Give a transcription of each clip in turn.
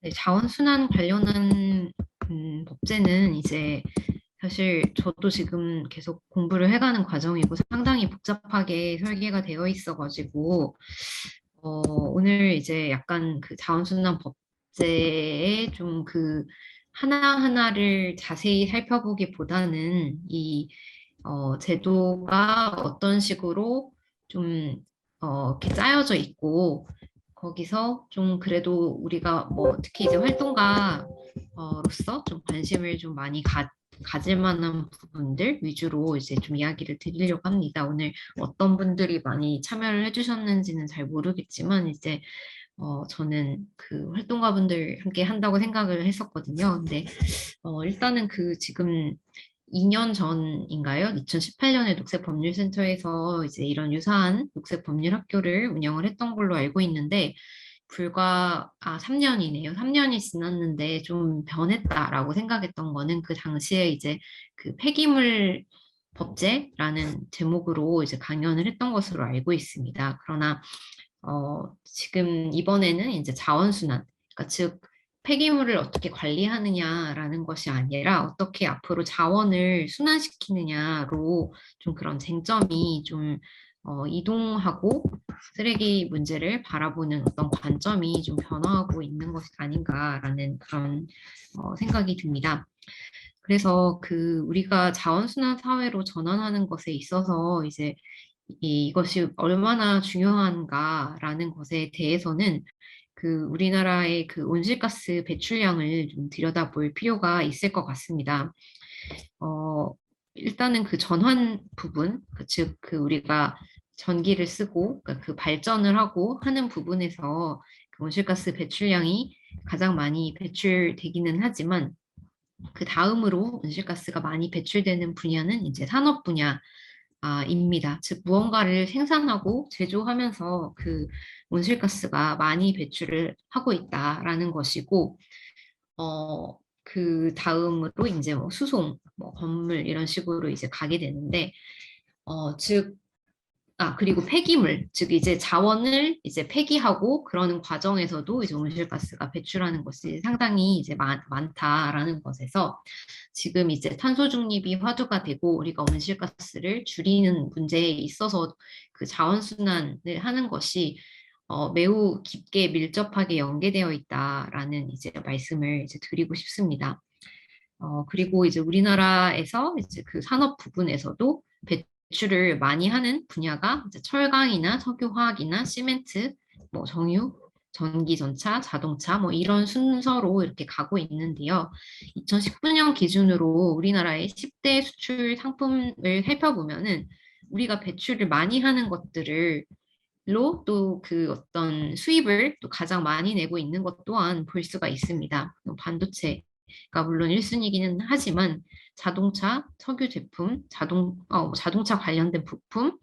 네, 자원순환 관련한 법제는 이제 사실 저도 지금 계속 공부를 해가는 과정이고 상당히 복잡하게 설계가 되어 있어가지고 오늘 이제 약간 그 자원순환 법제의 좀 그 하나하나를 자세히 살펴보기보다는 이 제도가 어떤 식으로 좀 이렇게 짜여져 있고 거기서 좀 그래도 우리가 뭐 특히 이제 활동가로서 좀 관심을 좀 많이 가질 만한 부분들 위주로 이제 좀 이야기를 드리려고 합니다. 오늘 어떤 분들이 많이 참여를 해주셨는지는 잘 모르겠지만 이제 저는 그 활동가분들 함께 한다고 생각을 했었거든요. 근데 일단은 그 지금 2년 전인가요? 2018년에 녹색법률센터에서 이제 이런 유사한 녹색법률학교를 운영을 했던 걸로 알고 있는데 불과 3년이네요. 3년이 지났는데 좀 변했다라고 생각했던 거는 그 당시에 이제 그 폐기물 법제라는 제목으로 이제 강연을 했던 것으로 알고 있습니다. 그러나 지금 이번에는 이제 자원순환, 그러니까 즉 폐기물을 어떻게 관리하느냐라는 것이 아니라 어떻게 앞으로 자원을 순환시키느냐로 좀 그런 쟁점이 좀 이동하고 쓰레기 문제를 바라보는 어떤 관점이 좀 변화하고 있는 것이 아닌가라는 그런 생각이 듭니다. 그래서 그 우리가 자원순환 사회로 전환하는 것에 있어서 이제 이것이 얼마나 중요한가라는 것에 대해서는 그 우리나라의 그 온실가스 배출량을 좀 들여다볼 필요가 있을 것 같습니다. 어, 일단은 그 전환 부분, 즉 그 우리가 전기를 쓰고 그러니까 그 발전을 하고 하는 부분에서 그 온실가스 배출량이 가장 많이 배출되기는 하지만 그 다음으로 온실가스가 많이 배출되는 분야는 이제 산업 분야입니다. 즉, 무언가를 생산하고 제조하면서 그 온실가스가 많이 배출을 하고 있다라는 것이고, 그 다음으로 이제 뭐 수송, 뭐 건물 이런 식으로 이제 가게 되는데, 즉, 그리고 폐기물, 즉 이제 자원을 이제 폐기하고 그러는 과정에서도 이제 온실가스가 배출하는 것이 상당히 이제 많다라는 것에서 지금 이제 탄소 중립이 화두가 되고 우리가 온실가스를 줄이는 문제에 있어서 그 자원순환을 하는 것이 매우 깊게 밀접하게 연계되어 있다라는 이제 말씀을 이제 드리고 싶습니다. 그리고 이제 우리나라에서 이제 그 산업 부분에서도 배출을 많이 하는 분야가 이제 철강이나 석유화학이나 시멘트, 뭐 정유, 전기전차, 자동차 뭐 이런 순서로 이렇게 가고 있는데요. 2019년 기준으로 우리나라의 10대 수출 상품을 살펴보면은 우리가 배출을 많이 하는 것들을 또 그 어떤 수입을 또 가장 많이 내고 있는 것 또한 볼 수가 있습니다. 반도체가 물론 1순위기는 하지만 자동차, 석유 제품, 자동차 관련된 부품,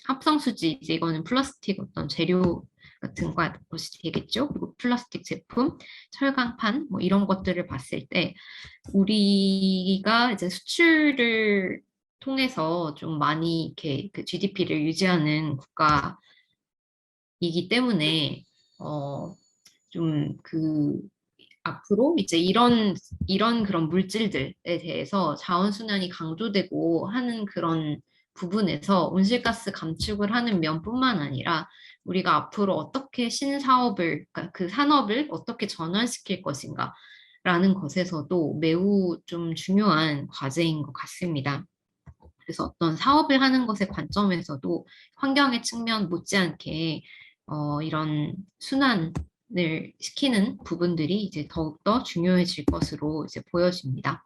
합성수지, 이제 이거는 플라스틱 어떤 재료 같은 것이 되겠죠. 그리고 플라스틱 제품, 철강판, 뭐 이런 것들을 봤을 때 우리가 이제 수출을 통해서 좀 많이 이렇게 그 GDP를 유지하는 국가 이기 때문에 좀 그 앞으로 이제 이런 그런 물질들에 대해서 자원순환이 강조되고 하는 그런 부분에서 온실가스 감축을 하는 면뿐만 아니라 우리가 앞으로 어떻게 신사업을, 그러니까 그 산업을 어떻게 전환시킬 것인가 라는 것에서도 매우 좀 중요한 과제인 것 같습니다. 그래서 어떤 사업을 하는 것의 관점에서도 환경의 측면 못지않게 이런 순환을 시키는 부분들이 이제 더욱더 중요해질 것으로 이제 보여집니다.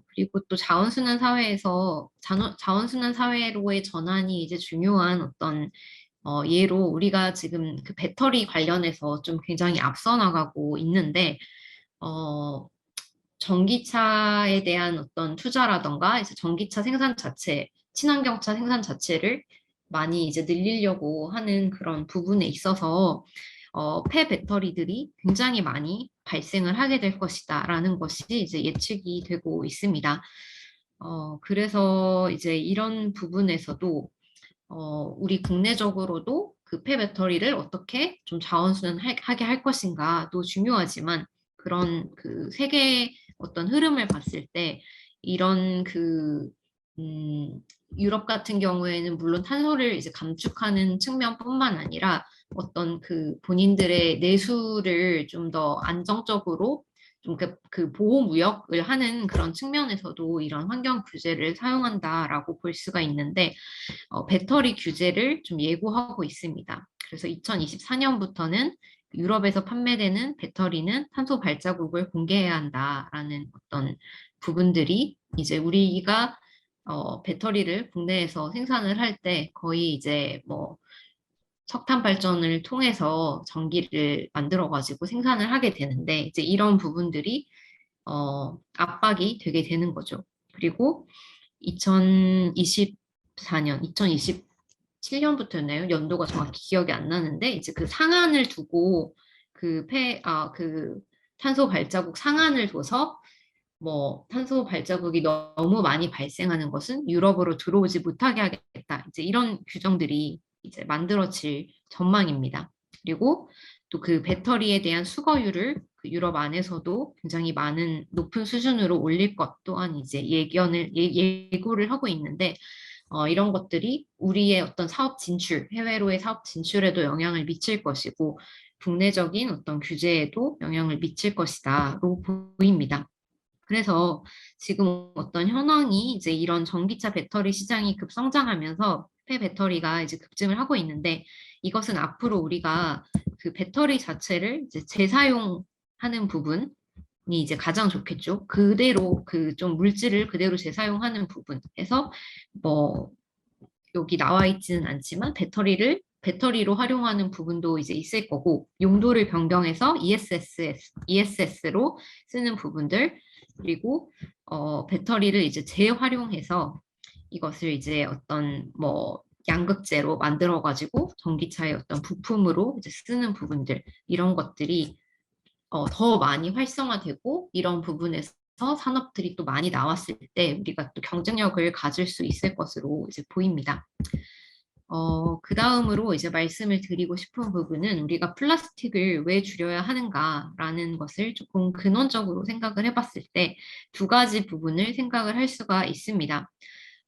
그리고 또 자원순환 사회에서 자원순환 사회로의 전환이 이제 중요한 어떤 예로 우리가 지금 그 배터리 관련해서 좀 굉장히 앞서 나가고 있는데 어, 전기차에 대한 어떤 투자라던가 이제 전기차 생산 자체, 친환경차 생산 자체를 많이 이제 늘리려고 하는 그런 부분에 있어서 폐배터리들이 굉장히 많이 발생을 하게 될 것이다라는 것이 이제 예측이 되고 있습니다. 그래서 이제 이런 부분에서도 우리 국내적으로도 그 폐배터리를 어떻게 좀 자원순환하게 할 것인가도 중요하지만 그런 그 세계의 어떤 흐름을 봤을 때 이런 음, 유럽 같은 경우에는 물론 탄소를 이제 감축하는 측면뿐만 아니라 어떤 그 본인들의 내수를 좀 더 안정적으로 좀 그 보호무역을 하는 그런 측면에서도 이런 환경 규제를 사용한다라고 볼 수가 있는데 배터리 규제를 좀 예고하고 있습니다. 그래서 2024년부터는 유럽에서 판매되는 배터리는 탄소 발자국을 공개해야 한다라는 어떤 부분들이 이제 우리가 배터리를 국내에서 생산을 할 때 거의 이제 뭐 석탄 발전을 통해서 전기를 만들어 가지고 생산을 하게 되는데 이제 이런 부분들이 압박이 되게 되는 거죠. 그리고 2024년, 2027년부터였나요? 연도가 정확히 기억이 안 나는데 이제 그 상한을 두고 그 탄소 발자국 상한을 둬서 뭐 탄소 발자국이 너무 많이 발생하는 것은 유럽으로 들어오지 못하게 하겠다. 이제 이런 규정들이 이제 만들어질 전망입니다. 그리고 또 그 배터리에 대한 수거율을 그 유럽 안에서도 굉장히 높은 수준으로 올릴 것 또한 이제 예고를 하고 있는데 이런 것들이 우리의 어떤 사업 진출, 해외로의 사업 진출에도 영향을 미칠 것이고 국내적인 어떤 규제에도 영향을 미칠 것이다로 보입니다. 그래서 지금 어떤 현황이 이제 이런 전기차 배터리 시장이 급성장하면서 폐배터리가 이제 급증을 하고 있는데 이것은 앞으로 우리가 그 배터리 자체를 이제 재사용하는 부분이 이제 가장 좋겠죠. 그대로 그 좀 물질을 그대로 재사용하는 부분에서 뭐 여기 나와 있지는 않지만 배터리로 활용하는 부분도 이제 있을 거고 용도를 변경해서 ESS로 쓰는 부분들 그리고 배터리를 이제 재활용해서 이것을 이제 어떤 뭐 양극재로 만들어 가지고 전기차의 어떤 부품으로 이제 쓰는 부분들 이런 것들이 더 많이 활성화되고 이런 부분에서 산업들이 또 많이 나왔을 때 우리가 또 경쟁력을 가질 수 있을 것으로 이제 보입니다. 그 다음으로 이제 말씀을 드리고 싶은 부분은 우리가 플라스틱을 왜 줄여야 하는가라는 것을 조금 근원적으로 생각을 해봤을 때 두 가지 부분을 생각을 할 수가 있습니다.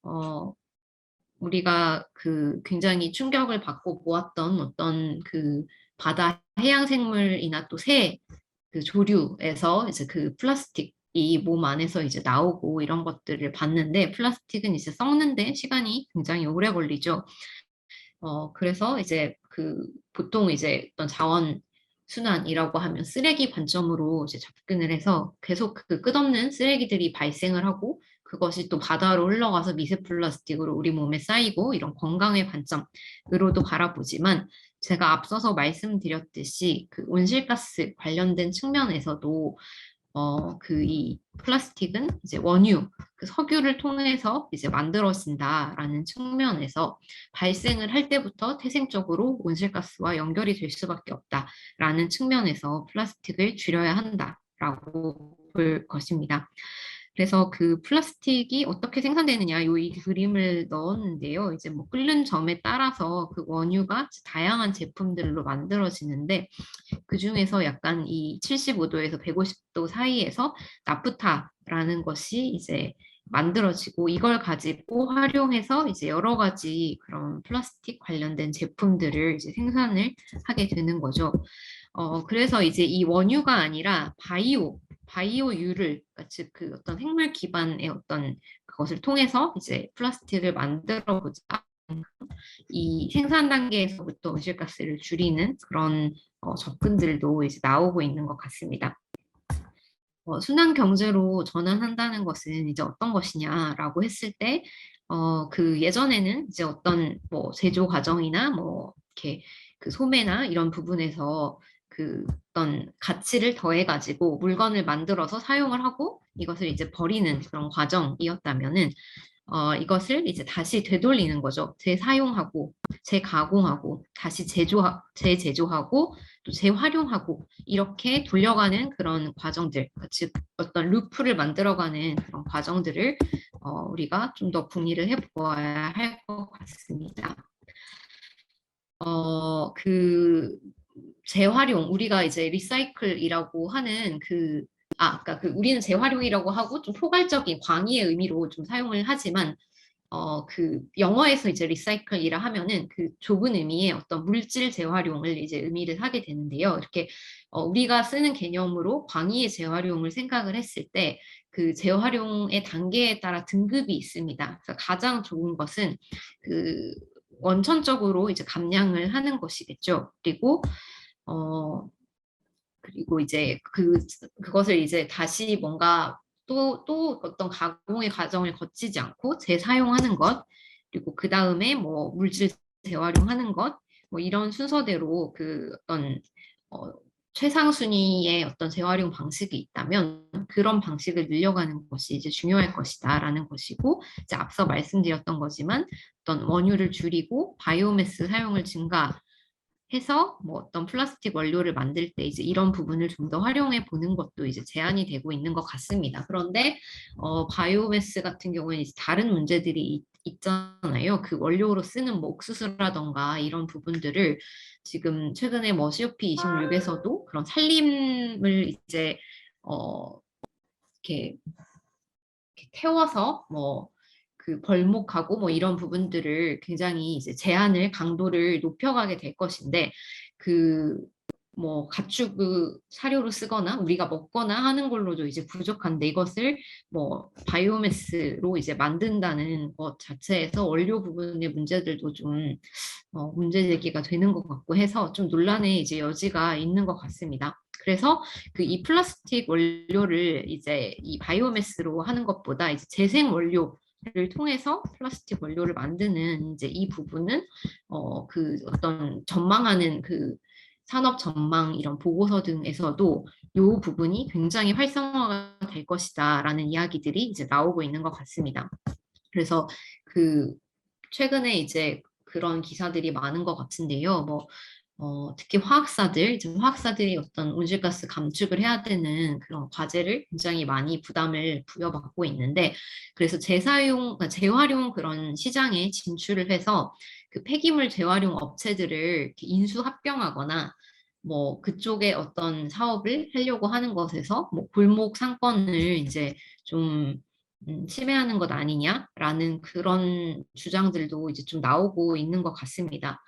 어, 우리가 그 굉장히 충격을 받고 보았던 어떤 그 바다 해양 생물이나 또 새 그 조류에서 이제 그 플라스틱이 몸 안에서 이제 나오고 이런 것들을 봤는데 플라스틱은 이제 썩는데 시간이 굉장히 오래 걸리죠. 그래서 이제 보통 이제 어떤 자원 순환이라고 하면 쓰레기 관점으로 이제 접근을 해서 계속 그 끝없는 쓰레기들이 발생을 하고 그것이 또 바다로 흘러가서 미세 플라스틱으로 우리 몸에 쌓이고 이런 건강의 관점으로도 바라보지만 제가 앞서서 말씀드렸듯이 그 온실가스 관련된 측면에서도 이 플라스틱은 이제 원유, 그 석유를 통해서 이제 만들어진다라는 측면에서 발생을 할 때부터 태생적으로 온실가스와 연결이 될 수밖에 없다라는 측면에서 플라스틱을 줄여야 한다라고 볼 것입니다. 그래서 그 플라스틱이 어떻게 생산되느냐, 이 그림을 넣었는데요. 이제 뭐 끓는 점에 따라서 그 원유가 다양한 제품들로 만들어지는데 그 중에서 약간 이 75도에서 150도 사이에서 나프타라는 것이 이제 만들어지고 이걸 가지고 활용해서 이제 여러 가지 그런 플라스틱 관련된 제품들을 이제 생산을 하게 되는 거죠. 그래서 이제 이 원유가 아니라 바이오유를, 즉 그 어떤 생물 기반의 어떤 그것을 통해서 이제 플라스틱을 만들어 보자. 이 생산 단계에서부터 온실가스를 줄이는 그런 접근들도 이제 나오고 있는 것 같습니다. 순환 경제로 전환한다는 것은 이제 어떤 것이냐라고 했을 때, 그 예전에는 이제 어떤 뭐 제조 과정이나 뭐 이렇게 그 소매나 이런 부분에서 그 어떤 가치를 더해가지고 물건을 만들어서 사용을 하고 이것을 이제 버리는 그런 과정이었다면은 이것을 이제 다시 되돌리는 거죠. 재사용하고, 재가공하고, 다시 재제조하고, 또 재활용하고, 이렇게 돌려가는 그런 과정들, 즉, 어떤 루프를 만들어가는 그런 과정들을 우리가 좀 더 궁리를 해보아야 할 것 같습니다. 그 재활용, 우리가 이제 리사이클이라고 하는 그러니까 우리는 재활용이라고 하고 좀 포괄적인 광의의 의미로 좀 사용을 하지만, 그 영어에서 이제 리사이클이라 하면은 그 좁은 의미의 어떤 물질 재활용을 이제 의미를 하게 되는데요. 이렇게 우리가 쓰는 개념으로 광의의 재활용을 생각을 했을 때 그 재활용의 단계에 따라 등급이 있습니다. 그래서 가장 좋은 것은 그 원천적으로 이제 감량을 하는 것이겠죠. 어, 그리고 이제 그것을 이제 다시 뭔가 또 어떤 가공의 과정을 거치지 않고 재사용하는 것, 그리고 그 다음에 뭐 물질 재활용하는 것, 뭐 이런 순서대로 그 어떤 어, 최상순위의 어떤 재활용 방식이 있다면 그런 방식을 늘려가는 것이 이제 중요할 것이다라는 것이고, 이제 앞서 말씀드렸던 거지만 어떤 원유를 줄이고 바이오매스 사용을 증가 해서 뭐 어떤 플라스틱 원료를 만들 때 이제 이런 부분을 좀 더 활용해 보는 것도 이제 제한이 되고 있는 것 같습니다. 그런데 바이오매스 같은 경우는 이제 다른 문제들이 있잖아요. 그 원료로 쓰는 뭐 옥수수라던가 이런 부분들을 지금 최근에 뭐 COP 26에서도 그런 산림을 이제 어 이렇게 태워서 뭐 그 벌목하고 뭐 이런 부분들을 굉장히 이제 제한을 강도를 높여가게 될 것인데, 그 뭐 가축 사료로 쓰거나 우리가 먹거나 하는 걸로도 이제 부족한데 이것을 뭐 바이오매스로 이제 만든다는 것 자체에서 원료 부분의 문제들도 좀 문제 제기가 되는 것 같고 해서 좀 논란의 이제 여지가 있는 것 같습니다. 그래서 그 이 플라스틱 원료를 이제 이 바이오매스로 하는 것보다 이제 재생 원료를 통해서 플라스틱 원료를 만드는 이제 이 부분은 그 어떤 전망하는 그 산업 전망 이런 보고서 등에서도 이 부분이 굉장히 활성화가 될 것이다라는 이야기들이 이제 나오고 있는 것 같습니다. 그래서 그 최근에 이제 그런 기사들이 많은 것 같은데요. 뭐 특히 화학사들이 어떤 온실가스 감축을 해야 되는 그런 과제를 굉장히 많이 부담을 부여받고 있는데, 그래서 그러니까 재활용 그런 시장에 진출을 해서 그 폐기물 재활용 업체들을 이렇게 인수합병하거나 뭐 그쪽에 어떤 사업을 하려고 하는 것에서 뭐 골목 상권을 이제 좀 침해하는 것 아니냐라는 그런 주장들도 이제 좀 나오고 있는 것 같습니다.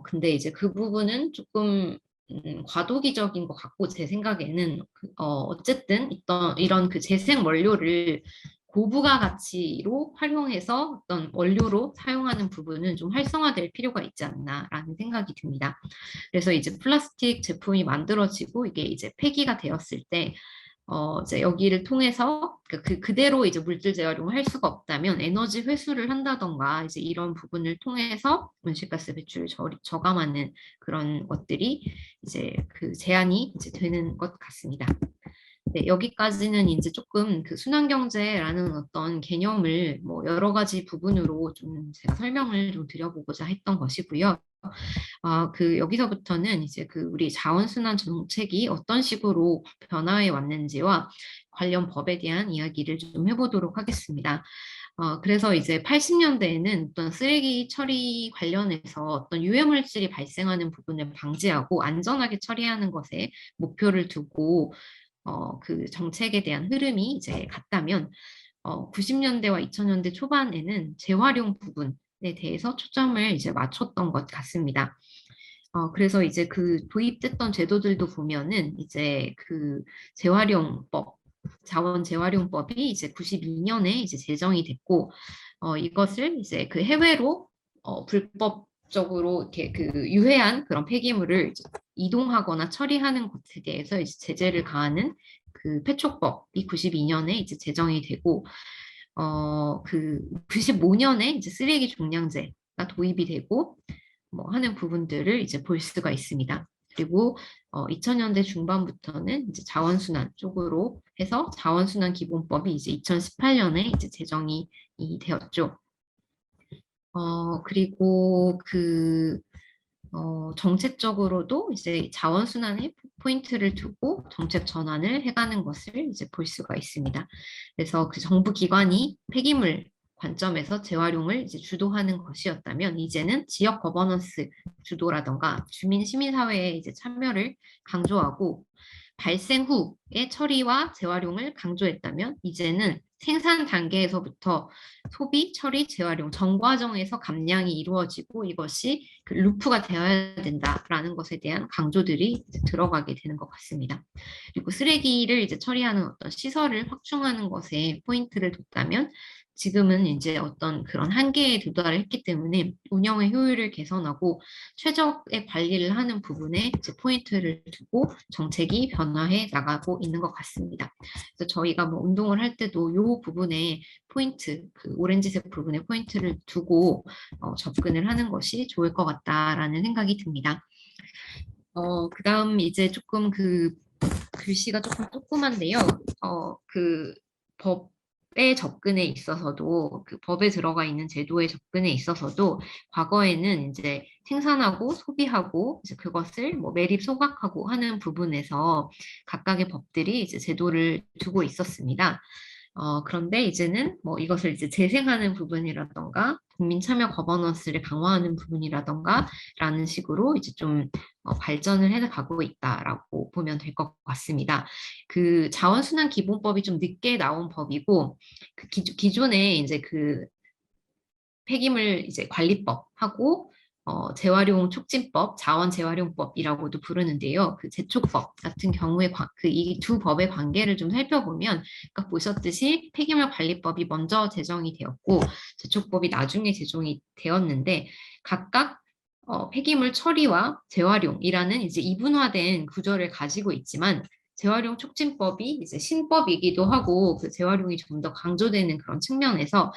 근데 이제 그 부분은 조금 과도기적인 것 같고, 제 생각에는 어쨌든 이런 그 재생 원료를 고부가 가치로 활용해서 어떤 원료로 사용하는 부분은 좀 활성화될 필요가 있지 않나라는 생각이 듭니다. 그래서 이제 플라스틱 제품이 만들어지고 이게 이제 폐기가 되었을 때 이제 여기를 통해서 그대로 이제 물질 재활용을 할 수가 없다면 에너지 회수를 한다던가 이제 이런 부분을 통해서 온실가스 배출을 저감하는 그런 것들이 이제 그 제한이 이제 되는 것 같습니다. 네, 여기까지는 이제 조금 그 순환경제라는 어떤 개념을 뭐 여러 가지 부분으로 좀 제가 설명을 좀 드려보고자 했던 것이고요. 여기서부터는 이제 그 우리 자원순환 정책이 어떤 식으로 변화해 왔는지와 관련 법에 대한 이야기를 좀 해보도록 하겠습니다. 그래서 이제 80년대에는 어떤 쓰레기 처리 관련해서 어떤 유해물질이 발생하는 부분을 방지하고 안전하게 처리하는 것에 목표를 두고 그 정책에 대한 흐름이 이제 같다면, 90년대와 2000년대 초반에는 재활용 부분에 대해서 초점을 이제 맞췄던 것 같습니다. 그래서 이제 그 도입됐던 제도들도 보면은 이제 그 재활용법, 자원 재활용법이 이제 92년에 이제 제정이 됐고, 이것을 이제 그 해외로 불법적으로 이렇게 그 유해한 그런 폐기물을 이제 이동하거나 처리하는 것에 대해서 이제 제재를 가하는 그 폐촉법이 92년에 이제 제정이 되고, 그 95년에 이제 쓰레기 종량제가 도입이 되고 뭐 하는 부분들을 이제 볼 수가 있습니다. 그리고 2000년대 중반부터는 이제 자원순환 쪽으로 해서 자원순환 기본법이 이제 2018년에 이제 제정이 되었죠. 그리고 정책적으로도 이제 자원순환에 포인트를 두고 정책 전환을 해가는 것을 이제 볼 수가 있습니다. 그래서 그 정부 기관이 폐기물 관점에서 재활용을 이제 주도하는 것이었다면 이제는 지역 거버넌스 주도라던가 주민 시민사회의 이제 참여를 강조하고 발생 후의 처리와 재활용을 강조했다면 이제는 생산 단계에서부터 소비, 처리, 재활용 전 과정에서 감량이 이루어지고 이것이 그 루프가 되어야 된다라는 것에 대한 강조들이 이제 들어가게 되는 것 같습니다. 그리고 쓰레기를 이제 처리하는 어떤 시설을 확충하는 것에 포인트를 뒀다면 지금은 이제 어떤 그런 한계에 도달했기 때문에 운영의 효율을 개선하고 최적의 관리를 하는 부분에 이제 포인트를 두고 정책이 변화해 나가고 있는 것 같습니다. 그래서 저희가 뭐 운동을 할 때도 이 부분에 포인트, 그 오렌지색 부분에 포인트를 두고 접근을 하는 것이 좋을 것 같다라는 생각이 듭니다. 그다음 이제 조금 그 글씨가 조금 조그만데요. 그 법에 접근에 있어서도 그 법에 들어가 있는 제도에 접근에 있어서도 과거에는 이제 생산하고 소비하고 이제 그것을 뭐 매립 소각하고 하는 부분에서 각각의 법들이 이제 제도를 두고 있었습니다. 그런데 이제는 뭐 이것을 이제 재생하는 부분이라던가 국민 참여 거버넌스를 강화하는 부분이라던가 라는 식으로 이제 좀 발전을 해 가고 있다라고 보면 될 것 같습니다. 그 자원순환 기본법이 좀 늦게 나온 법이고 그 기존에 이제 그 폐기물 이제 관리법하고 재활용 촉진법, 자원 재활용법이라고도 부르는데요. 그 제촉법 같은 경우에 그 이 두 법의 관계를 좀 살펴보면 아까 보셨듯이 폐기물 관리법이 먼저 제정이 되었고 제촉법이 나중에 제정이 되었는데 각각 폐기물 처리와 재활용이라는 이제 이분화된 구조를 가지고 있지만 재활용 촉진법이 이제 신법이기도 하고 그 재활용이 좀 더 강조되는 그런 측면에서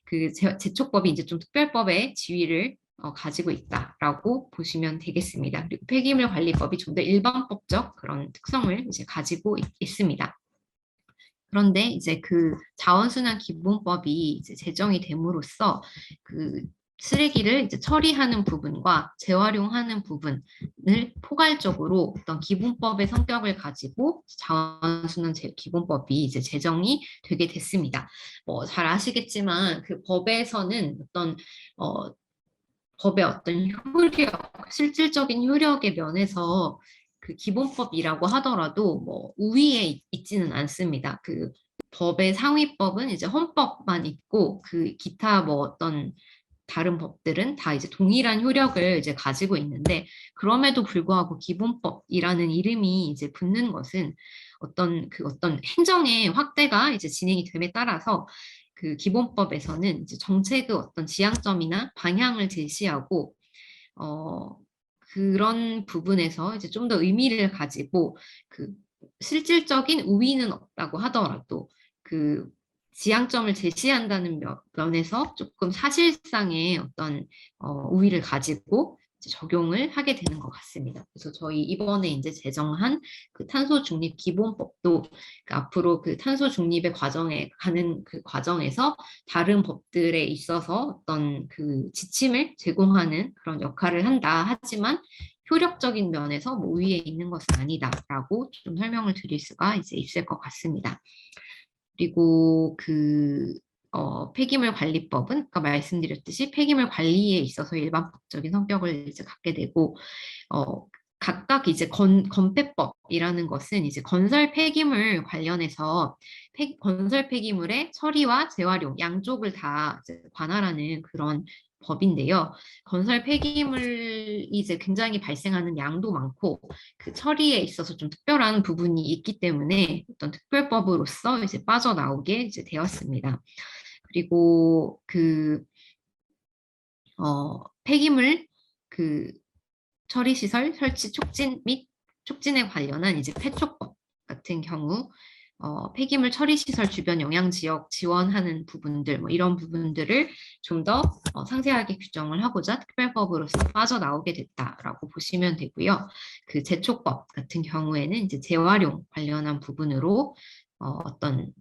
그 제촉법이 이제 좀 특별법의 지위를 가지고 있다라고 보시면 되겠습니다. 그리고 폐기물 관리법이 좀 더 일반법적 그런 특성을 이제 가지고 있습니다. 그런데 이제 그 자원순환 기본법이 이제 제정이 됨으로써 그 쓰레기를 이제 처리하는 부분과 재활용하는 부분을 포괄적으로 어떤 기본법의 성격을 가지고 자원순환 기본법이 이제 제정이 되게 됐습니다. 잘 아시겠지만 그 법에서는 어떤 법의 어떤 효력, 실질적인 효력의 면에서 그 기본법이라고 하더라도 뭐 우위에 있지는 않습니다. 그 법의 상위법은 이제 헌법만 있고 그 기타 뭐 어떤 다른 법들은 다 이제 동일한 효력을 이제 가지고 있는데 그럼에도 불구하고 기본법이라는 이름이 이제 붙는 것은 어떤 행정의 확대가 이제 진행이 됨에 따라서 그 기본법에서는 이제 정책의 어떤 지향점이나 방향을 제시하고 어 그런 부분에서 이제 좀 더 의미를 가지고 그 실질적인 우위는 없다고 하더라도 그 지향점을 제시한다는 면에서 조금 사실상의 어떤 우위를 가지고 이제 적용을 하게 되는 것 같습니다. 그래서 저희 이번에 이제 제정한 그 탄소 중립 기본법도 그 앞으로 그 탄소 중립의 과정에 가는 그 과정에서 다른 법들에 있어서 어떤 그 지침을 제공하는 그런 역할을 한다. 하지만 효력적인 면에서 뭐 우위에 있는 것은 아니다라고 좀 설명을 드릴 수가 이제 있을 것 같습니다. 그리고 그 폐기물 관리법은 아까 말씀드렸듯이 폐기물 관리에 있어서 일반법적인 성격을 이제 갖게 되고 어, 각각 이제 건폐법이라는 것은 이제 건설 폐기물 관련해서 건설 폐기물의 처리와 재활용 양쪽을 다 이제 관할하는 그런 법인데요. 건설 폐기물이 이제 굉장히 발생하는 양도 많고 그 처리에 있어서 좀 특별한 부분이 있기 때문에 어떤 특별법으로서 이제 빠져나오게 이제 되었습니다. 그리고 그 폐기물 그 처리시설 설치 촉진 및 촉진에 관련한 이제 폐촉법 같은 경우 폐기물 처리시설 주변 영향지역 지원하는 부분들 뭐 이런 부분들을 좀 더 상세하게 규정을 하고자 특별법으로서 빠져나오게 됐다라고 보시면 되고요. 그 제촉법 같은 경우에는 이제 재활용 관련한 부분으로 어떤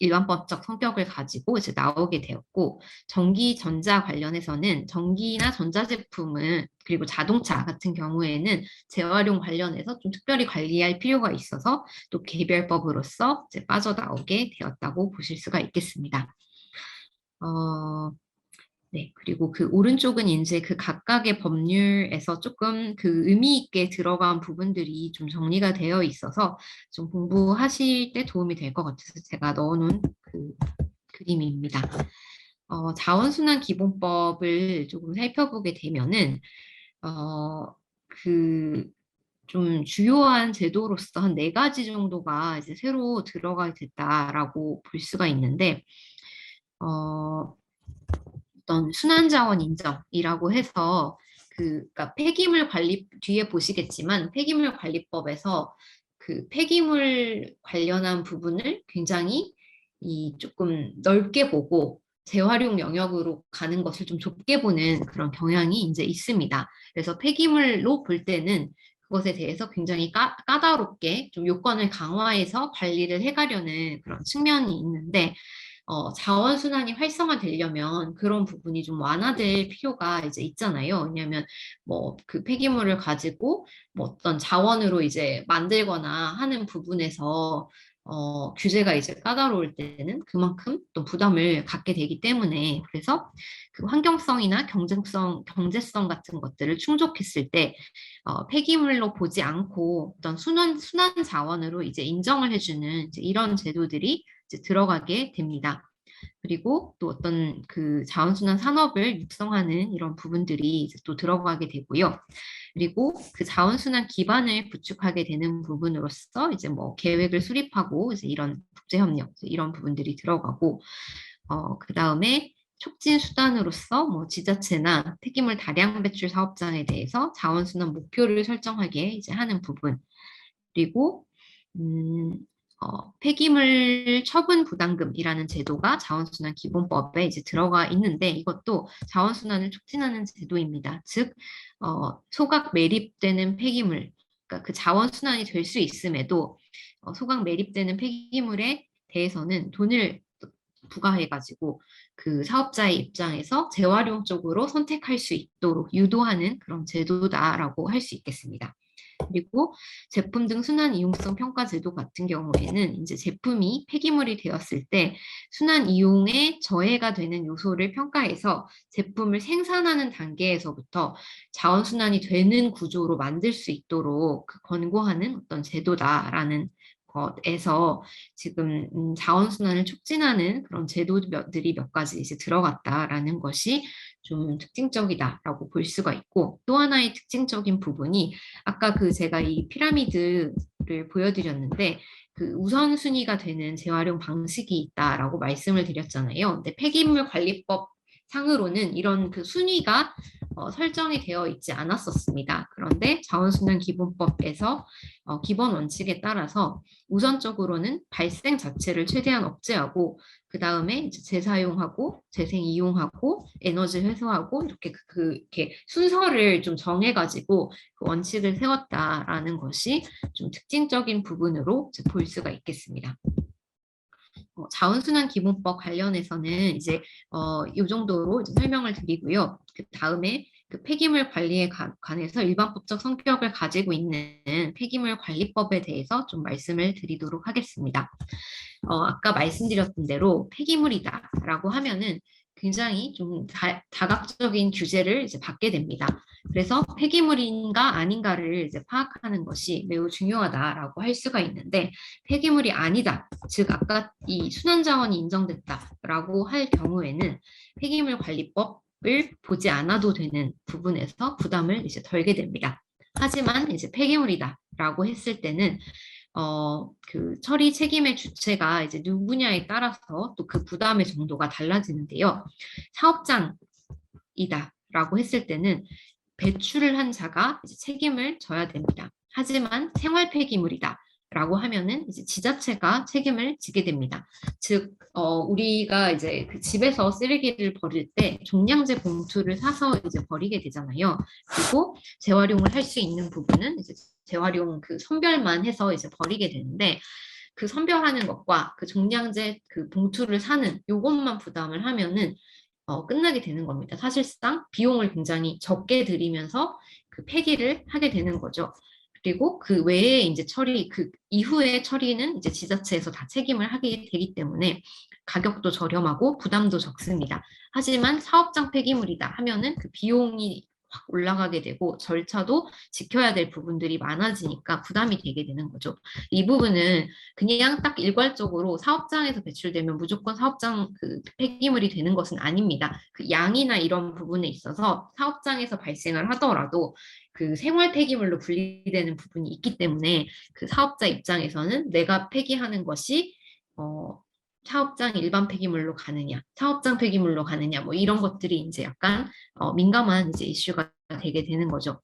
일반법적 성격을 가지고 이제 나오게 되었고 전기 전자 관련해서는 전기나 전자제품을 그리고 자동차 같은 경우에는 재활용 관련해서 좀 특별히 관리할 필요가 있어서 또 개별법으로서 이제 빠져나오게 되었다고 보실 수가 있겠습니다. 네, 그리고 그 오른쪽은 이제 그 각각의 법률에서 조금 그 의미 있게 들어간 부분들이 좀 정리가 되어 있어서 좀 공부하실 때 도움이 될 것 같아서 제가 넣어놓은 그 그림입니다. 자원순환 기본법을 조금 살펴보게 되면은, 그, 좀 주요한 제도로서 한 4가지 정도가 이제 새로 들어가게 됐다라고 볼 수가 있는데, 어, 어떤 순환자원 인정이라고 해서 그러니까 폐기물 관리 뒤에 보시겠지만 폐기물 관리법에서 그 폐기물 관련한 부분을 굉장히 이 조금 넓게 보고 재활용 영역으로 가는 것을 좀 좁게 보는 그런 경향이 이제 있습니다. 그래서 폐기물로 볼 때는 그것에 대해서 굉장히 까다롭게 좀 요건을 강화해서 관리를 해가려는 그런 측면이 있는데 자원순환이 활성화되려면 그런 부분이 좀 완화될 필요가 이제 있잖아요. 왜냐하면 뭐 그 폐기물을 가지고 뭐 어떤 자원으로 이제 만들거나 하는 부분에서 규제가 이제 까다로울 때는 그만큼 또 부담을 갖게 되기 때문에 그래서 그 환경성이나 경제성 같은 것들을 충족했을 때 폐기물로 보지 않고 어떤 순환 자원으로 이제 인정을 해주는 이제 이런 제도들이 이제 들어가게 됩니다. 그리고 또 어떤 그 자원순환 산업을 육성하는 이런 부분들이 이제 또 들어가게 되고요. 그리고 그 자원순환 기반을 구축하게 되는 부분으로서 이제 뭐 계획을 수립하고 이제 이런 국제협력 이런 부분들이 들어가고 그 다음에 촉진 수단으로서 뭐 지자체나 폐기물 다량 배출 사업장에 대해서 자원순환 목표를 설정하게 이제 하는 부분 그리고 음, 폐기물 처분 부담금이라는 제도가 자원순환 기본법에 이제 들어가 있는데 이것도 자원순환을 촉진하는 제도입니다. 즉, 소각 매립되는 폐기물, 그러니까 그 자원순환이 될 수 있음에도 소각 매립되는 폐기물에 대해서는 돈을 부과해가지고 그 사업자의 입장에서 재활용 쪽으로 선택할 수 있도록 유도하는 그런 제도다라고 할 수 있겠습니다. 그리고 제품 등 순환 이용성 평가 제도 같은 경우에는 이제 제품이 폐기물이 되었을 때 순환 이용에 저해가 되는 요소를 평가해서 제품을 생산하는 단계에서부터 자원 순환이 되는 구조로 만들 수 있도록 권고하는 어떤 제도다라는 것에서 지금 자원순환을 촉진하는 그런 제도들이 몇 가지 이제 들어갔다라는 것이 좀 특징적이다라고 볼 수가 있고 또 하나의 특징적인 부분이 아까 그 제가 이 피라미드를 보여드렸는데 그 우선순위가 되는 재활용 방식이 있다라고 말씀을 드렸잖아요. 근데 폐기물 관리법 상으로는 이런 그 순위가 설정이 되어 있지 않았었습니다. 그런데 자원순환 기본법에서 기본 원칙에 따라서 우선적으로는 발생 자체를 최대한 억제하고 그 다음에 재사용하고 재생 이용하고 에너지 회수하고 이렇게 순서를 좀 정해가지고 그 원칙을 세웠다라는 것이 좀 특징적인 부분으로 볼 수가 있겠습니다. 자원순환 기본법 관련해서는 이제 이 정도로 이제 설명을 드리고요. 그 다음에 그 폐기물 관리에 관해서 일반법적 성격을 가지고 있는 폐기물 관리법에 대해서 좀 말씀을 드리도록 하겠습니다. 아까 말씀드렸던 대로 폐기물이다라고 하면은 굉장히 좀 다각적인 규제를 이제 받게 됩니다. 그래서 폐기물인가 아닌가를 이제 파악하는 것이 매우 중요하다라고 할 수가 있는데 폐기물이 아니다. 즉 아까 이 순환자원이 인정됐다라고 할 경우에는 폐기물 관리법을 보지 않아도 되는 부분에서 부담을 이제 덜게 됩니다. 하지만 이제 폐기물이다라고 했을 때는 그 처리 책임의 주체가 이제 누구냐에 따라서 또 그 부담의 정도가 달라지는데요. 사업장이다라고 했을 때는 배출을 한 자가 이제 책임을 져야 됩니다. 하지만 생활 폐기물이다. 라고 하면은 이제 지자체가 책임을 지게 됩니다. 즉, 우리가 이제 그 집에서 쓰레기를 버릴 때 종량제 봉투를 사서 이제 버리게 되잖아요. 그리고 재활용을 할 수 있는 부분은 이제 재활용 그 선별만 해서 이제 버리게 되는데 그 선별하는 것과 그 종량제 그 봉투를 사는 요것만 부담을 하면은 끝나게 되는 겁니다. 사실상 비용을 굉장히 적게 들이면서 그 폐기를 하게 되는 거죠. 그리고 그 외에 이제 처리, 그 이후의 처리는 이제 지자체에서 다 책임을 하게 되기 때문에 가격도 저렴하고 부담도 적습니다. 하지만 사업장 폐기물이다 하면은 그 비용이 확 올라가게 되고 절차도 지켜야 될 부분들이 많아지니까 부담이 되게 되는 거죠. 이 부분은 그냥 딱 일괄적으로 사업장에서 배출되면 무조건 사업장 그 폐기물이 되는 것은 아닙니다. 그 양이나 이런 부분에 있어서 사업장에서 발생을 하더라도 그 생활 폐기물로 분리되는 부분이 있기 때문에 그 사업자 입장에서는 내가 폐기하는 것이 사업장 일반 폐기물로 가느냐, 사업장 폐기물로 가느냐, 뭐 이런 것들이 이제 약간 민감한 이제 이슈가 되게 되는 거죠.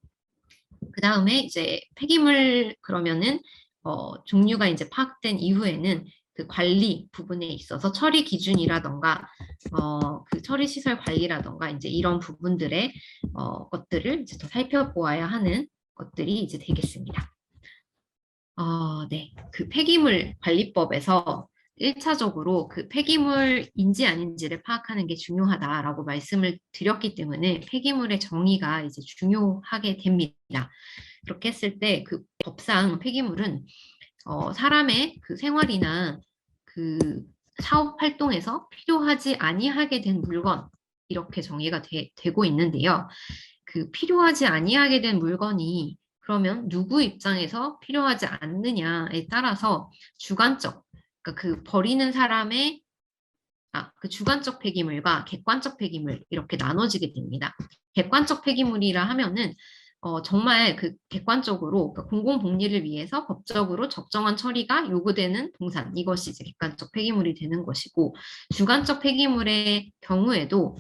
그 다음에 이제 폐기물 그러면은 종류가 이제 파악된 이후에는 그 관리 부분에 있어서 처리 기준이라던가 그 처리 시설 관리라던가 이제 이런 부분들의 것들을 이제 더 살펴보아야 하는 것들이 이제 되겠습니다. 네. 그 폐기물 관리법에서 1차적으로 그 폐기물인지 아닌지를 파악하는 게 중요하다라고 말씀을 드렸기 때문에 폐기물의 정의가 이제 중요하게 됩니다. 그렇게 했을 때 그 법상 폐기물은 사람의 그 생활이나 그 사업 활동에서 필요하지 아니하게 된 물건 이렇게 정의가 되고 있는데요. 그 필요하지 아니하게 된 물건이 그러면 누구 입장에서 필요하지 않느냐에 따라서 주관적, 그러니까 그 버리는 사람의 그 주관적 폐기물과 객관적 폐기물 이렇게 나눠지게 됩니다. 객관적 폐기물이라 하면은 정말 그 객관적으로 그러니까 공공복리를 위해서 법적으로 적정한 처리가 요구되는 동산 이것이 이제 객관적 폐기물이 되는 것이고 주관적 폐기물의 경우에도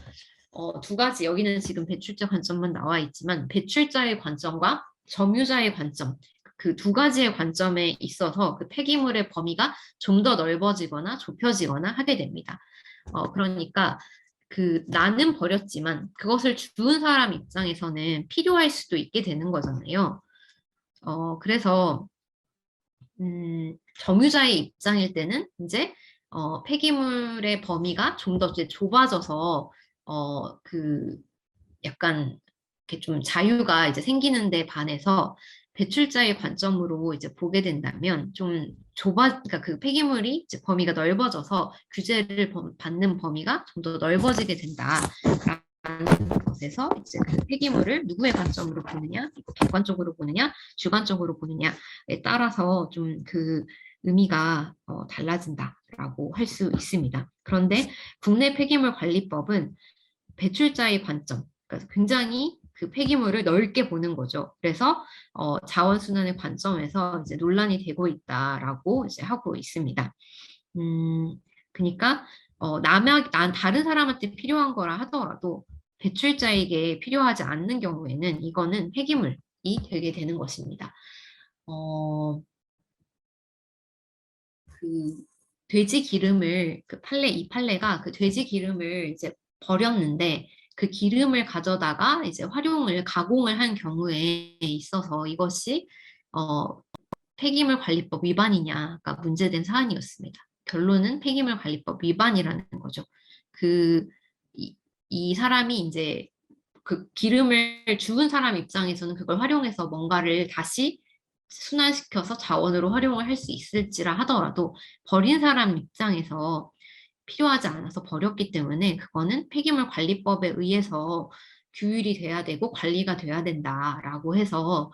두 가지 여기는 지금 배출자 관점만 나와 있지만 배출자의 관점과 점유자의 관점 그 두 가지의 관점에 있어서 그 폐기물의 범위가 좀 더 넓어지거나 좁혀지거나 하게 됩니다. 그러니까 그 나는 버렸지만 그것을 주운 사람 입장에서는 필요할 수도 있게 되는 거잖아요. 그래서 점유자의 입장일 때는 이제 폐기물의 범위가 좀 더 이제 좁아져서 그 약간 이렇게 좀 자유가 이제 생기는데 반해서 배출자의 관점으로 이제 보게 된다면 좀 그러니까 그 폐기물이 이제 범위가 넓어져서 규제를 받는 범위가 좀 더 넓어지게 된다라는 것에서 이제 그 폐기물을 누구의 관점으로 보느냐, 객관적으로 보느냐, 주관적으로 보느냐에 따라서 좀 그 의미가 달라진다라고 할 수 있습니다. 그런데 국내 폐기물 관리법은 배출자의 관점, 그러니까 굉장히 그 폐기물을 넓게 보는 거죠. 그래서 자원순환의 관점에서 이제 논란이 되고 있다라고 이제 하고 있습니다. 그러니까 다른 사람한테 필요한 거라 하더라도 배출자에게 필요하지 않는 경우에는 이거는 폐기물이 되게 되는 것입니다. 그 돼지 기름을 이 판례가 그 돼지 기름을 이제 버렸는데 그 기름을 가져다가 이제 가공을 한 경우에 있어서 이것이 폐기물 관리법 위반이냐가 문제된 사안이었습니다. 결론은 폐기물 관리법 위반이라는 거죠. 그, 이 사람이 이제 그 기름을 주운 사람 입장에서는 그걸 활용해서 뭔가를 다시 순환시켜서 자원으로 활용을 할 수 있을지라 하더라도 버린 사람 입장에서 필요하지 않아서 버렸기 때문에 그거는 폐기물 관리법에 의해서 규율이 돼야 되고 관리가 돼야 된다라고 해서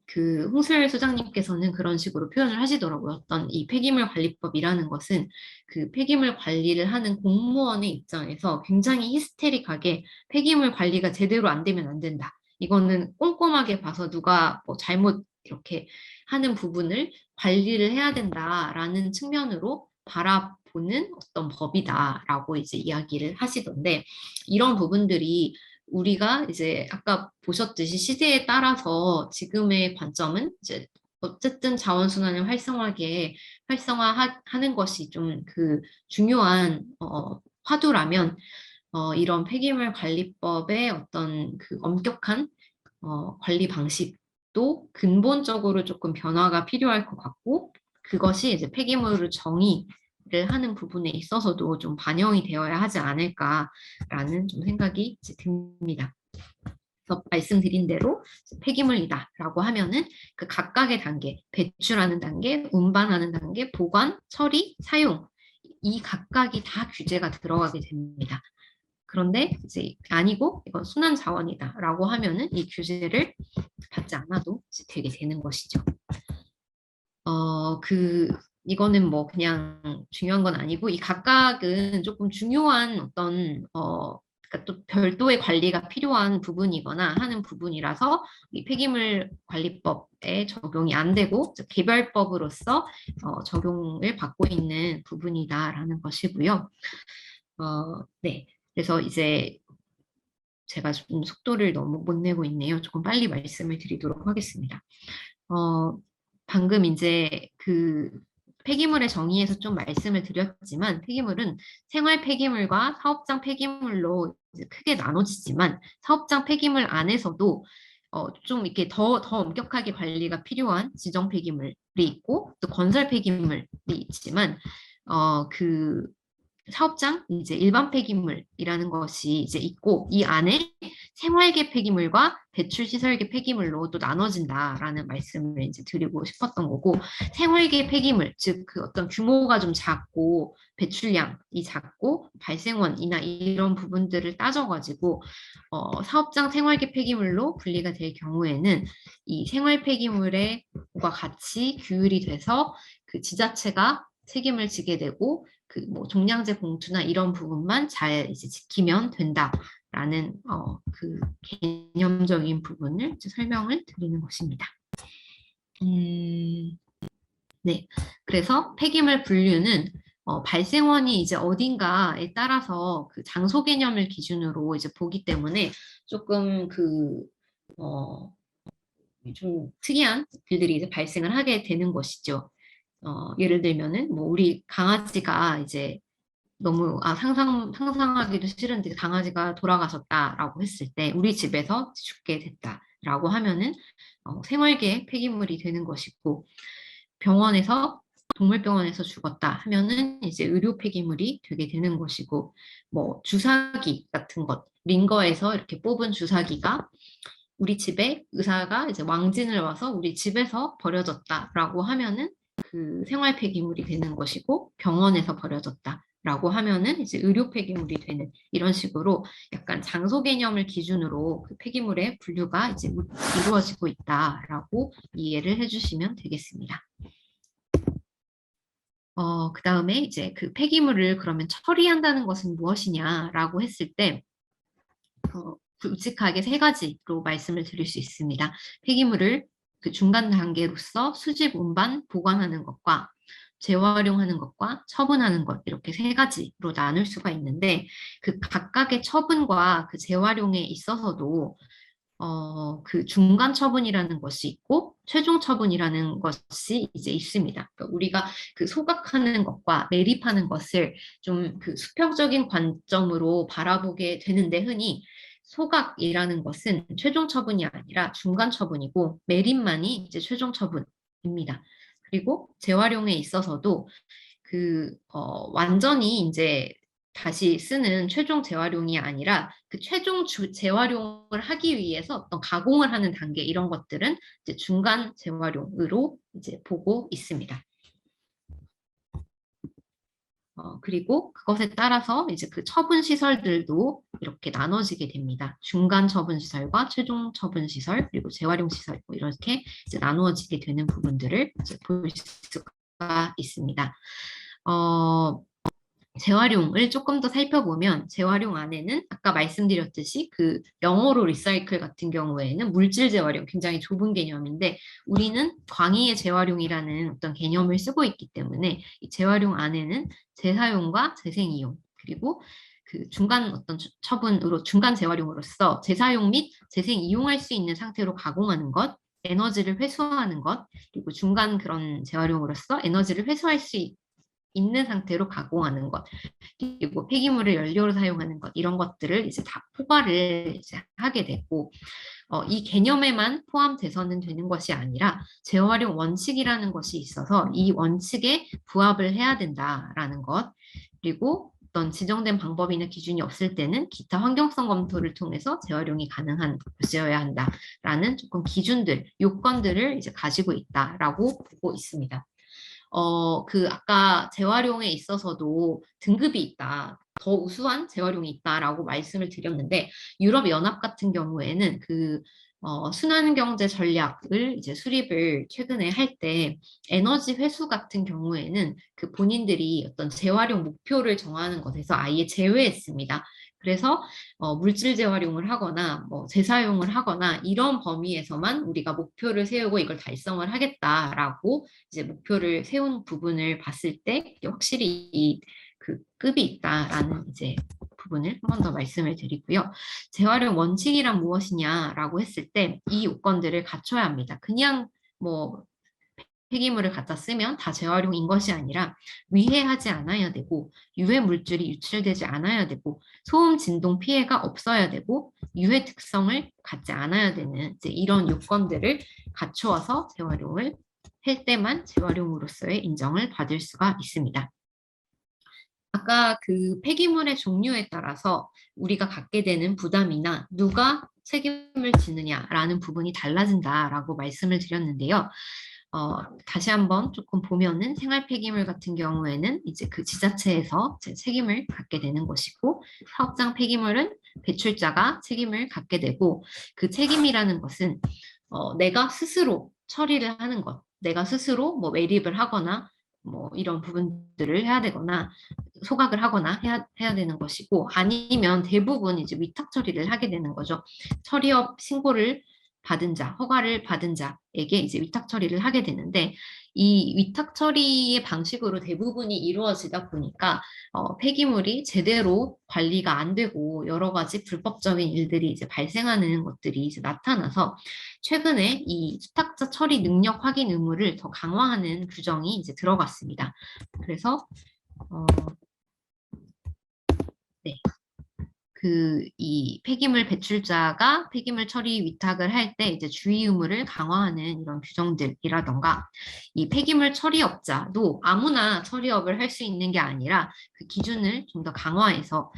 그 홍수열 소장님께서는 그런 식으로 표현을 하시더라고요. 어떤 이 폐기물 관리법이라는 것은 그 폐기물 관리를 하는 공무원의 입장에서 굉장히 히스테릭하게 폐기물 관리가 제대로 안 되면 안 된다. 이거는 꼼꼼하게 봐서 누가 뭐 잘못 이렇게 하는 부분을 관리를 해야 된다라는 측면으로 바라보는 어떤 법이다라고 이제 이야기를 하시던데 이런 부분들이 우리가 이제 아까 보셨듯이 시대에 따라서 지금의 관점은 이제 어쨌든 자원순환을 활성화하는 것이 좀 그 중요한 화두라면 이런 폐기물 관리법의 어떤 그 엄격한 관리 방식도 근본적으로 조금 변화가 필요할 것 같고 그것이 이제 폐기물을 정의를 하는 부분에 있어서도 좀 반영이 되어야 하지 않을까라는 좀 생각이 이제 듭니다. 그래서 말씀드린 대로 폐기물이다라고 하면은 그 각각의 단계, 배출하는 단계, 운반하는 단계, 보관, 처리, 사용 이 각각이 다 규제가 들어가게 됩니다. 그런데 이제 아니고 이건 순환 자원이다라고 하면은 이 규제를 받지 않아도 되게 되는 것이죠. 이거는 뭐 그냥 중요한 건 아니고 이 각각은 조금 중요한 어떤 그러니까 또 별도의 관리가 필요한 부분이거나 하는 부분이라서 이 폐기물 관리법에 적용이 안 되고 개별법으로서 적용을 받고 있는 부분이다라는 것이고요. 네. 그래서 이제 제가 좀 속도를 너무 못 내고 있네요. 조금 빨리 말씀을 드리도록 하겠습니다. 방금 이제 그 폐기물의 정의에서 좀 말씀을 드렸지만 폐기물은 생활 폐기물과 사업장 폐기물로 이제 크게 나눠지지만 사업장 폐기물 안에서도 좀 이렇게 더 엄격하게 관리가 필요한 지정 폐기물이 있고 또 건설 폐기물이 있지만 그 사업장 이제 일반 폐기물이라는 것이 이제 있고 이 안에 생활계 폐기물과 배출시설계 폐기물로 또 나눠진다라는 말씀을 이제 드리고 싶었던 거고 생활계 폐기물 즉 그 어떤 규모가 좀 작고 배출량이 작고 발생원이나 이런 부분들을 따져가지고 사업장 생활계 폐기물로 분리가 될 경우에는 이 생활 폐기물과 같이 규율이 돼서 그 지자체가 책임을 지게 되고 그 뭐 종량제 봉투나 이런 부분만 잘 이제 지키면 된다라는 그 개념적인 부분을 이제 설명을 드리는 것입니다. 네, 그래서 폐기물 분류는 발생원이 이제 어딘가에 따라서 그 장소 개념을 기준으로 이제 보기 때문에 조금 좀 특이한 일들이 이제 발생을 하게 되는 것이죠. 예를 들면은 뭐 우리 강아지가 이제 너무 상상하기도 싫은데 강아지가 돌아가셨다라고 했을 때 우리 집에서 죽게 됐다라고 하면은 생활계 폐기물이 되는 것이고 병원에서 동물병원에서 죽었다 하면은 이제 의료 폐기물이 되게 되는 것이고 뭐 주사기 같은 것 링거에서 이렇게 뽑은 주사기가 우리 집에 의사가 이제 왕진을 와서 우리 집에서 버려졌다라고 하면은 그 생활 폐기물이 되는 것이고 병원에서 버려졌다라고 하면은 이제 의료 폐기물이 되는 이런 식으로 약간 장소 개념을 기준으로 그 폐기물의 분류가 이제 이루어지고 있다라고 이해를 해주시면 되겠습니다. 그 다음에 이제 그 폐기물을 그러면 처리한다는 것은 무엇이냐라고 했을 때 굵직하게 세 가지로 말씀을 드릴 수 있습니다. 폐기물을 그 중간 단계로서 수집, 운반, 보관하는 것과 재활용하는 것과 처분하는 것 이렇게 세 가지로 나눌 수가 있는데 그 각각의 처분과 그 재활용에 있어서도 그 중간 처분이라는 것이 있고 최종 처분이라는 것이 이제 있습니다. 그러니까 우리가 그 소각하는 것과 매립하는 것을 좀 그 수평적인 관점으로 바라보게 되는데 흔히 소각이라는 것은 최종 처분이 아니라 중간 처분이고 매립만이 이제 최종 처분입니다. 그리고 재활용에 있어서도 완전히 이제 다시 쓰는 최종 재활용이 아니라 그 최종 재활용을 하기 위해서 어떤 가공을 하는 단계 이런 것들은 이제 중간 재활용으로 이제 보고 있습니다. 그리고 그것에 따라서 이제 그 처분 시설들도 이렇게 나눠지게 됩니다. 중간 처분 시설과 최종 처분 시설 그리고 재활용 시설 뭐 이렇게 이제 나누어지게 되는 부분들을 이제 볼 수가 있습니다. 재활용을 조금 더 살펴보면 재활용 안에는 아까 말씀드렸듯이 그 영어로 리사이클 같은 경우에는 물질 재활용 굉장히 좁은 개념인데 우리는 광의의 재활용이라는 어떤 개념을 쓰고 있기 때문에 이 재활용 안에는 재사용과 재생이용 그리고 그 중간 어떤 처분으로 중간 재활용으로서 재사용 및 재생 이용할 수 있는 상태로 가공하는 것 에너지를 회수하는 것 그리고 중간 그런 재활용으로서 에너지를 회수할 수 있는 상태로 가공하는 것, 그리고 폐기물을 연료로 사용하는 것, 이런 것들을 이제 다 포괄을 이제 하게 되고, 이 개념에만 포함돼서는 되는 것이 아니라 재활용 원칙이라는 것이 있어서 이 원칙에 부합을 해야 된다라는 것, 그리고 어떤 지정된 방법이나 기준이 없을 때는 기타 환경성 검토를 통해서 재활용이 가능한 것이어야 한다라는 조금 기준들, 요건들을 이제 가지고 있다라고 보고 있습니다. 아까 재활용에 있어서도 등급이 있다. 더 우수한 재활용이 있다라고 말씀을 드렸는데, 유럽연합 같은 경우에는 순환경제 전략을 이제 수립을 최근에 할 때 에너지 회수 같은 경우에는 그 본인들이 어떤 재활용 목표를 정하는 것에서 아예 제외했습니다. 그래서 물질 재활용을 하거나 뭐 재사용을 하거나 이런 범위에서만 우리가 목표를 세우고 이걸 달성을 하겠다라고 이제 목표를 세운 부분을 봤을 때 확실히 그 급이 있다라는 이제 부분을 한 번 더 말씀을 드리고요. 재활용 원칙이란 무엇이냐라고 했을 때 이 요건들을 갖춰야 합니다. 그냥 뭐 폐기물을 갖다 쓰면 다 재활용인 것이 아니라 위해하지 않아야 되고 유해 물질이 유출되지 않아야 되고 소음, 진동 피해가 없어야 되고 유해 특성을 갖지 않아야 되는 이제 이런 요건들을 갖추어서 재활용을 할 때만 재활용으로서의 인정을 받을 수가 있습니다. 아까 그 폐기물의 종류에 따라서 우리가 갖게 되는 부담이나 누가 책임을 지느냐라는 부분이 달라진다라고 말씀을 드렸는데요. 다시 한번 조금 보면은 생활 폐기물 같은 경우에는 이제 그 지자체에서 책임을 갖게 되는 것이고, 사업장 폐기물은 배출자가 책임을 갖게 되고, 그 책임이라는 것은 내가 스스로 처리를 하는 것, 내가 스스로 뭐 매립을 하거나 뭐 이런 부분들을 해야 되거나 소각을 하거나 해야 되는 것이고, 아니면 대부분 이제 위탁 처리를 하게 되는 거죠. 처리업 신고를 받은 자, 허가를 받은 자에게 이제 위탁 처리를 하게 되는데, 이 위탁 처리의 방식으로 대부분이 이루어지다 보니까 폐기물이 제대로 관리가 안 되고 여러 가지 불법적인 일들이 이제 발생하는 것들이 이제 나타나서 최근에 이 수탁자 처리 능력 확인 의무를 더 강화하는 규정이 이제 들어갔습니다. 그래서 네. 이 폐기물 배출자가 폐기물 처리 위탁을 할 때 이제 주의 의무를 강화하는 이런 규정들이라던가, 이 폐기물 처리업자도 아무나 처리업을 할 수 있는 게 아니라 그 기준을 좀 더 강화해서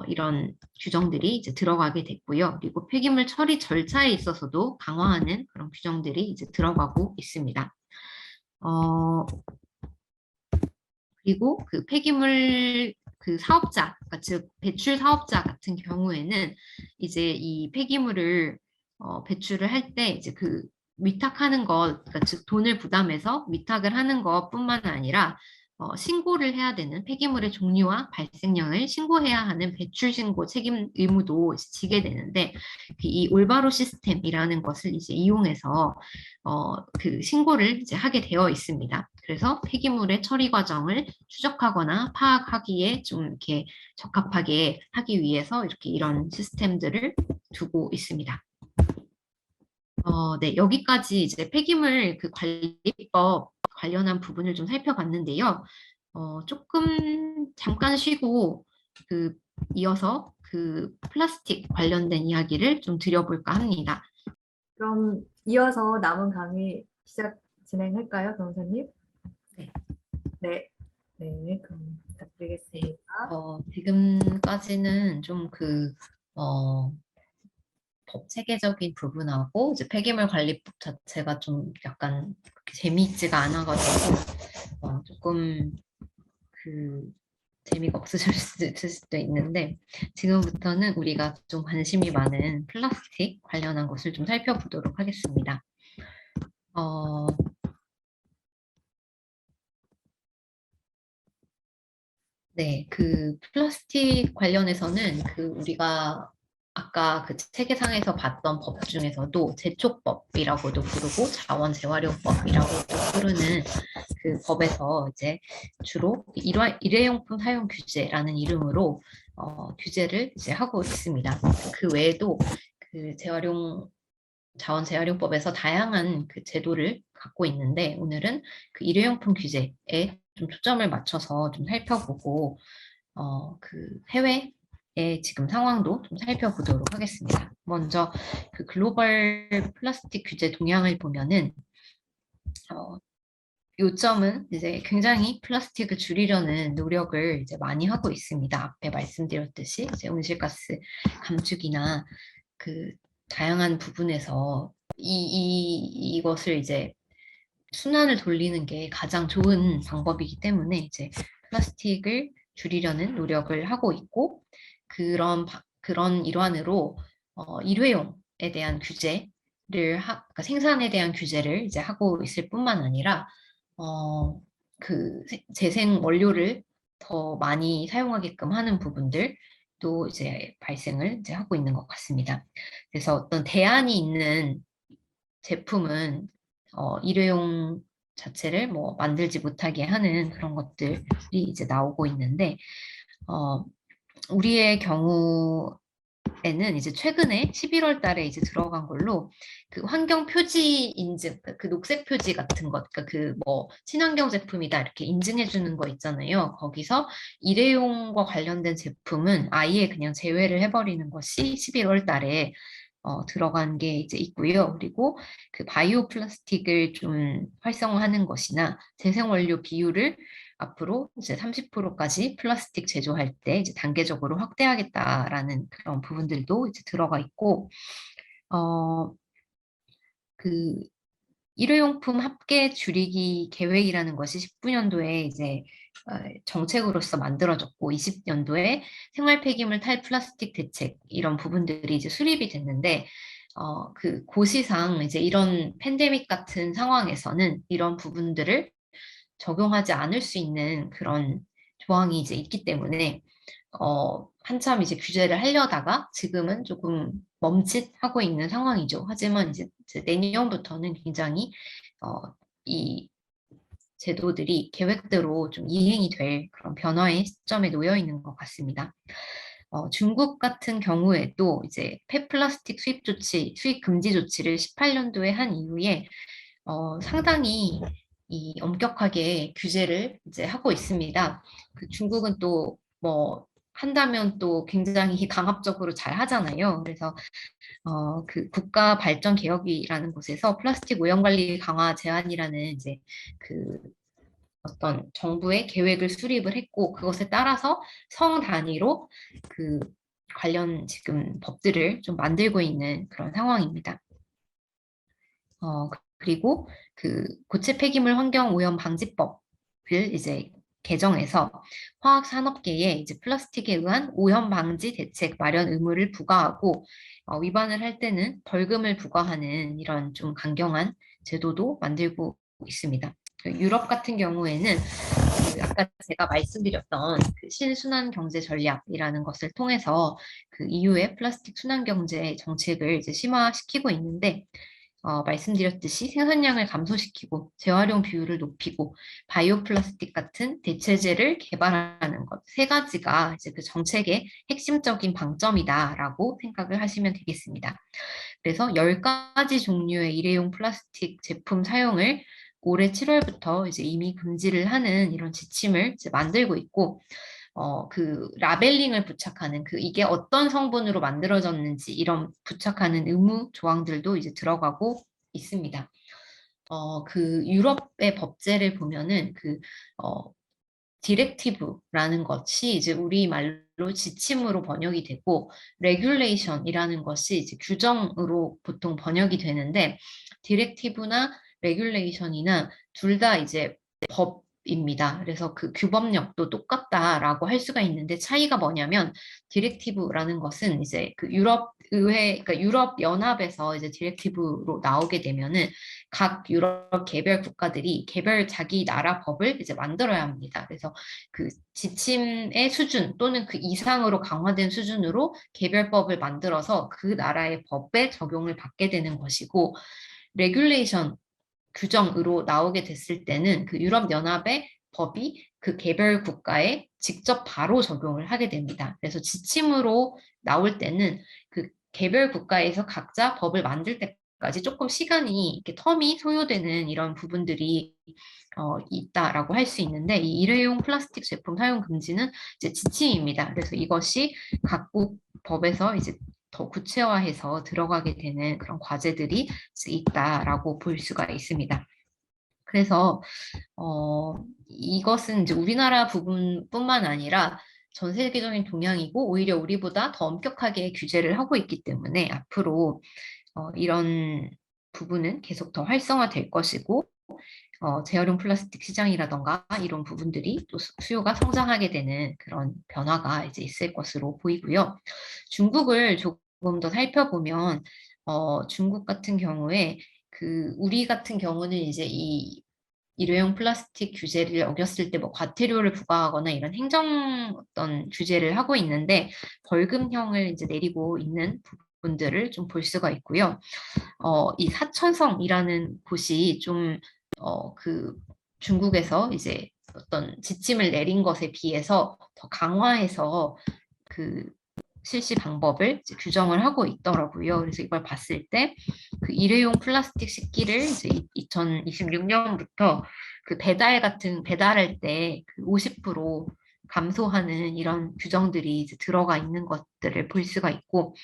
이런 규정들이 이제 들어가게 됐고요. 그리고 폐기물 처리 절차에 있어서도 강화하는 그런 규정들이 이제 들어가고 있습니다. 그리고 그 폐기물 그 사업자, 그러니까 즉 배출 사업자 같은 경우에는 이제 이 폐기물을 배출을 할 때 이제 그 위탁하는 것, 그러니까 즉 돈을 부담해서 위탁을 하는 것뿐만 아니라 신고를 해야 되는 폐기물의 종류와 발생량을 신고해야 하는 배출 신고 책임 의무도 지게 되는데, 이 올바로 시스템이라는 것을 이제 이용해서 그 신고를 이제 하게 되어 있습니다. 그래서 폐기물의 처리 과정을 추적하거나 파악하기에 좀 이렇게 적합하게 하기 위해서 이렇게 이런 시스템들을 두고 있습니다. 네, 여기까지 이제 폐기물 그 관리법 관련한 부분을 좀 살펴봤는데요. 조금 잠깐 쉬고 이어서 그 플라스틱 관련된 이야기를 좀 드려볼까 합니다. 그럼 이어서 남은 강의 진행할까요, 변호사님? 네. 네. 네, 그럼 부탁드리겠습니다. 지금까지는 좀 법 체계적인 부분하고 이제 폐기물 관리법 자체가 좀 약간 재미있지가 않아가지고 조금 재미가 없으실 수도 있는데, 지금부터는 우리가 좀 관심이 많은 플라스틱 관련한 것을 좀 살펴보도록 하겠습니다. 네, 그 플라스틱 관련해서는 우리가 아까 그 체계상에서 봤던 법 중에서도 제촉법이라고도 부르고 자원재활용법이라고도 부르는 그 법에서 이제 주로 일회용품 사용 규제라는 이름으로 규제를 이제 하고 있습니다. 그 외에도 그 자원재활용법에서 다양한 그 제도를 갖고 있는데, 오늘은 그 일회용품 규제에 좀 초점을 맞춰서 좀 살펴보고 그 해외의 지금 상황도 좀 살펴보도록 하겠습니다. 먼저 그 글로벌 플라스틱 규제 동향을 보면은 요점은 이제 굉장히 플라스틱을 줄이려는 노력을 이제 많이 하고 있습니다. 앞에 말씀드렸듯이 이제 온실가스 감축이나 그 다양한 부분에서 이것을 이제 순환을 돌리는 게 가장 좋은 방법이기 때문에 이제 플라스틱을 줄이려는 노력을 하고 있고 그런 일환으로 일회용에 대한 그러니까 생산에 대한 규제를 이제 하고 있을 뿐만 아니라 재생 원료를 더 많이 사용하게끔 하는 부분들도 이제 발생을 이제 하고 있는 것 같습니다. 그래서 어떤 대안이 있는 제품은 일회용 자체를 뭐 만들지 못하게 하는 그런 것들이 이제 나오고 있는데 우리의 경우에는 이제 최근에 11월 달에 이제 들어간 걸로 그 환경 표지 인증, 그 녹색 표지 같은 것, 그러니까 그 뭐 친환경 제품이다 이렇게 인증해 주는 거 있잖아요. 거기서 일회용과 관련된 제품은 아예 그냥 제외를 해버리는 것이 11월 달에 들어간 게 이제 있고요. 그리고 그 바이오 플라스틱을 좀 활성화하는 것이나 재생원료 비율을 앞으로 이제 30%까지 플라스틱 제조할 때 이제 단계적으로 확대하겠다라는 그런 부분들도 이제 들어가 있고, 어, 그 일회용품 합계 줄이기 계획이라는 것이 19년도에 이제 정책으로서 만들어졌고 20년도에 생활 폐기물 탈 플라스틱 대책 이런 부분들이 이제 수립이 됐는데 그 고시상 이제 이런 팬데믹 같은 상황에서는 이런 부분들을 적용하지 않을 수 있는 그런 조항이 이제 있기 때문에 한참 이제 규제를 하려다가 지금은 조금 멈칫하고 있는 상황이죠. 하지만 이제 내년부터는 굉장히 이 제도들이 계획대로 좀 이행이 될 그런 변화의 시점에 놓여 있는 것 같습니다. 중국 같은 경우에도 이제 폐플라스틱 수입 금지 조치를 18년도에 한 이후에 상당히 엄격하게 규제를 이제 하고 있습니다. 그 중국은 또 뭐 한다면 또 굉장히 강압적으로 잘 하잖아요. 그래서 그 국가 발전 개혁이라는 곳에서 플라스틱 오염 관리 강화 제안이라는 이제 그 어떤 정부의 계획을 수립을 했고 그것에 따라서 성 단위로 그 관련 지금 법들을 좀 만들고 있는 그런 상황입니다. 그리고 그 고체 폐기물 환경 오염 방지법을 이제 개정해서 화학 산업계에 이제 플라스틱에 의한 오염 방지 대책 마련 의무를 부과하고 위반을 할 때는 벌금을 부과하는 이런 좀 강경한 제도도 만들고 있습니다. 유럽 같은 경우에는 그 아까 제가 말씀드렸던 그 신순환 경제 전략이라는 것을 통해서 그 EU의 플라스틱 순환 경제 정책을 이제 심화시키고 있는데 말씀드렸듯이 생산량을 감소시키고 재활용 비율을 높이고 바이오 플라스틱 같은 대체제를 개발하는 것 세 가지가 이제 그 정책의 핵심적인 방점이다라고 생각을 하시면 되겠습니다. 그래서 10가지 종류의 일회용 플라스틱 제품 사용을 올해 7월부터 이제 이미 금지를 하는 이런 지침을 이제 만들고 있고 그 라벨링을 부착하는 이게 어떤 성분으로 만들어졌는지 이런 부착하는 의무 조항들도 이제 들어가고 있습니다. 그 유럽의 법제를 보면은 디렉티브라는 것이 이제 우리말로 지침으로 번역이 되고 레귤레이션이라는 것이 이제 규정으로 보통 번역이 되는데 디렉티브나 레귤레이션이나 둘 다 이제 법입니다. 그래서 그 규범력도 똑같다라고 할 수가 있는데 차이가 뭐냐면 디렉티브라는 것은 이제 그 유럽 의회, 그러니까 유럽 연합에서 이제 디렉티브로 나오게 되면은 각 유럽 개별 국가들이 개별 자기 나라 법을 이제 만들어야 합니다. 그래서 그 지침의 수준 또는 그 이상으로 강화된 수준으로 개별법을 만들어서 그 나라의 법에 적용을 받게 되는 것이고 레귤레이션 규정으로 나오게 됐을 때는 그 유럽연합의 법이 그 개별 국가에 직접 바로 적용을 하게 됩니다. 그래서 지침으로 나올 때는 그 개별 국가에서 각자 법을 만들 때까지 조금 시간이 이렇게 텀이 소요되는 이런 부분들이 있다라고 할 수 있는데 이 일회용 플라스틱 제품 사용 금지는 이제 지침입니다. 그래서 이것이 각국 법에서 이제 더 구체화해서 들어가게 되는 그런 과제들이 있다라고 볼 수가 있습니다. 그래서 이것은 이제 우리나라 부분뿐만 아니라 전 세계적인 동향이고 오히려 우리보다 더 엄격하게 규제를 하고 있기 때문에 앞으로 이런 부분은 계속 더 활성화될 것이고 재활용 플라스틱 시장이라던가 이런 부분들이 또 수요가 성장하게 되는 그런 변화가 이제 있을 것으로 보이고요. 중국을 조금 더 살펴보면 중국 같은 경우에 우리 같은 경우는 이제 이 일회용 플라스틱 규제를 어겼을 때 뭐 과태료를 부과하거나 이런 행정 어떤 규제를 하고 있는데 벌금형을 이제 내리고 있는 부분들을 좀 볼 수가 있고요. 이 사천성이라는 곳이 좀 중국에서 이제 어떤 지침을 내린 것에 비해서 더 강화해서 그 실시 방법을 이제 규정을 하고 있더라고요. 그래서 이걸 봤을 때 그 일회용 플라스틱 식기를 이제 2026년부터 그 배달할 때 그 50% 감소하는 이런 규정들이 이제 들어가 있는 것들을 볼 수가 있고,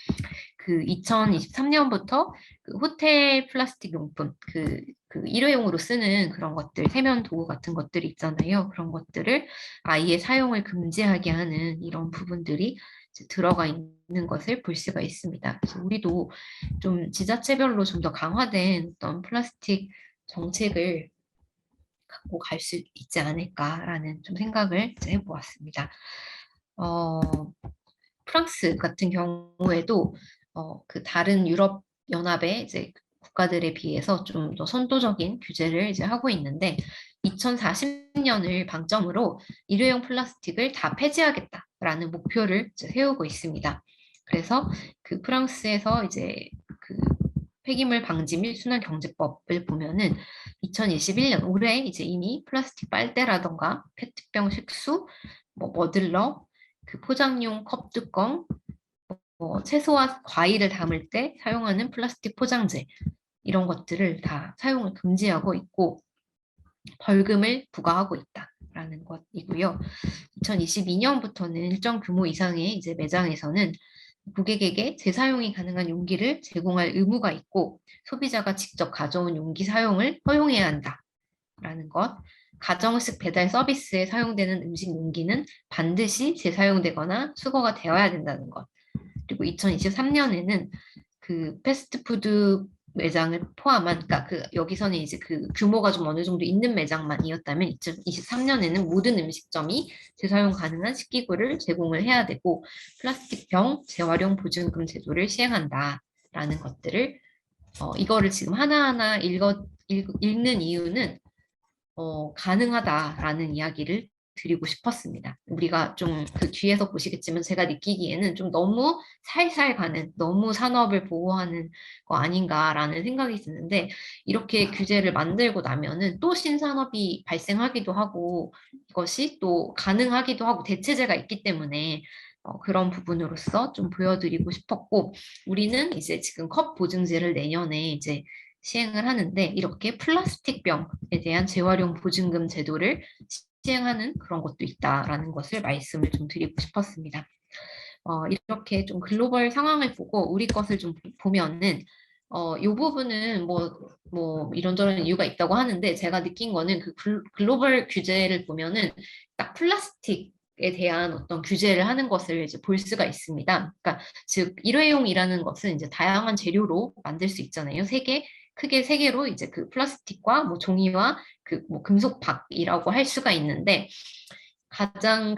그 2023년부터 그 호텔 플라스틱 용품, 그 일회용으로 쓰는 그런 것들, 세면 도구 같은 것들이 있잖아요. 그런 것들을 아예 사용을 금지하게 하는 이런 부분들이 이제 들어가 있는 것을 볼 수가 있습니다. 그래서 우리도 좀 지자체별로 좀 더 강화된 어떤 플라스틱 정책을 갖고 갈 수 있지 않을까라는 좀 생각을 이제 해보았습니다. 어, 프랑스 같은 경우에도 그 다른 유럽 연합의 이제 국가들에 비해서 좀 더 선도적인 규제를 이제 하고 있는데 2040년을 방점으로 일회용 플라스틱을 다 폐지하겠다라는 목표를 이제 세우고 있습니다. 그래서 그 프랑스에서 이제 그 폐기물 방지 및 순환 경제법을 보면은 2021년 올해 이제 이미 플라스틱 빨대라던가 페트병 식수, 뭐 머들러, 그 포장용 컵 뚜껑, 채소와 과일을 담을 때 사용하는 플라스틱 포장재 이런 것들을 다 사용을 금지하고 있고 벌금을 부과하고 있다라는 것이고요. 2022년부터는 일정 규모 이상의 이제 매장에서는 고객에게 재사용이 가능한 용기를 제공할 의무가 있고 소비자가 직접 가져온 용기 사용을 허용해야 한다라는 것. 가정식 배달 서비스에 사용되는 음식 용기는 반드시 재사용되거나 수거가 되어야 된다는 것. 그리고 2023년에는 그 패스트푸드 매장을 포함한, 그러니까 여기서는 이제 그 규모가 좀 어느 정도 있는 매장만이었다면 2023년에는 모든 음식점이 재사용 가능한 식기구를 제공을 해야 되고 플라스틱 병 재활용 보증금 제도를 시행한다라는 것들을 이거를 지금 하나하나 읽는 이유는 가능하다라는 이야기를 드리고 싶었습니다. 우리가 좀 그 뒤에서 보시겠지만 제가 느끼기에는 좀 너무 살살 가는, 너무 산업을 보호하는 거 아닌가라는 생각이 드는데 이렇게 규제를 만들고 나면은 또 신산업이 발생하기도 하고 이것이 또 가능하기도 하고 대체제가 있기 때문에 그런 부분으로서 좀 보여드리고 싶었고 우리는 이제 지금 컵 보증제를 내년에 이제 시행을 하는데 이렇게 플라스틱 병에 대한 재활용 보증금 제도를 시행하는 그런 것도 있다라는 것을 말씀을 좀 드리고 싶었습니다. 이렇게 좀 글로벌 상황을 보고 우리 것을 좀 보면은 이 부분은 뭐 이런저런 이유가 있다고 하는데 제가 느낀 거는 그 글로벌 규제를 보면은 딱 플라스틱에 대한 어떤 규제를 하는 것을 이제 볼 수가 있습니다. 그러니까 즉 일회용이라는 것은 이제 다양한 재료로 만들 수 있잖아요. 크게 세 개로 이제 그 플라스틱과 뭐 종이와 그 뭐 금속박이라고 할 수가 있는데 가장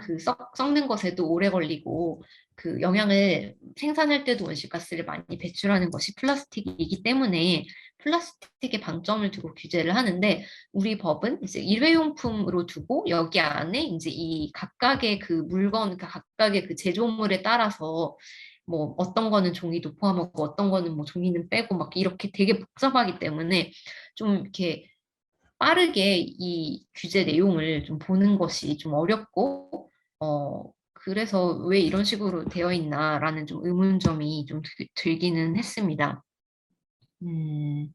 썩는 것에도 오래 걸리고 그 영양을 생산할 때도 온실가스를 많이 배출하는 것이 플라스틱이기 때문에 플라스틱에 방점을 두고 규제를 하는데 우리 법은 이제 일회용품으로 두고 여기 안에 이제 이 각각의 그 물건, 그러니까 각각의 그 제조물에 따라서 뭐 어떤 거는 종이도 포함하고 어떤 거는 뭐 종이는 빼고 막 이렇게 되게 복잡하기 때문에 좀 이렇게 빠르게 이 규제 내용을 좀 보는 것이 좀 어렵고, 그래서 왜 이런 식으로 되어 있나라는 좀 의문점이 좀 들기는 했습니다. 음,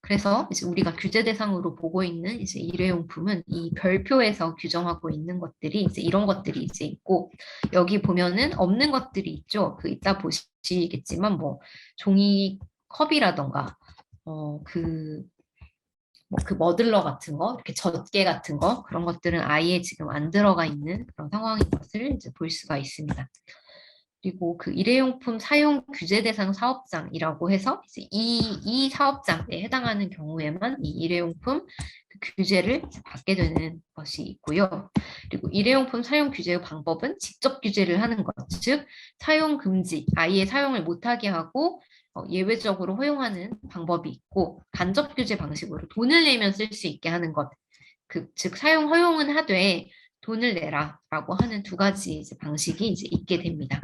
그래서 이제 우리가 규제 대상으로 보고 있는 이제 일회용품은 이 별표에서 규정하고 있는 것들이 이제 이런 것들이 이제 있고, 여기 보면은 없는 것들이 있죠. 이따 보시겠지만 뭐 종이 컵이라던가, 그 뭐 그 머들러 같은 거, 이렇게 젖게 같은 거, 그런 것들은 아예 지금 안 들어가 있는 그런 상황인 것을 이제 볼 수가 있습니다. 그리고 그 일회용품 사용 규제 대상 사업장이라고 해서 이제 이 사업장에 해당하는 경우에만 이 일회용품 그 규제를 받게 되는 것이 있고요. 그리고 일회용품 사용 규제의 방법은 직접 규제를 하는 것, 즉 사용 금지, 아예 사용을 못하게 하고 예외적으로 허용하는 방법이 있고, 간접 규제 방식으로 돈을 내면 쓸 수 있게 하는 것, 즉 사용 허용은 하되 돈을 내라라고 하는 두 가지 이제 방식이 이제 있게 됩니다.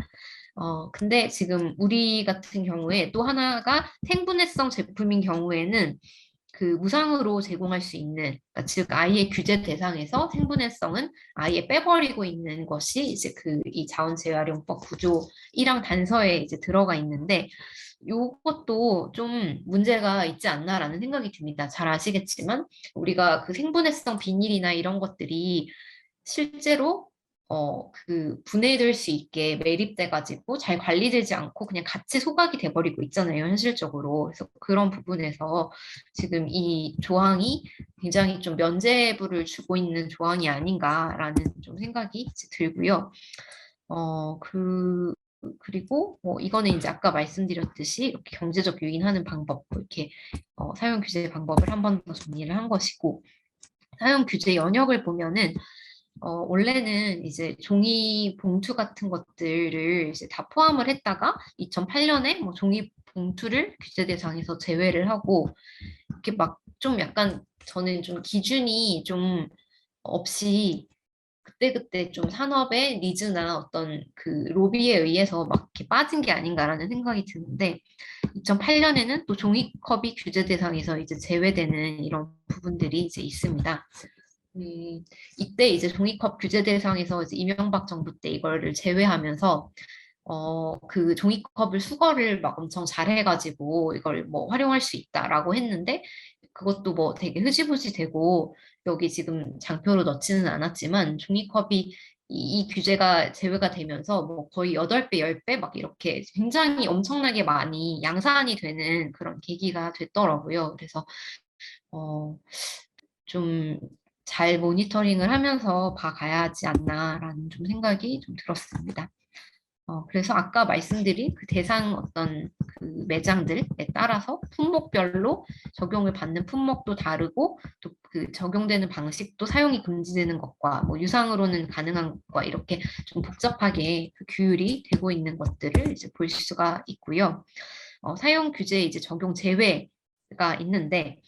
근데 지금 우리 같은 경우에 또 하나가 생분해성 제품인 경우에는 그 무상으로 제공할 수 있는, 그러니까 즉 아예 규제 대상에서 생분해성은 아예 빼버리고 있는 것이 이제 그 이 자원재활용법 구조 1항 단서에 이제 들어가 있는데, 요것도 좀 문제가 있지 않나라는 생각이 듭니다. 잘 아시겠지만 우리가 그 생분해성 비닐이나 이런 것들이 실제로 그 분해될 수 있게 매립돼 가지고 잘 관리되지 않고 그냥 같이 소각이 돼버리고 있잖아요, 현실적으로. 그래서 그런 부분에서 지금 이 조항이 굉장히 좀 면죄부를 주고 있는 조항이 아닌가라는 좀 생각이 들고요. 그리고 뭐 이거는 이제 아까 말씀드렸듯이 이렇게 경제적 유인하는 방법, 뭐 이렇게 사용 규제 방법을 한 번 더 정리를 한 것이고, 사용 규제 연역을 보면은 원래는 이제 종이 봉투 같은 것들을 이제 다 포함을 했다가 2008년에 뭐 종이 봉투를 규제 대상에서 제외를 하고, 이렇게 막 좀 약간 저는 좀 기준이 좀 없이 그때그때 좀 산업의 니즈나 어떤 그 로비에 의해서 막 이렇게 빠진 게 아닌가라는 생각이 드는데, 2008년에는 또 종이컵이 규제 대상에서 이제 제외되는 이런 부분들이 이제 있습니다. 이때 이제 종이컵 규제 대상에서 이제 이명박 정부 때 이거를 제외하면서 그 종이컵을 수거를 막 엄청 잘해가지고 이걸 뭐 활용할 수 있다라고 했는데, 그것도 뭐 되게 흐지부지 되고 여기 지금 장표로 넣지는 않았지만 종이컵이 이 규제가 제외가 되면서 뭐 거의 8배, 10배 막 이렇게 굉장히 엄청나게 많이 양산이 되는 그런 계기가 됐더라고요. 그래서 어, 좀 잘 모니터링을 하면서 봐가야 하지 않나라는 좀 생각이 좀 들었습니다. 그래서 아까 말씀드린 그 대상 어떤 그 매장들에 따라서 품목별로 적용을 받는 품목도 다르고, 또 그 적용되는 방식도 사용이 금지되는 것과 뭐 유상으로는 가능한 것과 이렇게 좀 복잡하게 그 규율이 되고 있는 것들을 이제 볼 수가 있고요. 사용 규제 이제 적용 제외가 있는데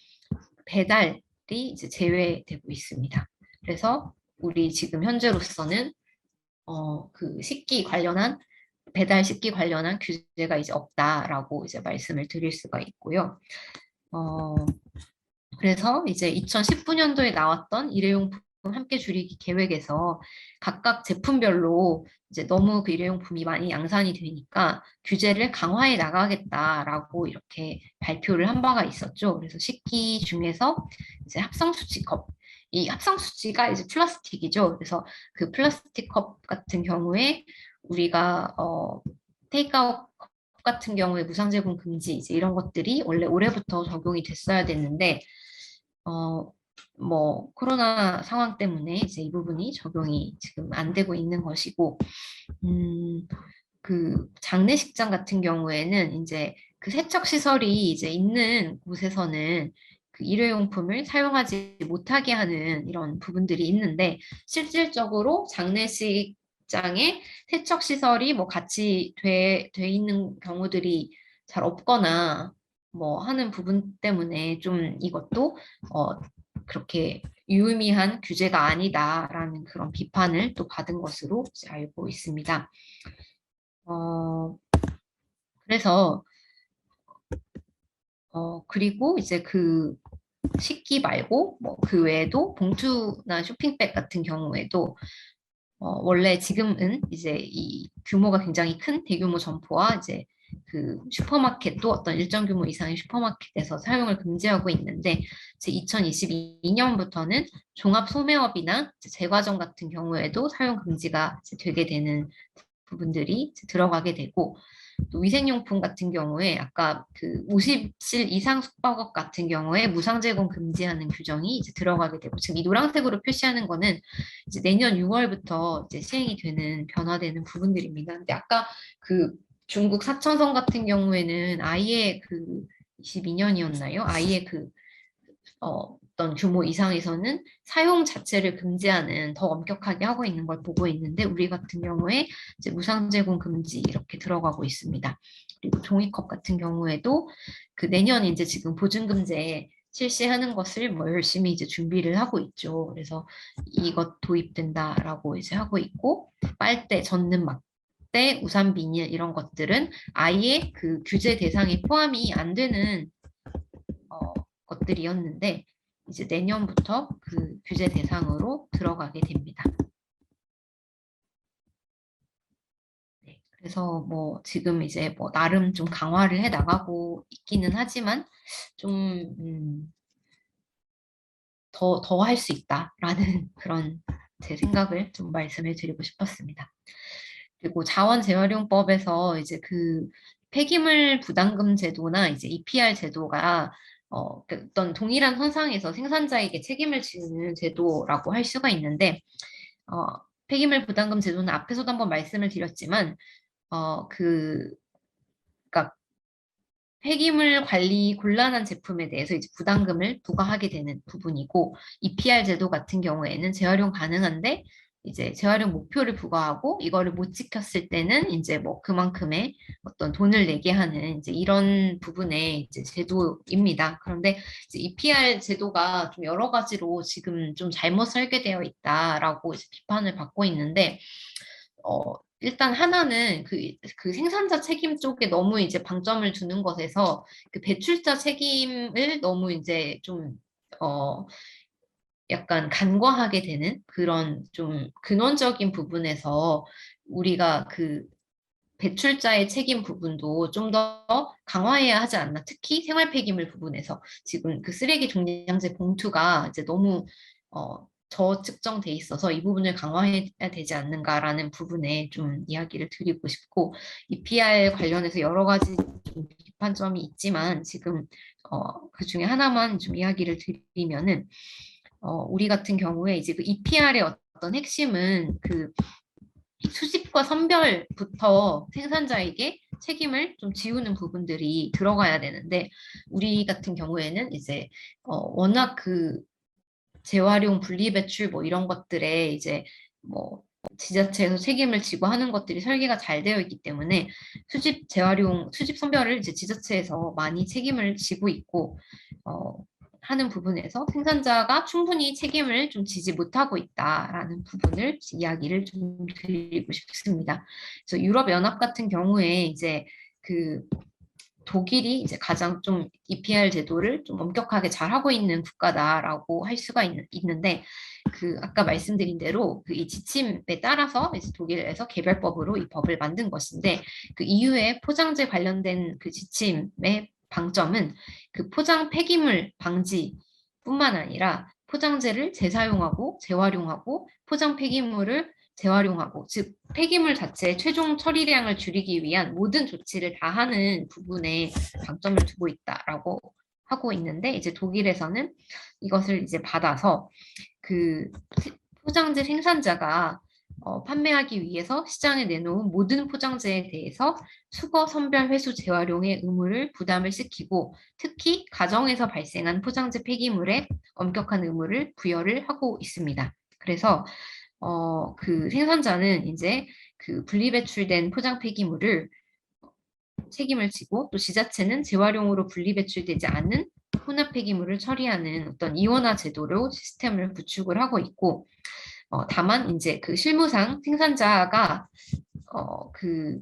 배달이 이제 제외되고 있습니다. 그래서 우리 지금 현재로서는 그 식기 관련한 배달 식기 관련한 규제가 이제 없다라고 이제 말씀을 드릴 수가 있고요. 어, 그래서 이제 2019년도에 나왔던 일회용품 함께 줄이기 계획에서 각각 제품별로 이제 너무 그 일회용품이 많이 양산이 되니까 규제를 강화해 나가겠다라고 이렇게 발표를 한 바가 있었죠. 그래서 식기 중에서 이제 합성수지 컵, 이 합성수지가 이제 플라스틱이죠. 그래서 그 플라스틱 컵 같은 경우에 우리가 테이크아웃 컵 같은 경우에 무상 제공 금지 이제 이런 것들이 원래 올해부터 적용이 됐어야 됐는데, 뭐 코로나 상황 때문에 이제 이 부분이 적용이 지금 안 되고 있는 것이고, 그 장례식장 같은 경우에는 이제 그 세척 시설이 이제 있는 곳에서는 그 일회용품을 사용하지 못하게 하는 이런 부분들이 있는데, 실질적으로 장례식장에 세척 시설이 뭐 같이 돼 있는 경우들이 잘 없거나 뭐 하는 부분 때문에 좀 이것도 그렇게 유의미한 규제가 아니다라는 그런 비판을 또 받은 것으로 이제 알고 있습니다. 그래서 그리고 이제 그 식기 말고 뭐 그 외에도 봉투나 쇼핑백 같은 경우에도 원래 지금은 이제 이 규모가 굉장히 큰 대규모 점포와 이제 그 슈퍼마켓도 어떤 일정 규모 이상의 슈퍼마켓에서 사용을 금지하고 있는데, 제 2022년부터는 종합 소매업이나 제과점 같은 경우에도 사용 금지가 이제 되게 되는 부분들이 이제 들어가게 되고, 또 위생용품 같은 경우에 아까 그 50실 이상 숙박업 같은 경우에 무상 제공 금지하는 규정이 이제 들어가게 되고 지금 이 노란색으로 표시하는 거는 이제 내년 6월부터 이제 시행이 되는 변화되는 부분들입니다. 근데 아까 그 중국 사천성 같은 경우에는 아예 그 22년이었나요? 아예 그 어떤 규모 이상에서는 사용 자체를 금지하는 더 엄격하게 하고 있는 걸 보고 있는데 우리 같은 경우에 이제 무상 제공 금지 이렇게 들어가고 있습니다. 그리고 종이컵 같은 경우에도 그 내년 이제 지금 보증금제 실시하는 것을 뭐 열심히 이제 준비를 하고 있죠. 그래서 이것 도입된다라고 이제 하고 있고 빨대, 젖는 막대, 우산 비닐 이런 것들은 아예 그 규제 대상에 포함이 안 되는 것들이었는데 이제 내년부터 그 규제 대상으로 들어가게 됩니다. 네, 그래서 뭐 지금 이제 뭐 나름 좀 강화를 해 나가고 있기는 하지만 좀 더 할 수 있다라는 그런 제 생각을 좀 말씀을 드리고 싶었습니다. 그리고 자원재활용법에서 이제 그 폐기물 부담금 제도나 이제 EPR 제도가 그 어떤 동일한 선상에서 생산자에게 책임을 지는 제도라고 할 수가 있는데 어, 폐기물 부담금 제도는 앞에서도 한번 말씀을 드렸지만 그 그러니까 폐기물 관리 곤란한 제품에 대해서 이제 부담금을 부과하게 되는 부분이고 EPR 제도 같은 경우에는 재활용 가능한데 이제 재활용 목표를 부과하고 이거를 못 지켰을 때는 이제 뭐 그만큼의 어떤 돈을 내게 하는 이제 이런 부분의 이제 제도입니다. 그런데 이제 EPR 제도가 좀 여러 가지로 지금 좀 잘못 설계되어 있다라고 이제 비판을 받고 있는데 일단 하나는 그 생산자 책임 쪽에 너무 이제 방점을 두는 것에서 그 배출자 책임을 너무 이제 좀, 약간 간과하게 되는 그런 좀 근원적인 부분에서 우리가 그 배출자의 책임 부분도 좀 더 강화해야 하지 않나. 특히 생활 폐기물 부분에서 지금 그 쓰레기 종량제 봉투가 이제 너무 저측정돼 있어서 이 부분을 강화해야 되지 않는가라는 부분에 좀 이야기를 드리고 싶고 EPR 관련해서 여러 가지 좀 비판점이 있지만 지금 그 중에 하나만 좀 이야기를 드리면은 우리 같은 경우에 이제 그 EPR의 어떤 핵심은 그 수집과 선별부터 생산자에게 책임을 좀 지우는 부분들이 들어가야 되는데 우리 같은 경우에는 이제 워낙 그 재활용 분리배출 뭐 이런 것들에 이제 뭐 지자체에서 책임을 지고 하는 것들이 설계가 잘 되어 있기 때문에 수집 재활용 수집 선별을 이제 지자체에서 많이 책임을 지고 있고 하는 부분에서 생산자가 충분히 책임을 좀 지지 못하고 있다라는 부분을 이야기를 좀 드리고 싶습니다. 그래서 유럽연합 같은 경우에 이제 그 독일이 이제 가장 좀 EPR 제도를 좀 엄격하게 잘 하고 있는 국가다라고 할 수가 있는데 그 아까 말씀드린 대로 그 이 지침에 따라서 이제 독일에서 개별법으로 이 법을 만든 것인데 그 EU의 포장재 관련된 그 지침의 방점은 그 포장 폐기물 방지뿐만 아니라 포장재를 재사용하고 재활용하고 포장 폐기물을 재활용하고 즉 폐기물 자체의 최종 처리량을 줄이기 위한 모든 조치를 다 하는 부분에 방점을 두고 있다라고 하고 있는데 이제 독일에서는 이것을 이제 받아서 그 포장재 생산자가 판매하기 위해서 시장에 내놓은 모든 포장재에 대해서 수거, 선별, 회수, 재활용의 의무를 부담을 시키고 특히 가정에서 발생한 포장재 폐기물에 엄격한 의무를 부여를 하고 있습니다. 그래서 그 생산자는 이제 그 분리배출된 포장 폐기물을 책임을 지고 또 지자체는 재활용으로 분리배출되지 않는 혼합 폐기물을 처리하는 어떤 이원화 제도로 시스템을 구축을 하고 있고 다만 이제 그 실무상 생산자가 그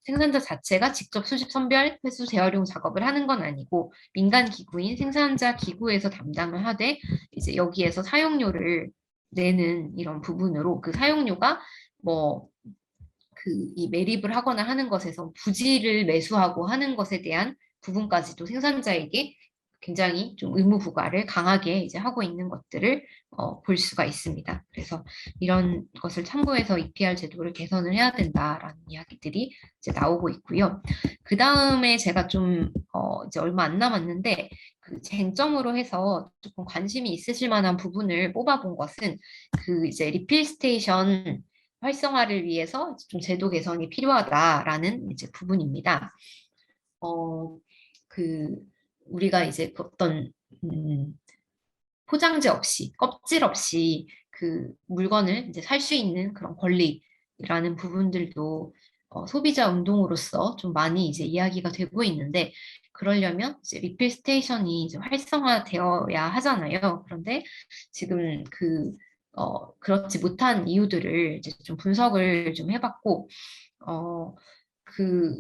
생산자 자체가 직접 수집 선별, 회수, 재활용 작업을 하는 건 아니고 민간 기구인 생산자 기구에서 담당을 하되 이제 여기에서 사용료를 내는 이런 부분으로 그 사용료가 뭐 그 이 매립을 하거나 하는 것에서 부지를 매수하고 하는 것에 대한 부분까지도 생산자에게 굉장히 좀 의무 부과를 강하게 이제 하고 있는 것들을 볼 수가 있습니다. 그래서 이런 것을 참고해서 EPR 제도를 개선을 해야 된다라는 이야기들이 이제 나오고 있고요. 그 다음에 제가 좀 이제 얼마 안 남았는데 그 쟁점으로 해서 조금 관심이 있으실 만한 부분을 뽑아본 것은 그 이제 리필 스테이션 활성화를 위해서 좀 제도 개선이 필요하다라는 이제 부분입니다. 어, 그 우리가 이제 그 어떤 포장재 없이 껍질 없이 그 물건을 이제 살 수 있는 그런 권리라는 부분들도 소비자 운동으로서 좀 많이 이제 이야기가 되고 있는데 그러려면 이제 리필 스테이션이 이제 활성화되어야 하잖아요. 그런데 지금 그렇지 못한 이유들을 이제 좀 분석을 좀 해봤고 그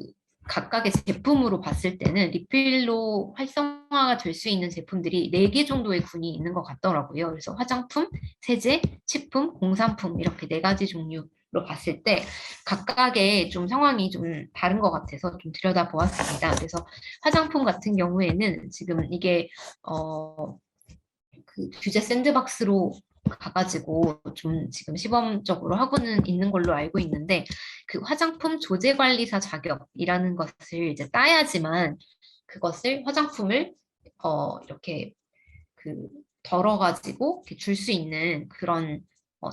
각각의 제품으로 봤을 때는 리필로 활성화가 될 수 있는 제품들이 4개 정도의 군이 있는 것 같더라고요. 그래서 화장품, 세제, 식품, 공산품 이렇게 4가지 종류로 봤을 때 각각의 좀 상황이 좀 다른 것 같아서 좀 들여다보았습니다. 그래서 화장품 같은 경우에는 지금 이게 그 규제 샌드박스로 가가지고 좀 지금 시범적으로 하고는 있는 걸로 알고 있는데 그 화장품 조제관리사 자격이라는 것을 이제 따야지만 그것을 화장품을 이렇게 그 덜어가지고 줄 수 있는 그런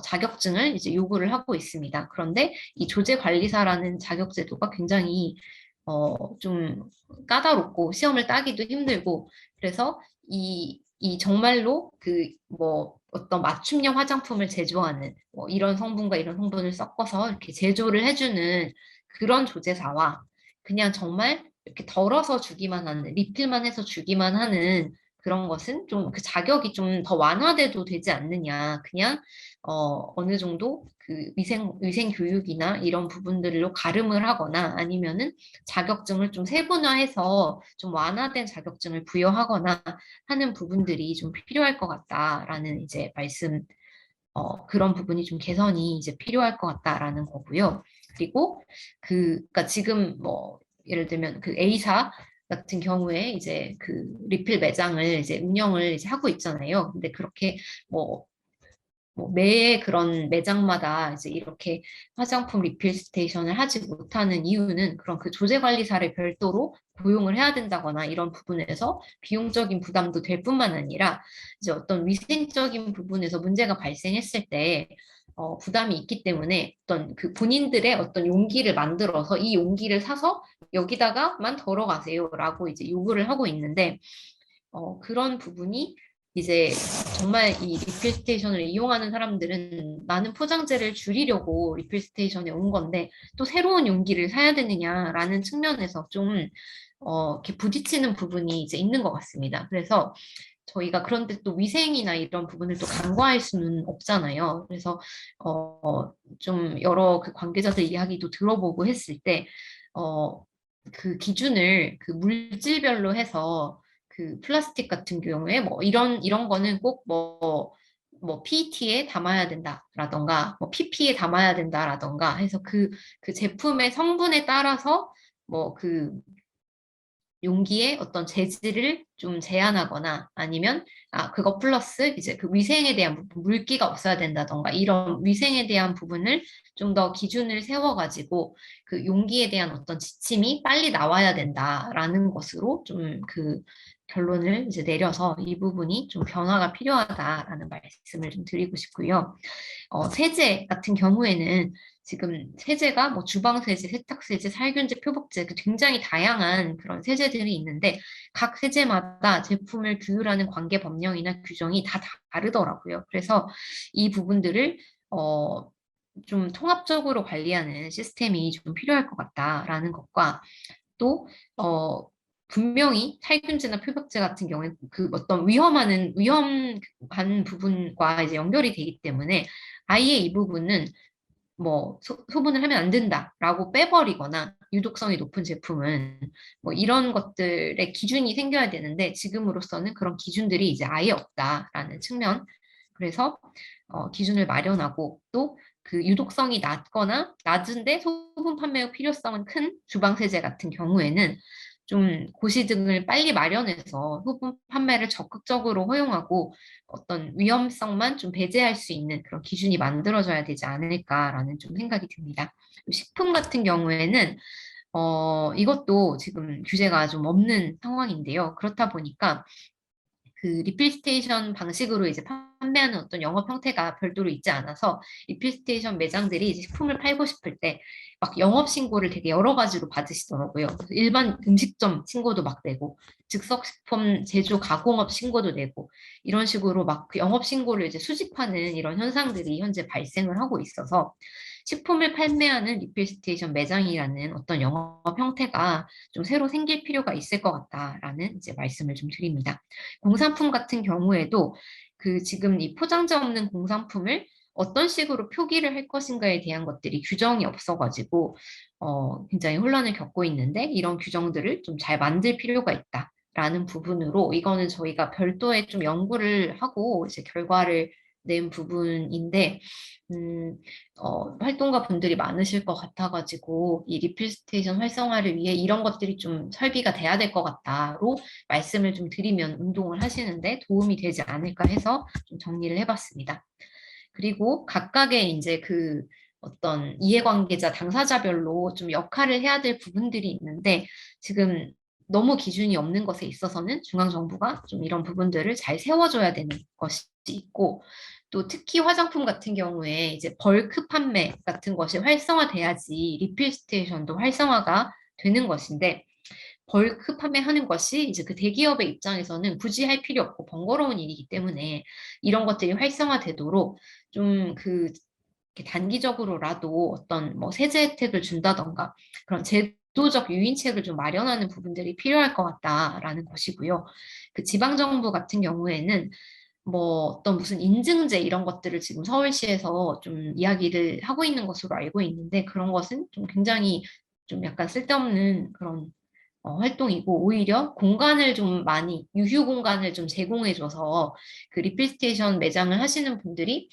자격증을 이제 요구를 하고 있습니다. 그런데 이 조제관리사라는 자격 제도가 굉장히 좀 까다롭고 시험을 따기도 힘들고 그래서 이 정말로 그 뭐 어떤 맞춤형 화장품을 제조하는 뭐 이런 성분과 이런 성분을 섞어서 이렇게 제조를 해주는 그런 조제사와 그냥 정말 이렇게 덜어서 주기만 하는 리필만 해서 주기만 하는 그런 것은 좀 그 자격이 좀 더 완화돼도 되지 않느냐. 그냥 어느 정도 그 위생 교육이나 이런 부분들로 가름을 하거나 아니면은 자격증을 좀 세분화해서 좀 완화된 자격증을 부여하거나 하는 부분들이 좀 필요할 것 같다라는 이제 그런 부분이 좀 개선이 이제 필요할 것 같다라는 거고요. 그리고 그러니까 지금 뭐 예를 들면 그 A사 같은 경우에 이제 그 리필 매장을 이제 운영을 이제 하고 있잖아요. 근데 그렇게 뭐 매 그런 매장마다 이제 이렇게 화장품 리필 스테이션을 하지 못하는 이유는 그런 그 조제관리사를 별도로 고용을 해야 된다거나 이런 부분에서 비용적인 부담도 될 뿐만 아니라 이제 어떤 위생적인 부분에서 문제가 발생했을 때 부담이 있기 때문에 어떤 그 본인들의 어떤 용기를 만들어서 이 용기를 사서 여기다가만 덜어가세요라고 이제 요구를 하고 있는데 그런 부분이 이제 정말 이 리필 스테이션을 이용하는 사람들은 나는 포장재를 줄이려고 리필 스테이션에 온 건데 또 새로운 용기를 사야 되느냐라는 측면에서 좀 이렇게 부딪히는 부분이 이제 있는 것 같습니다. 그래서 저희가 그런데 또 위생이나 이런 부분을 또 간과할 수는 없잖아요. 그래서 좀 여러 그 관계자들 이야기도 들어보고 했을 때 그 기준을 그 물질별로 해서 그 플라스틱 같은 경우에 뭐 이런 거는 꼭 뭐 PET에 담아야 된다라던가 뭐 PP에 담아야 된다라던가 해서 그 제품의 성분에 따라서 뭐그 용기의 어떤 재질을 좀 제한하거나 아니면 그거 플러스 이제 그 위생에 대한 부분, 물기가 없어야 된다던가 이런 위생에 대한 부분을 좀 더 기준을 세워가지고 그 용기에 대한 어떤 지침이 빨리 나와야 된다라는 것으로 좀 그 결론을 이제 내려서 이 부분이 좀 변화가 필요하다라는 말씀을 좀 드리고 싶고요. 세제 같은 경우에는 지금 세제가 뭐 주방세제, 세탁세제, 살균제, 표복제 굉장히 다양한 그런 세제들이 있는데 각 세제마다 제품을 규율하는 관계 법령이나 규정이 다 다르더라고요. 그래서 이 부분들을 좀 통합적으로 관리하는 시스템이 좀 필요할 것 같다라는 것과 또 분명히 살균제나 표백제 같은 경우에 그 어떤 위험한 부분과 이제 연결이 되기 때문에 아예 이 부분은 뭐 소분을 하면 안 된다라고 빼버리거나 유독성이 높은 제품은 뭐 이런 것들의 기준이 생겨야 되는데 지금으로서는 그런 기준들이 이제 아예 없다라는 측면. 그래서 기준을 마련하고 또 그 유독성이 낮거나 낮은데 소분 판매 후 필요성은 큰 주방세제 같은 경우에는 좀 고시 등을 빨리 마련해서 소품 판매를 적극적으로 허용하고 어떤 위험성만 좀 배제할 수 있는 그런 기준이 만들어져야 되지 않을까라는 좀 생각이 듭니다. 식품 같은 경우에는 이것도 지금 규제가 좀 없는 상황인데요. 그렇다 보니까 그 리필 스테이션 방식으로 이제 판매하는 어떤 영업 형태가 별도로 있지 않아서 리필 스테이션 매장들이 이제 식품을 팔고 싶을 때 막 영업 신고를 되게 여러 가지로 받으시더라고요. 그래서 일반 음식점 신고도 막 내고 즉석식품 제조 가공업 신고도 내고 이런 식으로 막 그 영업 신고를 이제 수집하는 이런 현상들이 현재 발생을 하고 있어서 식품을 판매하는 리필 스테이션 매장이라는 어떤 영업 형태가 좀 새로 생길 필요가 있을 것 같다라는 이제 말씀을 좀 드립니다. 공산품 같은 경우에도 그 지금 이 포장재 없는 공산품을 어떤 식으로 표기를 할 것인가에 대한 것들이 규정이 없어가지고 굉장히 혼란을 겪고 있는데 이런 규정들을 좀 잘 만들 필요가 있다라는 부분으로 이거는 저희가 별도의 좀 연구를 하고 이제 결과를 낸 부분인데 활동가 분들이 많으실 것 같아가지고 이 리필 스테이션 활성화를 위해 이런 것들이 좀 설비가 돼야 될 것 같다로 말씀을 좀 드리면 운동을 하시는데 도움이 되지 않을까 해서 좀 정리를 해봤습니다. 그리고 각각의 이제 그 어떤 이해관계자 당사자별로 좀 역할을 해야 될 부분들이 있는데 지금 너무 기준이 없는 것에 있어서는 중앙정부가 좀 이런 부분들을 잘 세워줘야 되는 것이 있고 또 특히 화장품 같은 경우에 이제 벌크 판매 같은 것이 활성화돼야지 리필 스테이션도 활성화가 되는 것인데 벌크 판매하는 것이 이제 그 대기업의 입장에서는 굳이 할 필요 없고 번거로운 일이기 때문에 이런 것들이 활성화되도록 좀 그 단기적으로라도 어떤 뭐 세제 혜택을 준다던가 그런 제도적 유인책을 좀 마련하는 부분들이 필요할 것 같다라는 것이고요. 그 지방정부 같은 경우에는 뭐 어떤 무슨 인증제 이런 것들을 지금 서울시에서 좀 이야기를 하고 있는 것으로 알고 있는데 그런 것은 좀 굉장히 좀 약간 쓸데없는 그런 활동이고 오히려 공간을 좀 많이 유휴 공간을 좀 제공해줘서 그 리필 스테이션 매장을 하시는 분들이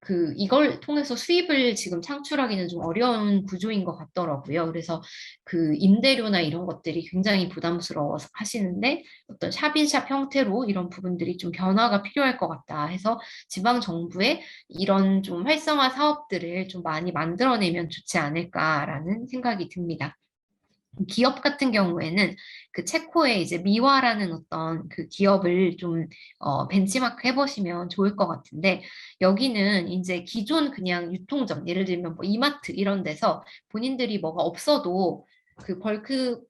그 이걸 통해서 수입을 지금 창출하기는 좀 어려운 구조인 것 같더라고요. 그래서 그 임대료나 이런 것들이 굉장히 부담스러워서 하시는데 어떤 샵인샵 형태로 이런 부분들이 좀 변화가 필요할 것 같다 해서 지방 정부에 이런 좀 활성화 사업들을 좀 많이 만들어내면 좋지 않을까라는 생각이 듭니다. 기업 같은 경우에는 그 체코의 이제 미화라는 어떤 그 기업을 좀 벤치마크 해보시면 좋을 것 같은데 여기는 이제 기존 그냥 유통점 예를 들면 뭐 이마트 이런 데서 본인들이 뭐가 없어도 그 벌크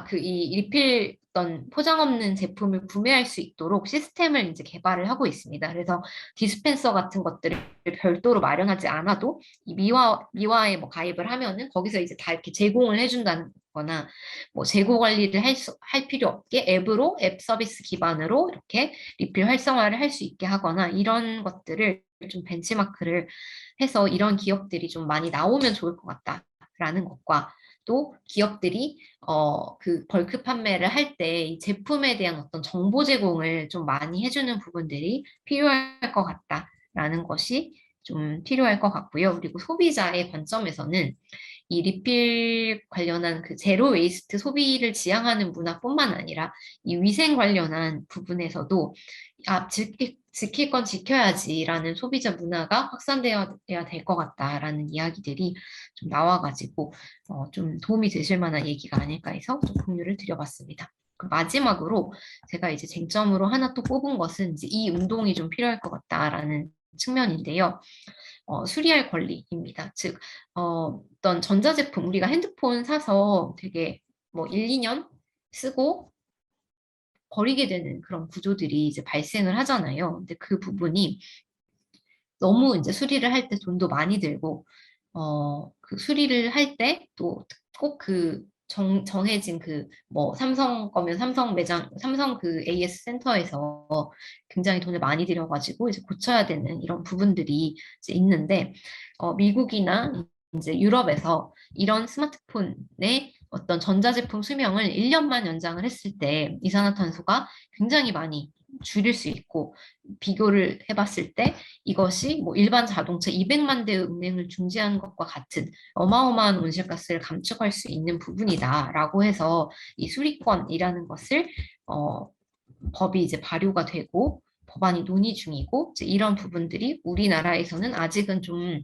그 이 리필 어떤 포장 없는 제품을 구매할 수 있도록 시스템을 이제 개발을 하고 있습니다. 그래서 디스펜서 같은 것들을 별도로 마련하지 않아도 이 미화에 뭐 가입을 하면은 거기서 이제 다 이렇게 제공을 해준다는 거나 뭐 재고 관리를 할 필요 없게 앱으로 앱 서비스 기반으로 이렇게 리필 활성화를 할 수 있게 하거나 이런 것들을 좀 벤치마크를 해서 이런 기업들이 좀 많이 나오면 좋을 것 같다라는 것과 또 기업들이 그 벌크 판매를 할 때 이 제품에 대한 어떤 정보 제공을 좀 많이 해주는 부분들이 필요할 것 같다라는 것이 좀 필요할 것 같고요. 그리고 소비자의 관점에서는 이 리필 관련한 그 제로 웨이스트 소비를 지향하는 문화뿐만 아니라 이 위생 관련한 부분에서도 지킬 건 지켜야지라는 소비자 문화가 확산되어야 될 것 같다라는 이야기들이 좀 나와가지고 좀 도움이 되실 만한 얘기가 아닐까 해서 좀 공유를 드려봤습니다. 마지막으로 제가 이제 쟁점으로 하나 또 뽑은 것은 이제 이 운동이 좀 필요할 것 같다라는 측면인데요. 수리할 권리입니다. 즉, 어떤 전자제품, 우리가 핸드폰 사서 되게 뭐 1, 2년 쓰고 버리게 되는 그런 구조들이 이제 발생을 하잖아요. 근데 그 부분이 너무 이제 수리를 할 때 돈도 많이 들고, 그 수리를 할 때 또 꼭 그 정해진 그 뭐 삼성 거면 삼성 매장, 삼성 그 AS 센터에서 굉장히 돈을 많이 들여가지고 이제 고쳐야 되는 이런 부분들이 이제 있는데, 미국이나 이제 유럽에서 이런 스마트폰의 어떤 전자제품 수명을 1년만 연장을 했을 때 이산화탄소가 굉장히 많이 줄일 수 있고 비교를 해봤을 때 이것이 뭐 일반 자동차 200만 대의 운행을 중지하는 것과 같은 어마어마한 온실가스를 감축할 수 있는 부분이다라고 해서 이 수리권이라는 것을 법이 이제 발효가 되고 법안이 논의 중이고 이제 이런 부분들이 우리나라에서는 아직은 좀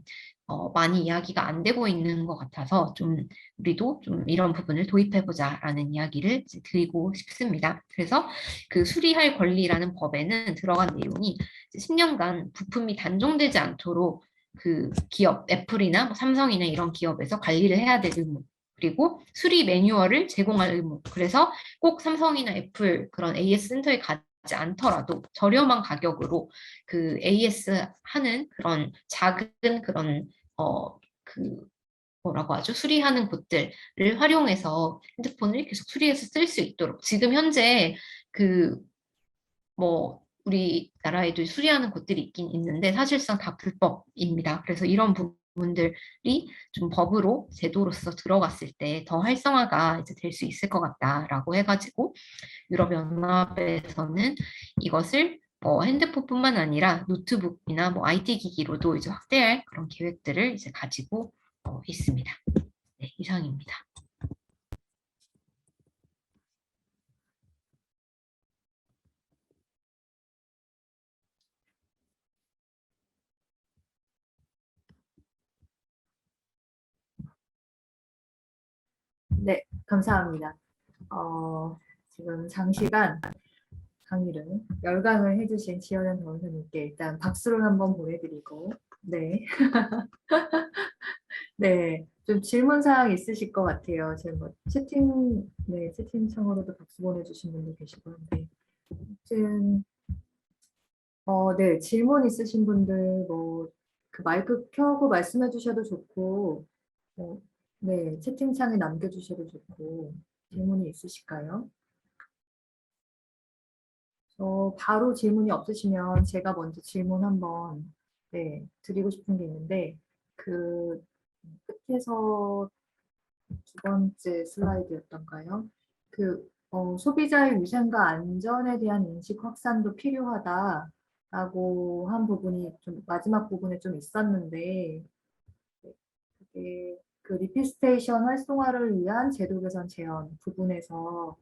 많이 이야기가 안 되고 있는 것 같아서 좀 우리도 좀 이런 부분을 도입해보자라는 이야기를 이제 드리고 싶습니다. 그래서 그 수리할 권리라는 법에는 들어간 내용이 10년간 부품이 단종되지 않도록 그 기업, 애플이나 뭐 삼성이나 이런 기업에서 관리를 해야 될 의무, 그리고 수리 매뉴얼을 제공할 의무. 그래서 꼭 삼성이나 애플 그런 AS 센터에 가지 않더라도 저렴한 가격으로 그 AS 하는 그런 작은 그런 그 뭐라고 하죠? 수리하는 곳들을 활용해서 핸드폰을 계속 수리해서 쓸 수 있도록 지금 현재 그 뭐 우리나라에도 수리하는 곳들이 있긴 있는데 사실상 다 불법입니다. 그래서 이런 부분들이 좀 법으로 제도로서 들어갔을 때 더 활성화가 이제 될 수 있을 것 같다라고 해가지고 유럽연합에서는 이것을 핸드폰뿐만 아니라 노트북이나 뭐 IT 기기로도 이제 확대할 그런 계획들을 이제 가지고 있습니다. 네, 이상입니다. 네, 감사합니다. 지금 장시간 강의를 열강을 해주신 지연현 변호사님께 일단 박수를 한번 보내드리고, 네, 네, 좀 질문사항 있으실 것 같아요. 지금 뭐 네, 채팅창으로도 박수 보내주신 분도 계시고 한데, 아무튼 네, 질문 있으신 분들 뭐 그 마이크 켜고 말씀해 주셔도 좋고, 어, 네, 채팅창에 남겨주셔도 좋고, 질문이 있으실까요? 바로 질문이 없으시면 제가 먼저 질문 한번 네, 드리고 싶은 게 있는데 그 끝에서 두 번째 슬라이드였던가요? 소비자의 위생과 안전에 대한 인식 확산도 필요하다라고 한 부분이 좀 마지막 부분에 좀 있었는데 네, 그게 그 리필 스테이션 활성화를 위한 제도 개선 제안 부분에서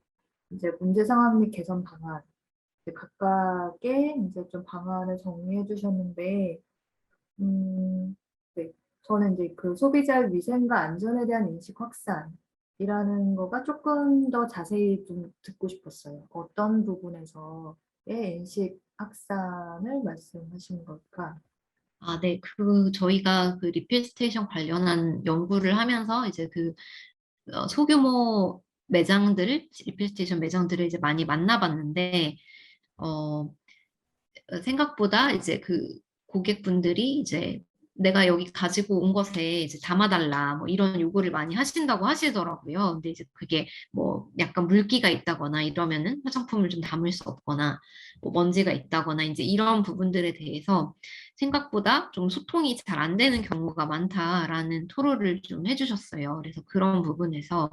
이제 문제 상황 및 개선 방안 각각의 이제 좀 방안을 정리해 주셨는데, 네. 저는 이제 그 소비자의 위생과 안전에 대한 인식 확산이라는 거가 조금 더 자세히 좀 듣고 싶었어요. 어떤 부분에서의 인식 확산을 말씀하신 걸까? 아, 네. 저희가 그 리필 스테이션 관련한 연구를 하면서 이제 소규모 매장들을, 리필 스테이션 매장들을 이제 많이 만나봤는데, 어, 생각보다 이제 그 고객분들이 이제 내가 여기 가지고 온 것에 이제 담아달라 뭐 이런 요구를 많이 하신다고 하시더라고요. 근데 이제 그게 뭐 약간 물기가 있다거나 이러면은 화장품을 좀 담을 수 없거나 뭐 먼지가 있다거나 이제 이런 부분들에 대해서 생각보다 좀 소통이 잘 안 되는 경우가 많다라는 토로를 좀 해주셨어요. 그래서 그런 부분에서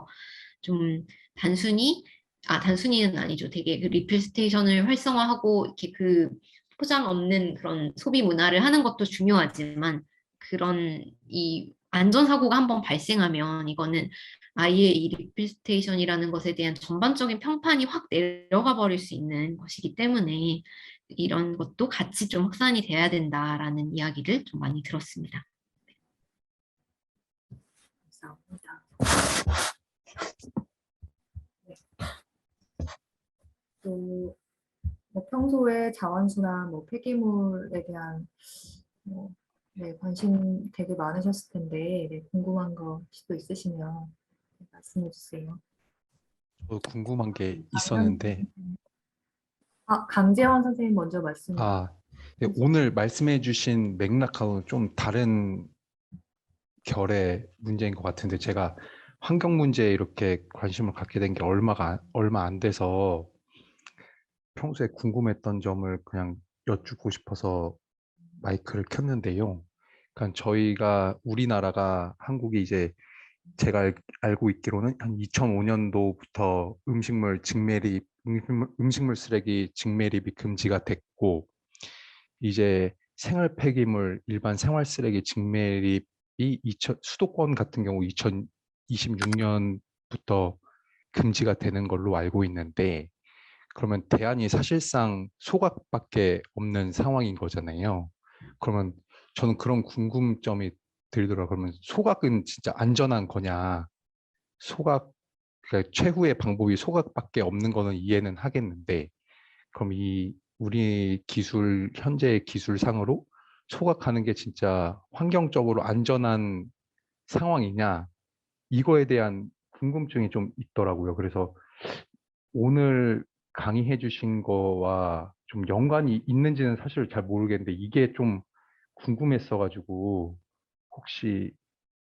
좀 단순히 단순히는 아니죠. 되게 그 리필 스테이션을 활성화하고 이렇게 그 포장 없는 그런 소비 문화를 하는 것도 중요하지만 그런 이 안전사고가 한번 발생하면 이거는 아예 이 리필 스테이션이라는 것에 대한 전반적인 평판이 확 내려가 버릴 수 있는 것이기 때문에 이런 것도 같이 좀 확산이 돼야 된다라는 이야기를 좀 많이 들었습니다. 감사합니다. 네. 뭐 평소에 자원수나 뭐 폐기물에 대한 뭐, 네, 관심 되게 많으셨을 텐데 네, 궁금한 거 또 있으시면 말씀해 주세요. 궁금한 게 강연 있었는데, 강재원 선생님 먼저 말씀. 네, 오늘 말씀해 주신 맥락하고 좀 다른 결의 문제인 것 같은데, 제가 환경 문제에 이렇게 관심을 갖게 된 게 얼마 안 돼서 평소에 궁금했던 점을 그냥 여쭙고 싶어서 마이크를 켰는데요. 그러니까 우리나라가 한국이 이제 제가 알고 있기로는 한 2005년도부터 음식물 직매립 음식물 쓰레기 직매립이 금지가 됐고 이제 생활 폐기물 일반 생활 쓰레기 직매립이 수도권 같은 경우 2026년부터 금지가 되는 걸로 알고 있는데 그러면 대안이 사실상 소각밖에 없는 상황인 거잖아요. 그러면 저는 그런 궁금점이 들더라고요. 그러면 소각은 진짜 안전한 거냐? 소각, 그러니까 최후의 방법이 소각밖에 없는 거는 이해는 하겠는데, 그럼 우리 현재의 기술상으로 소각하는 게 진짜 환경적으로 안전한 상황이냐? 이거에 대한 궁금증이 좀 있더라고요. 그래서 오늘 강의해 주신 거와 좀 연관이 있는지는 사실 잘 모르겠는데 이게 좀 궁금했어가지고 혹시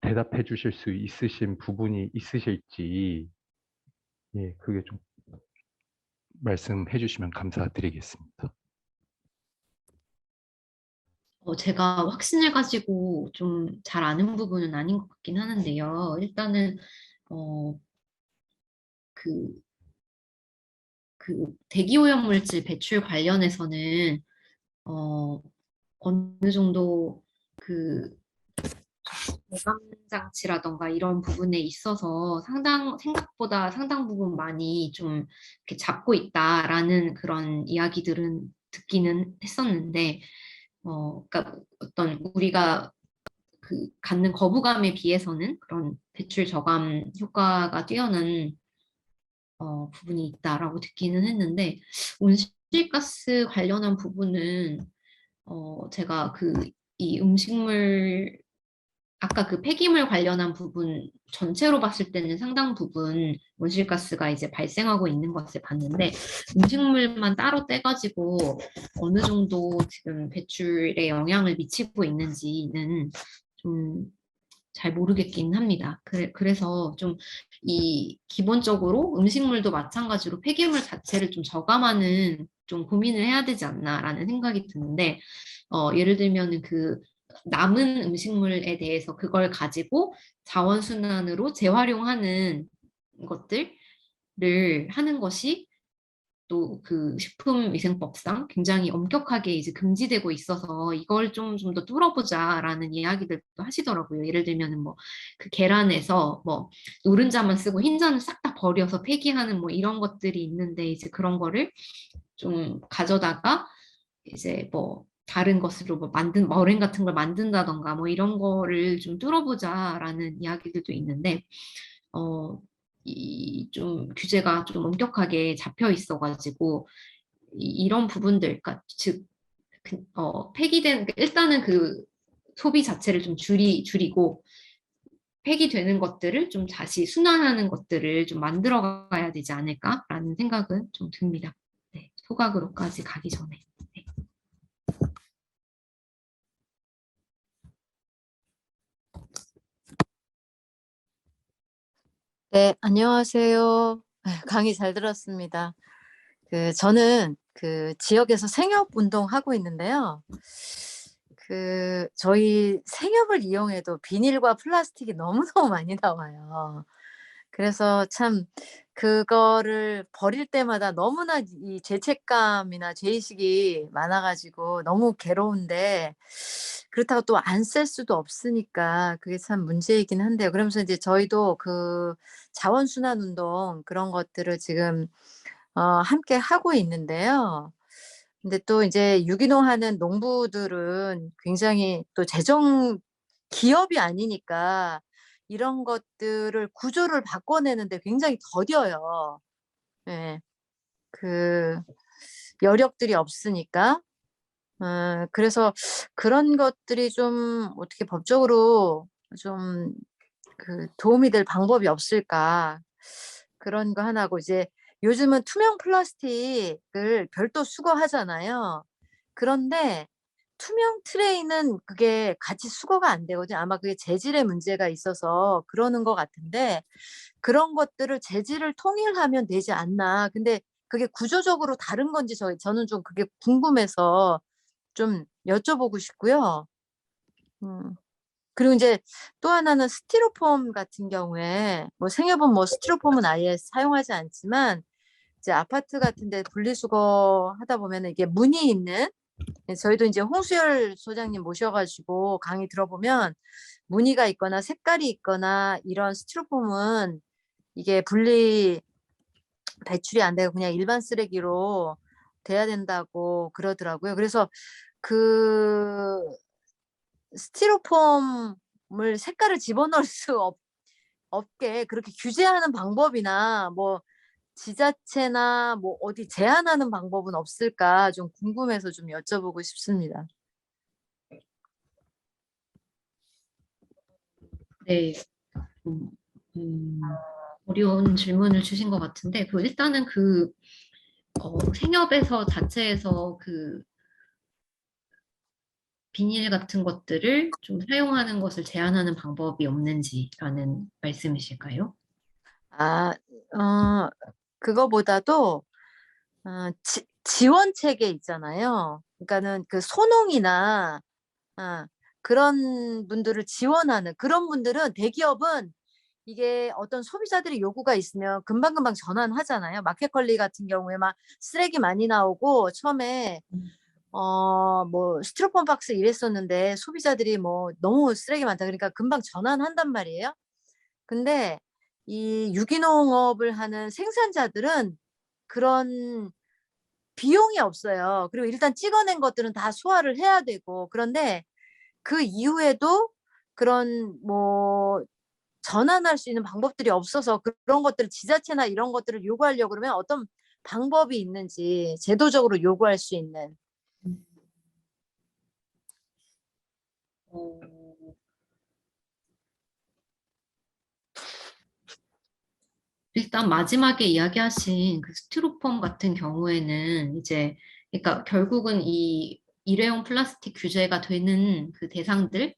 대답해 주실 수 있으신 부분이 있으실지 예, 그게 좀 말씀해 주시면 감사드리겠습니다. 제가 확신을 가지고 좀 잘 아는 부분은 아닌 것 같긴 하는데요. 일단은, 어, 그, 대기오염 물질 배출 관련해서는, 어, 어느 정도 그 보강 장치라던가 이런 부분에 있어서 생각보다 상당 부분 많이 좀 이렇게 잡고 있다라는 그런 이야기들은 듣기는 했었는데, 그러니까 어떤 우리가 갖는 거부감에 비해서는 그런 배출 저감 효과가 뛰어난 부분이 있다라고 듣기는 했는데, 온실가스 관련한 부분은 제가 이 음식물 아까 폐기물 관련한 부분 전체로 봤을 때는 상당 부분 온실가스가 이제 발생하고 있는 것을 봤는데 음식물만 따로 떼가지고 어느 정도 지금 배출에 영향을 미치고 있는지는 좀 잘 모르겠긴 합니다. 그래서 좀 기본적으로 음식물도 마찬가지로 폐기물 자체를 좀 저감하는 좀 고민을 해야 되지 않나라는 생각이 드는데, 예를 들면은 남은 음식물에 대해서 그걸 가지고 자원순환으로 재활용하는 것들을 하는 것이 또 식품위생법상 굉장히 엄격하게 이제 금지되고 있어서 이걸 좀 더 뚫어보자라는 이야기들도 하시더라고요. 예를 들면은 뭐 계란에서 뭐 노른자만 쓰고 흰자는 싹 다 버려서 폐기하는 뭐 이런 것들이 있는데 이제 그런 거를 좀 가져다가 이제 뭐 다른 것으로 뭐 머랭 같은 걸 만든다던가 뭐 이런 거를 좀 뚫어보자라는 이야기들도 있는데 좀 규제가 좀 엄격하게 잡혀 있어가지고 이런 부분들, 그러니까 폐기된 일단은 소비 자체를 좀 줄이고 폐기되는 것들을 좀 다시 순환하는 것들을 좀 만들어 가야 되지 않을까라는 생각은 좀 듭니다. 네, 소각으로까지 가기 전에. 네. 네, 안녕하세요. 강의 잘 들었습니다. 저는 지역에서 생협 운동하고 있는데요. 저희 생협을 이용해도 비닐과 플라스틱이 너무너무 많이 나와요. 그래서 참 그거를 버릴 때마다 너무나 이 죄책감이나 죄의식이 많아가지고 너무 괴로운데 그렇다고 또 안 쓸 수도 없으니까 그게 참 문제이긴 한데요. 그러면서 이제 저희도 자원순환 운동 그런 것들을 지금 함께 하고 있는데요. 근데 또 이제 유기농 하는 농부들은 굉장히 또 기업이 아니니까 이런 것들을 구조를 바꿔내는데 굉장히 더뎌요. 예. 그 여력들이 없으니까. 그래서 그런 것들이 좀 어떻게 법적으로 좀 도움이 될 방법이 없을까. 그런 거 하나고 이제 요즘은 투명 플라스틱을 별도 수거하잖아요. 그런데 투명 트레이는 그게 같이 수거가 안 되거든요. 아마 그게 재질의 문제가 있어서 그러는 것 같은데 그런 것들을 재질을 통일하면 되지 않나. 근데 그게 구조적으로 다른 건지 저는 좀 그게 궁금해서 좀 여쭤보고 싶고요. 음. 그리고 이제 또 하나는 스티로폼 같은 경우에 뭐 생협은 뭐 스티로폼은 아예 사용하지 않지만 이제 아파트 같은 데 분리수거 하다 보면은 이게 문이 있는, 저희도 이제 홍수열 소장님 모셔가지고 강의 들어보면 무늬가 있거나 색깔이 있거나 이런 스티로폼은 이게 배출이 안 되고 그냥 일반 쓰레기로 돼야 된다고 그러더라고요. 그래서 그 스티로폼을 색깔을 집어넣을 수 없게 그렇게 규제하는 방법이나 뭐 지자체나 뭐 어디 제한하는 방법은 없을까 좀 궁금해서 좀 여쭤보고 싶습니다. 네. 음, 어려운 질문을 주신 것 같은데, 일단은 생협에서 자체에서 비닐 같은 것들을 좀 사용하는 것을 제한하는 방법이 없는지라는 말씀이실까요? 아, 그거보다도 지원 체계 있잖아요. 그러니까는 그 소농이나 아, 그런 분들을 지원하는 그런 분들은 대기업은 이게 어떤 소비자들의 요구가 있으면 금방금방 전환하잖아요. 마켓컬리 같은 경우에 막 쓰레기 많이 나오고 처음에 뭐 스티로폼 박스 이랬었는데 소비자들이 뭐 너무 쓰레기 많다 그러니까 금방 전환한단 말이에요. 근데 이 유기농업을 하는 생산자들은 그런 비용이 없어요. 그리고 일단 찍어낸 것들은 다 소화를 해야 되고 그런데 그 이후에도 그런 뭐 전환할 수 있는 방법들이 없어서 그런 것들을 지자체나 이런 것들을 요구하려고 그러면 어떤 방법이 있는지 제도적으로 요구할 수 있는. 어, 일단 마지막에 이야기하신 그 스티로폼 같은 경우에는 이제, 그러니까 결국은 이 일회용 플라스틱 규제가 되는 그 대상들,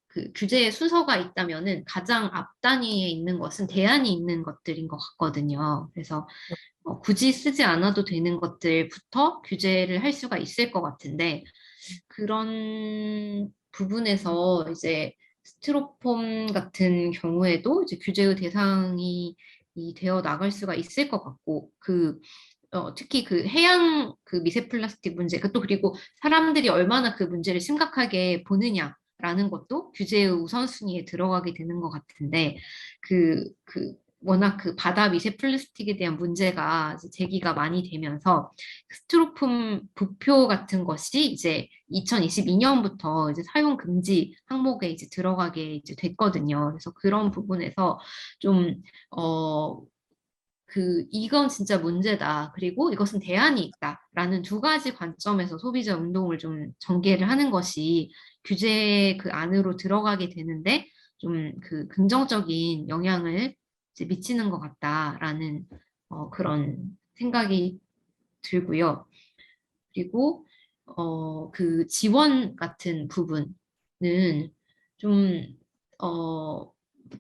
그 규제의 순서가 있다면은 가장 앞 단위에 있는 것은 대안이 있는 것들인 것 같거든요. 그래서 굳이 쓰지 않아도 되는 것들부터 규제를 할 수가 있을 것 같은데, 그런 부분에서 이제 스티로폼 같은 경우에도 이제 규제의 대상이 되어 나갈 수가 있을 것 같고, 특히 그 해양 그 미세 플라스틱 문제, 또 그리고 사람들이 얼마나 그 문제를 심각하게 보느냐라는 것도 규제의 우선순위에 들어가게 되는 것 같은데, 워낙 그 바다 미세 플라스틱에 대한 문제가 이제 제기가 많이 되면서 스티로폼 부표 같은 것이 이제 2022년부터 이제 사용 금지 항목에 이제 들어가게 이제 됐거든요. 그래서 그런 부분에서 좀, 이건 진짜 문제다. 그리고 이것은 대안이 있다라는 두 가지 관점에서 소비자 운동을 좀 전개를 하는 것이 규제 그 안으로 들어가게 되는데 좀 그 긍정적인 영향을 이제 미치는 것 같다라는 그런 생각이 들고요. 그리고 그 지원 같은 부분은 좀, 어,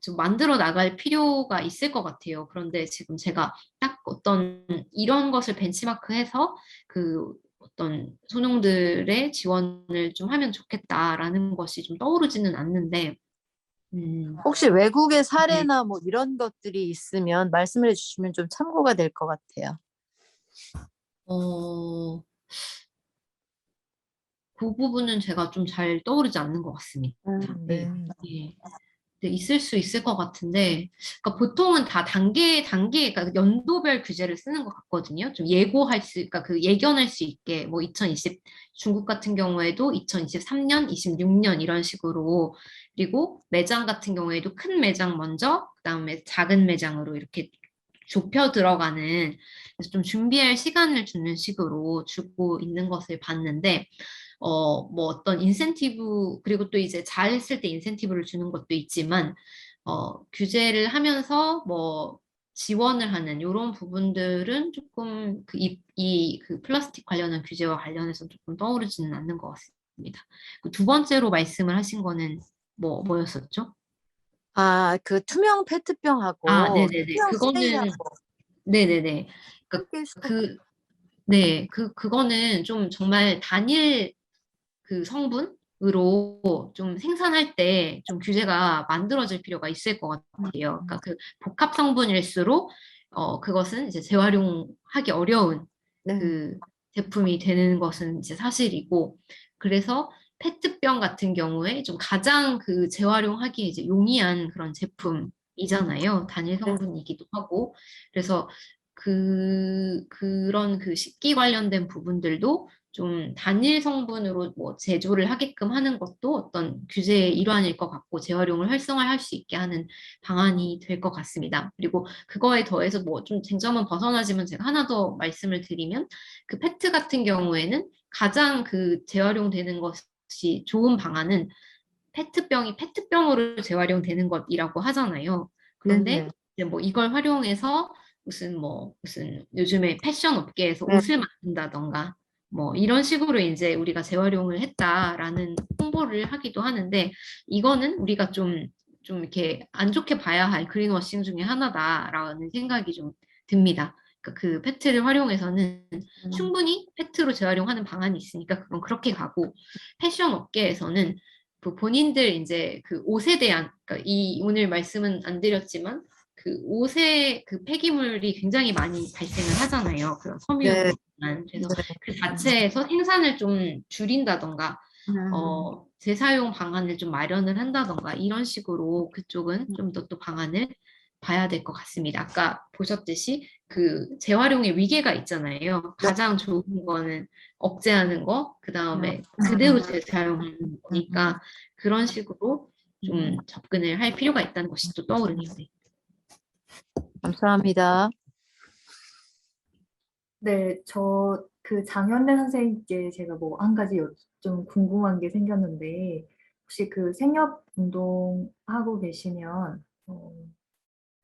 좀 만들어 나갈 필요가 있을 것 같아요. 그런데 지금 제가 딱 어떤 이런 것을 벤치마크해서 그 어떤 소농들의 지원을 좀 하면 좋겠다라는 것이 좀 떠오르지는 않는데, 혹시 외국의 네. 사례나 뭐 이런 것들이 있으면 말씀을 해주시면 좀 참고가 될 것 같아요. 어, 그 부분은 제가 좀 잘 떠오르지 않는 것 같습니다. 네. 네. 예. 네, 있을 수 있을 것 같은데, 그러니까 보통은 다 그러니까 연도별 규제를 쓰는 것 같거든요. 좀 그러니까 그 예견할 수 있게, 뭐 중국 같은 경우에도 2023년, 26년 이런 식으로, 그리고 매장 같은 경우에도 큰 매장 먼저, 그다음에 작은 매장으로 이렇게 좁혀 들어가는, 그래서 좀 준비할 시간을 주는 식으로 주고 있는 것을 봤는데, 뭐 어떤 인센티브, 그리고 또 이제 잘했을 때 인센티브를 주는 것도 있지만, 규제를 하면서 뭐 지원을 하는 이런 부분들은 조금 그 플라스틱 관련한 규제와 관련해서 조금 떠오르지는 않는 것 같습니다. 두 번째로 말씀을 하신 거는 뭐였었죠? 그 투명 아, 페트병하고 네네네. 투명 쓰레기하고 네네네. 그러니까 함께 수 네, 그거는 좀 정말 단일 그 성분으로 좀 생산할 때 좀 규제가 만들어질 필요가 있을 것 같아요. 그러니까 그 복합 성분일수록 그것은 이제 재활용하기 어려운 네. 그 제품이 되는 것은 이제 사실이고, 그래서 페트병 같은 경우에 좀 가장 그 재활용하기에 이제 용이한 그런 제품이잖아요. 단일 네. 성분이기도 하고. 그래서 그런 그 식기 관련된 부분들도 좀 단일 성분으로 뭐 제조를 하게끔 하는 것도 어떤 규제의 일환일 것 같고, 재활용을 활성화할 수 있게 하는 방안이 될 것 같습니다. 그리고 그거에 더해서 뭐 좀 쟁점은 벗어나지만 제가 하나 더 말씀을 드리면, 그 페트 같은 경우에는 가장 그 재활용되는 것이 좋은 방안은 페트병이 페트병으로 재활용되는 것이라고 하잖아요. 그런데 네네. 이제 뭐 이걸 활용해서 무슨 요즘에 패션 업계에서 네. 옷을 만든다던가 뭐 이런 식으로 이제 우리가 재활용을 했다라는 홍보를 하기도 하는데, 이거는 우리가 좀 이렇게 안 좋게 봐야 할 그린워싱 중에 하나다라는 생각이 좀 듭니다. 그러니까 그 페트를 활용해서는 충분히 페트로 재활용하는 방안이 있으니까 그건 그렇게 가고, 패션 업계에서는 그 본인들 이제 그 옷에 대한, 그러니까 이 오늘 말씀은 안 드렸지만 그 옷에 그 폐기물이 굉장히 많이 발생을 하잖아요. 그런 네. 섬유만. 그래서 네. 그 자체에서 생산을 좀 줄인다던가, 음. 재사용 방안을 좀 마련을 한다던가, 이런 식으로 그쪽은 좀 더 또 방안을 봐야 될 것 같습니다. 아까 보셨듯이 그 재활용의 위계가 있잖아요. 네. 가장 좋은 거는 억제하는 거, 그 다음에 음. 그대로 재사용하는 음. 거니까 그런 식으로 좀 접근을 할 필요가 있다는 것이 또 떠오르네요. 네. 감사합니다. 네, 저 그 장현래 선생님께 제가 뭐 한 가지 좀 궁금한 게 생겼는데 혹시 그 생협 운동 하고 계시면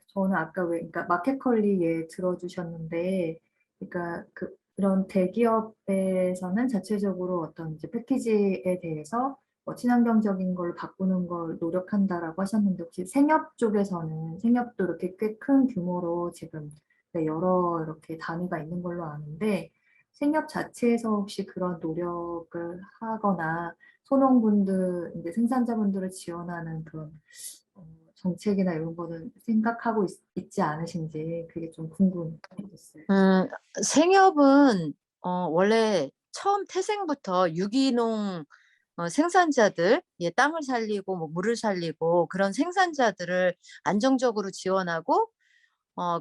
저는 아까 왜 그러니까 마켓컬리 예 들어주셨는데 그러니까 그런 대기업에서는 자체적으로 어떤 이제 패키지에 대해서 뭐 친환경적인 걸 바꾸는 걸 노력한다라고 하셨는데 혹시 생협 쪽에서는 생협도 이렇게 꽤 큰 규모로 지금 네, 여러 이렇게 단위가 있는 걸로 아는데 생협 자체에서 혹시 그런 노력을 하거나 소농분들 이제 생산자분들을 지원하는 그런 정책이나 이런 거는 생각하고 있지 않으신지 그게 좀 궁금해졌어요. 음, 생협은 원래 처음 태생부터 유기농 생산자들, 예, 땅을 살리고 뭐 물을 살리고 그런 생산자들을 안정적으로 지원하고,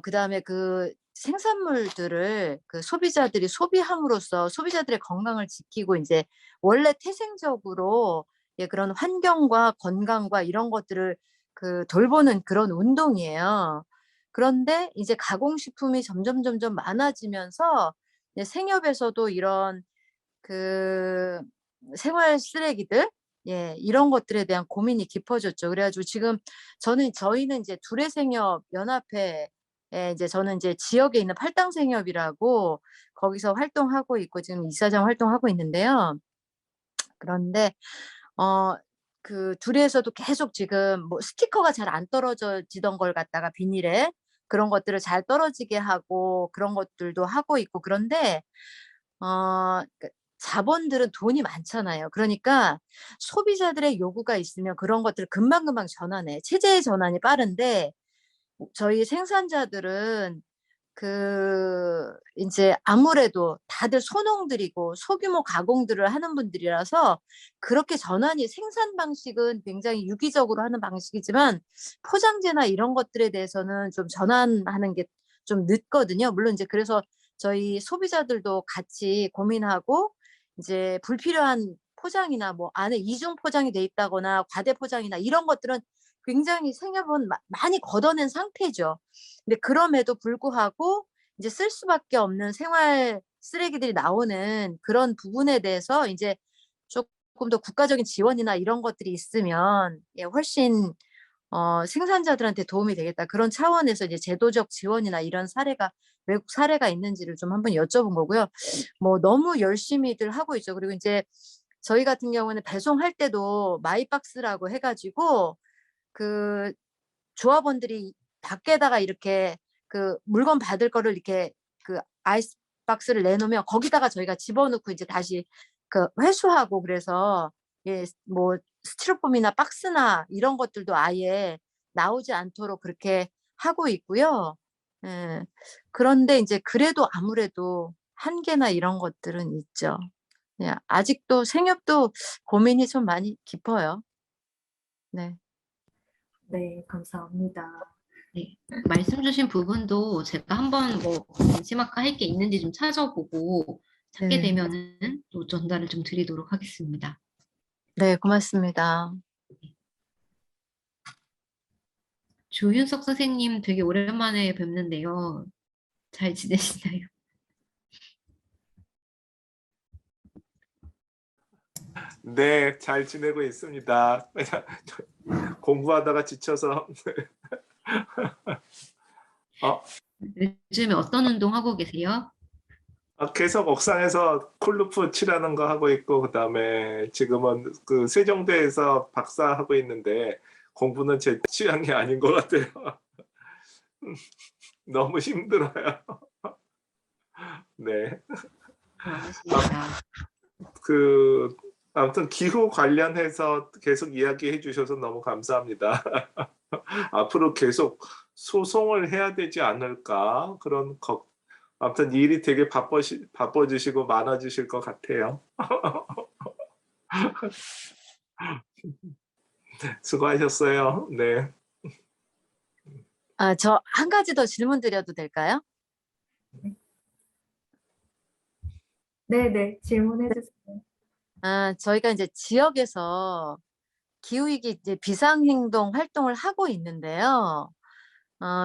그다음에 그 생산물들을 그 소비자들이 소비함으로써 소비자들의 건강을 지키고 이제 원래 태생적으로, 예, 그런 환경과 건강과 이런 것들을 그 돌보는 그런 운동이에요. 그런데 이제 가공식품이 점점 많아지면서 이제 생협에서도 이런 그 생활 쓰레기들, 예, 이런 것들에 대한 고민이 깊어졌죠. 그래가지고 지금 저희는 이제 두레생협 연합회, 에 이제 저는 이제 지역에 있는 팔당생협이라고 거기서 활동하고 있고 지금 이사장 활동하고 있는데요. 그런데 어 그 둘이에서도 계속 지금 뭐 스티커가 잘 안 떨어지던 걸 갖다가 비닐에 그런 것들을 잘 떨어지게 하고 그런 것들도 하고 있고, 그런데 자본들은 돈이 많잖아요. 그러니까 소비자들의 요구가 있으면 그런 것들을 금방금방 전환해. 체제의 전환이 빠른데 저희 생산자들은 그 인제 아무래도 다들 소농들이고 소규모 가공들을 하는 분들이라서 그렇게 전환이, 생산 방식은 굉장히 유기적으로 하는 방식이지만 포장재나 이런 것들에 대해서는 좀 전환하는 게 좀 늦거든요. 물론 이제 그래서 저희 소비자들도 같이 고민하고 이제 불필요한 포장이나 뭐 안에 이중 포장이 돼 있다거나 과대 포장이나 이런 것들은 굉장히 생협은 많이 걷어낸 상태죠. 근데 그럼에도 불구하고 이제 쓸 수밖에 없는 생활 쓰레기들이 나오는 그런 부분에 대해서 이제 조금 더 국가적인 지원이나 이런 것들이 있으면, 예, 훨씬 생산자들한테 도움이 되겠다. 그런 차원에서 이제 제도적 지원이나 이런 사례가, 외국 사례가 있는지를 좀 한번 여쭤본 거고요. 뭐 너무 열심히들 하고 있죠. 그리고 이제 저희 같은 경우는 배송할 때도 마이박스라고 해 가지고 그 조합원들이 밖에다가 이렇게 그 물건 받을 거를 이렇게 그 아이스박스를 내놓으면 거기다가 저희가 집어넣고 이제 다시 그 회수하고, 그래서 예, 뭐 스티로폼이나 박스나 이런 것들도 아예 나오지 않도록 그렇게 하고 있고요. 예. 그런데 이제 그래도 아무래도 한계나 이런 것들은 있죠. 예. 아직도 생협도 고민이 좀 많이 깊어요. 네. 네, 감사합니다. 네, 말씀 주신 부분도 제가 한번 뭐 벤치마크 할 게 있는지 좀 찾아보고 찾게 네. 되면은 또 전달을 좀 드리도록 하겠습니다. 네, 고맙습니다. 조윤석 선생님 되게 오랜만에 뵙는데요. 잘 지내시나요? 네, 잘 지내고 있습니다. 공부하다가 지쳐서 어, 요즘에 어떤 운동 하고 계세요? 계속 옥상에서 쿨루프 칠하는 거 하고 있고, 그다음에 지금은 그 세종대에서 박사하고 있는데 공부는 제 취향이 아닌 것 같아요. 너무 힘들어요. 네, 맞으십니다. 그 아무튼 기후 관련해서 계속 이야기해 주셔서 너무 감사합니다. 앞으로 계속 소송을 해야 되지 않을까 그런 아무튼 일이 되게 바빠지시고 많아지실 것 같아요. 수고하셨어요. 네. 아, 저 한 가지 더 질문 드려도 될까요? 네, 네, 질문해 주세요. 아, 저희가 이제 지역에서 기후위기 이제 비상행동 활동을 하고 있는데요.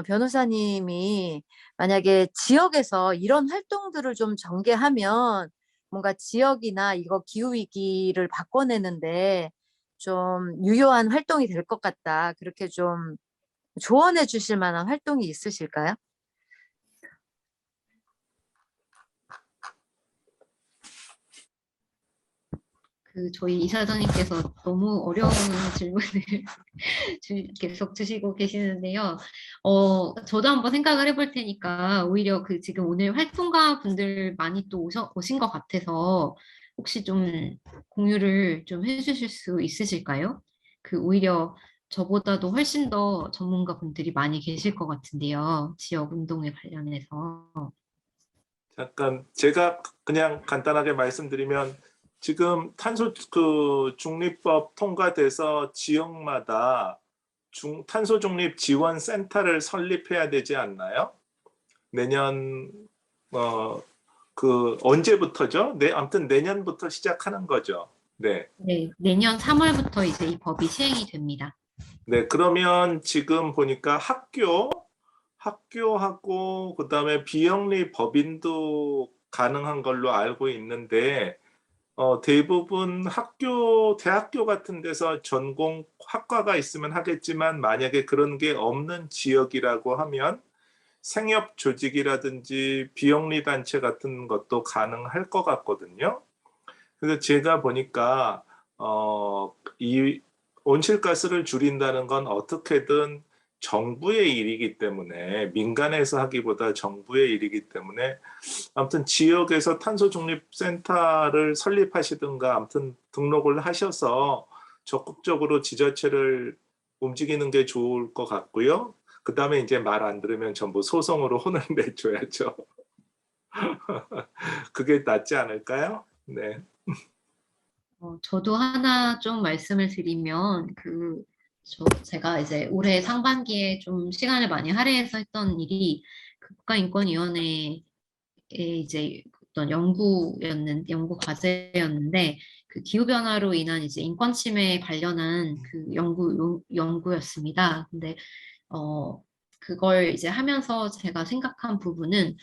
변호사님이 만약에 지역에서 이런 활동들을 좀 전개하면 뭔가 지역이나 이거 기후위기를 바꿔내는데 좀 유효한 활동이 될 것 같다. 그렇게 좀 조언해 주실 만한 활동이 있으실까요? 저희 이사장님께서 너무 어려운 질문을 계속 주시고 계시는데요. 저도 한번 생각을 해볼 테니까 오히려 지금 오늘 활동가 분들 많이 또 오신 것 같아서 혹시 좀 공유를 좀 해주실 수 있으실까요? 오히려 저보다도 훨씬 더 전문가 분들이 많이 계실 것 같은데요. 지역 운동에 관련해서. 잠깐 제가 그냥 간단하게 말씀드리면 지금 탄소 중립법 통과돼서 지역마다 탄소 중립 지원 센터를 설립해야 되지 않나요? 내년 언제부터죠? 네, 아무튼 내년부터 시작하는 거죠. 네. 네, 내년 3월부터 이제 이 법이 시행이 됩니다. 네, 그러면 지금 보니까 학교하고 그다음에 비영리 법인도 가능한 걸로 알고 있는데 대부분 대학교 같은 데서 전공 학과가 있으면 하겠지만 만약에 그런 게 없는 지역이라고 하면 생협 조직이라든지 비영리 단체 같은 것도 가능할 것 같거든요. 그래서 제가 보니까 이 온실가스를 줄인다는 건 어떻게든 정부의 일이기 때문에 민간에서 하기보다 정부의 일이기 때문에 아무튼 지역에서 탄소 중립 센터를 설립하시든가 아무튼 등록을 하셔서 적극적으로 지자체를 움직이는 게 좋을 것 같고요. 그 다음에 이제 말 안 들으면 전부 소송으로 혼을 내줘야죠. 그게 낫지 않을까요? 네. 저도 하나 좀 말씀을 드리면, 제가 이제 올해 상반기에 좀 시간을 많이 할애해서 했던 일이 국가인권위원회에 이제 어떤 연구 과제였는데, 기후변화로 인한 이제 인권 침해에 관련한 연구였습니다. 근데, 그걸 이제 하면서 제가 생각한 부분은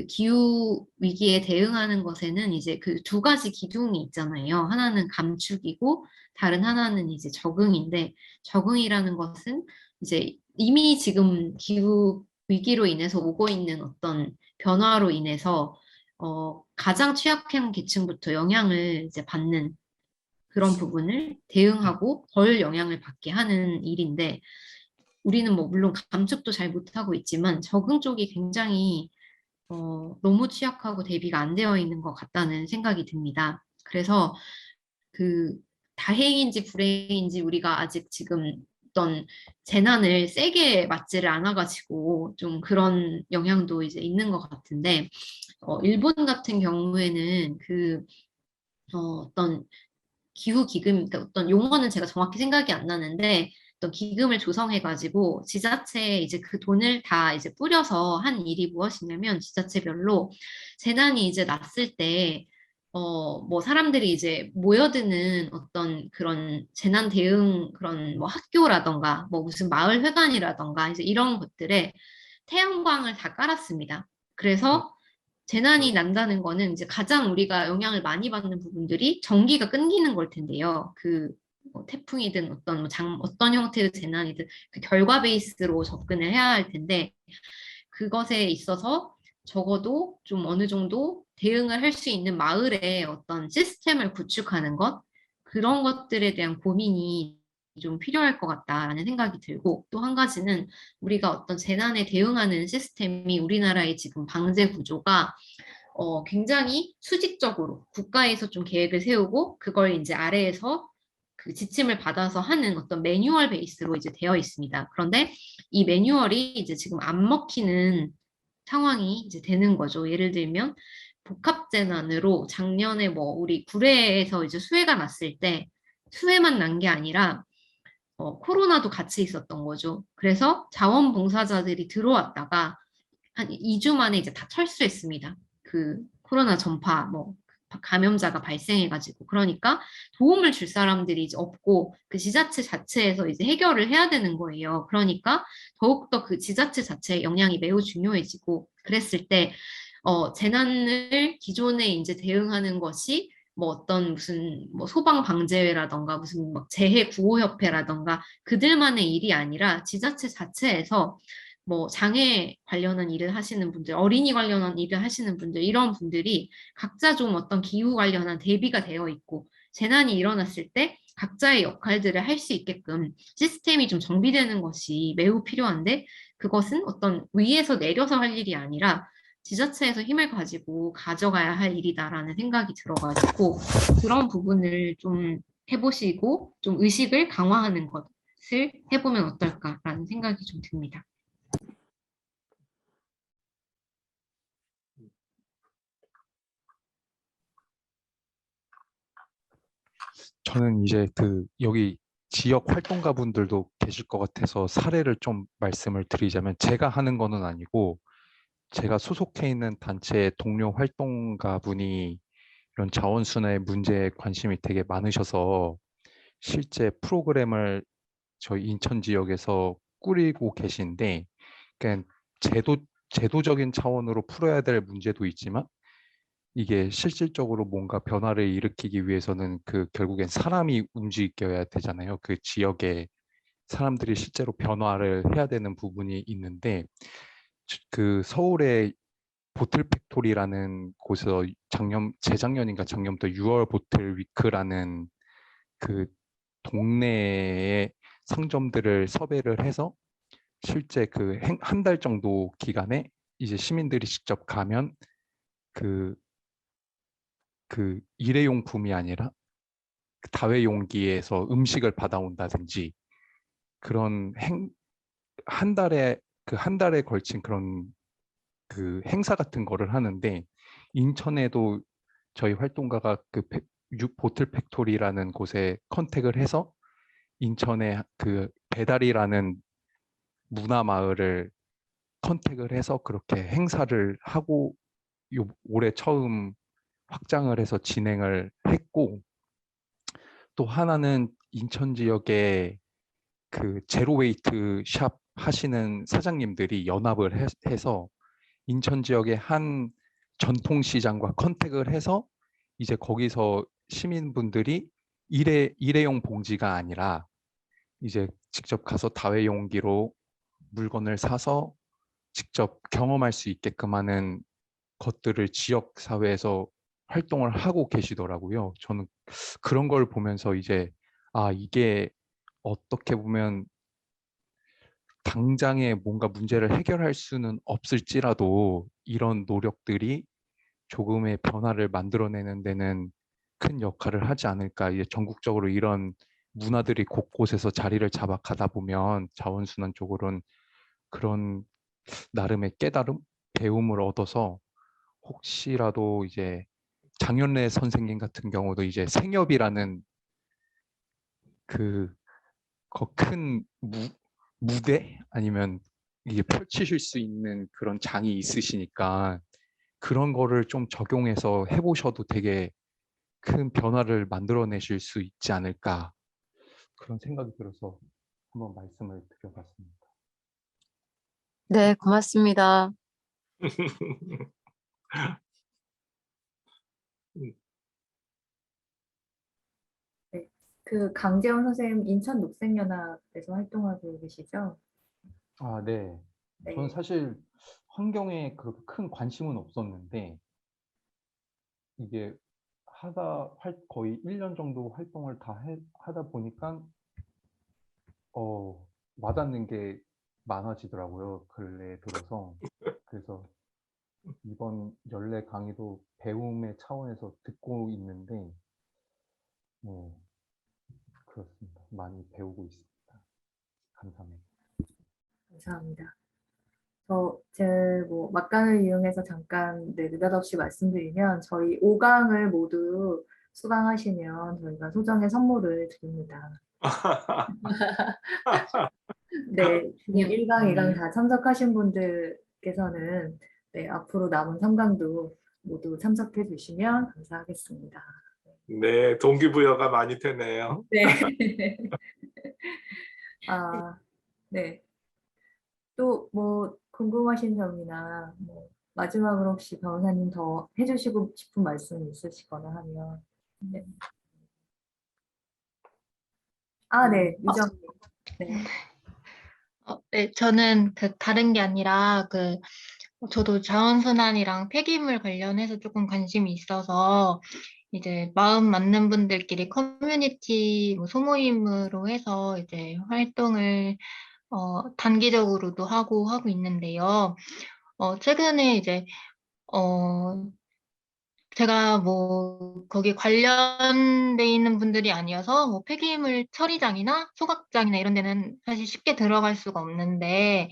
기후 위기에 대응하는 것에는 이제 두 가지 기둥이 있잖아요. 하나는 감축이고 다른 하나는 이제 적응인데 적응이라는 것은 이제 이미 지금 기후 위기로 인해서 오고 있는 어떤 변화로 인해서 가장 취약한 계층부터 영향을 이제 받는 그런 부분을 대응하고 덜 영향을 받게 하는 일인데 우리는 뭐 물론 감축도 잘 못하고 있지만 적응 쪽이 굉장히 너무 취약하고 대비가 안 되어 있는 것 같다는 생각이 듭니다. 그래서 다행인지 불행인지 우리가 아직 지금 어떤 재난을 세게 맞지를 않아가지고 좀 그런 영향도 이제 있는 것 같은데, 일본 같은 경우에는 어떤 기후 기금, 그러니까 어떤 용어는 제가 정확히 생각이 안 나는데, 어떤 기금을 조성해가지고 지자체에 이제 그 돈을 다 이제 뿌려서 한 일이 무엇이냐면, 지자체별로 재난이 이제 났을 때, 뭐 사람들이 이제 모여드는 어떤 그런 재난 대응 그런 뭐 학교라던가 뭐 무슨 마을 회관이라던가 이제 이런 것들에 태양광을 다 깔았습니다. 그래서 재난이 난다는 거는 이제 가장 우리가 영향을 많이 받는 부분들이 전기가 끊기는 걸 텐데요. 뭐 태풍이든 어떤 형태의 재난이든 그 결과 베이스로 접근을 해야 할 텐데, 그것에 있어서 적어도 좀 어느 정도 대응을 할 수 있는 마을에 어떤 시스템을 구축하는 것, 그런 것들에 대한 고민이 좀 필요할 것 같다라는 생각이 들고, 또 한 가지는 우리가 어떤 재난에 대응하는 시스템이 우리나라의 지금 방제 구조가 굉장히 수직적으로 국가에서 좀 계획을 세우고 그걸 이제 아래에서 그 지침을 받아서 하는 어떤 매뉴얼 베이스로 이제 되어 있습니다. 그런데 이 매뉴얼이 이제 지금 안 먹히는 상황이 이제 되는 거죠. 예를 들면 복합재난으로 작년에 뭐 우리 구례에서 이제 수해가 났을 때 수해만 난 게 아니라 코로나도 같이 있었던 거죠. 그래서 자원봉사자들이 들어왔다가 한 2주 만에 이제 다 철수했습니다. 그 코로나 전파, 뭐, 감염자가 발생해가지고. 그러니까 도움을 줄 사람들이 이제 없고 그 지자체 자체에서 이제 해결을 해야 되는 거예요. 그러니까 더욱더 그 지자체 자체의 역량이 매우 중요해지고 그랬을 때, 재난을 기존에 이제 대응하는 것이 뭐 어떤 무슨 뭐 소방방재회라던가 무슨 막 재해구호협회라던가 그들만의 일이 아니라 지자체 자체에서 뭐 장애 관련한 일을 하시는 분들, 어린이 관련한 일을 하시는 분들, 이런 분들이 각자 좀 어떤 기후 관련한 대비가 되어 있고 재난이 일어났을 때 각자의 역할들을 할 수 있게끔 시스템이 좀 정비되는 것이 매우 필요한데, 그것은 어떤 위에서 내려서 할 일이 아니라 지자체에서 힘을 가지고 가져가야 할 일이다라는 생각이 들어가지고, 그런 부분을 좀 해보시고 좀 의식을 강화하는 것을 해보면 어떨까라는 생각이 좀 듭니다. 저는 이제 여기 지역 활동가 분들도 계실 것 같아서 사례를 좀 말씀을 드리자면, 제가 하는 거는 아니고 제가 소속해 있는 단체의 동료 활동가 분이 이런 자원순환의 문제에 관심이 되게 많으셔서 실제 프로그램을 저희 인천 지역에서 꾸리고 계신데, 그러니까 제도적인 차원으로 풀어야 될 문제도 있지만 이게 실질적으로 뭔가 변화를 일으키기 위해서는 결국엔 사람이 움직여야 되잖아요. 그 지역에 사람들이 실제로 변화를 해야 되는 부분이 있는데, 그 서울의 보틀 팩토리라는 곳에서 재작년인가 작년부터 6월 보틀 위크라는 그 동네의 상점들을 섭외를 해서 실제 한 달 정도 기간에 이제 시민들이 직접 가면 그 일회용품이 아니라 다회용기에서 음식을 받아온다든지, 그런 한 달에 걸친 그런 행사 같은 거를 하는데, 인천에도 저희 활동가가 보틀 팩토리라는 곳에 컨택을 해서 인천에 배달이라는 문화 마을을 컨택을 해서 그렇게 행사를 하고 올해 처음 확장을 해서 진행을 했고, 또 하나는 인천 지역에 제로웨이트 샵 하시는 사장님들이 연합을 해서 인천 지역의 한 전통시장과 컨택을 해서 이제 거기서 시민분들이 일회용 봉지가 아니라 이제 직접 가서 다회용기로 물건을 사서 직접 경험할 수 있게끔 하는 것들을 지역 사회에서 활동을 하고 계시더라고요. 저는 그런 걸 보면서 이제 이게 어떻게 보면 당장에 뭔가 문제를 해결할 수는 없을지라도 이런 노력들이 조금의 변화를 만들어내는 데는 큰 역할을 하지 않을까. 이제 전국적으로 이런 문화들이 곳곳에서 자리를 잡아 가다 보면 자원순환 쪽으로는 그런 나름의 깨달음, 배움을 얻어서 혹시라도 이제 장윤래 선생님 같은 경우도 이제 생협이라는 그 큰 무대 아니면 이게 펼치실 수 있는 그런 장이 있으시니까 그런 거를 좀 적용해서 해보셔도 되게 큰 변화를 만들어내실 수 있지 않을까 그런 생각이 들어서 한번 말씀을 드려봤습니다. 네, 고맙습니다. 네. 그 강재원 선생님 인천 녹색연합에서 활동하고 계시죠? 아, 네. 저는 네. 사실 환경에 그렇게 큰 관심은 없었는데 이게 거의 1년 정도 활동을 하다 보니까 와닿는 게 많아지더라고요. 근래에 들어서. 그래서 이번 연례 강의도 배움의 차원에서 듣고 있는데 네, 그렇습니다. 많이 배우고 있습니다. 감사합니다. 감사합니다. 제 뭐 막간을 이용해서 잠깐 느닷없이 말씀드리면 저희 5강을 모두 수강하시면 저희가 소정의 선물을 드립니다. 네, 지금 1강, 2강 다 참석하신 분들께서는 네, 앞으로 남은 3강도 모두 참석해 주시면 감사하겠습니다. 네, 동기부여가 많이 되네요. 네. 아, 네. 또 뭐 궁금하신 점이나 뭐 마지막으로 혹시 변호사님 더 해주시고 싶은 말씀 있으시거나 하면 네. 아, 네, 유정님. 네. 네, 저는 다른 게 아니라 저도 자원순환이랑 폐기물 관련해서 조금 관심이 있어서 이제 마음 맞는 분들끼리 커뮤니티 뭐 소모임으로 해서 이제 활동을 단기적으로도 하고 있는데요. 최근에 이제 어, 제가 뭐 거기 관련돼 있는 분들이 아니어서 뭐 폐기물 처리장이나 소각장이나 이런 데는 사실 쉽게 들어갈 수가 없는데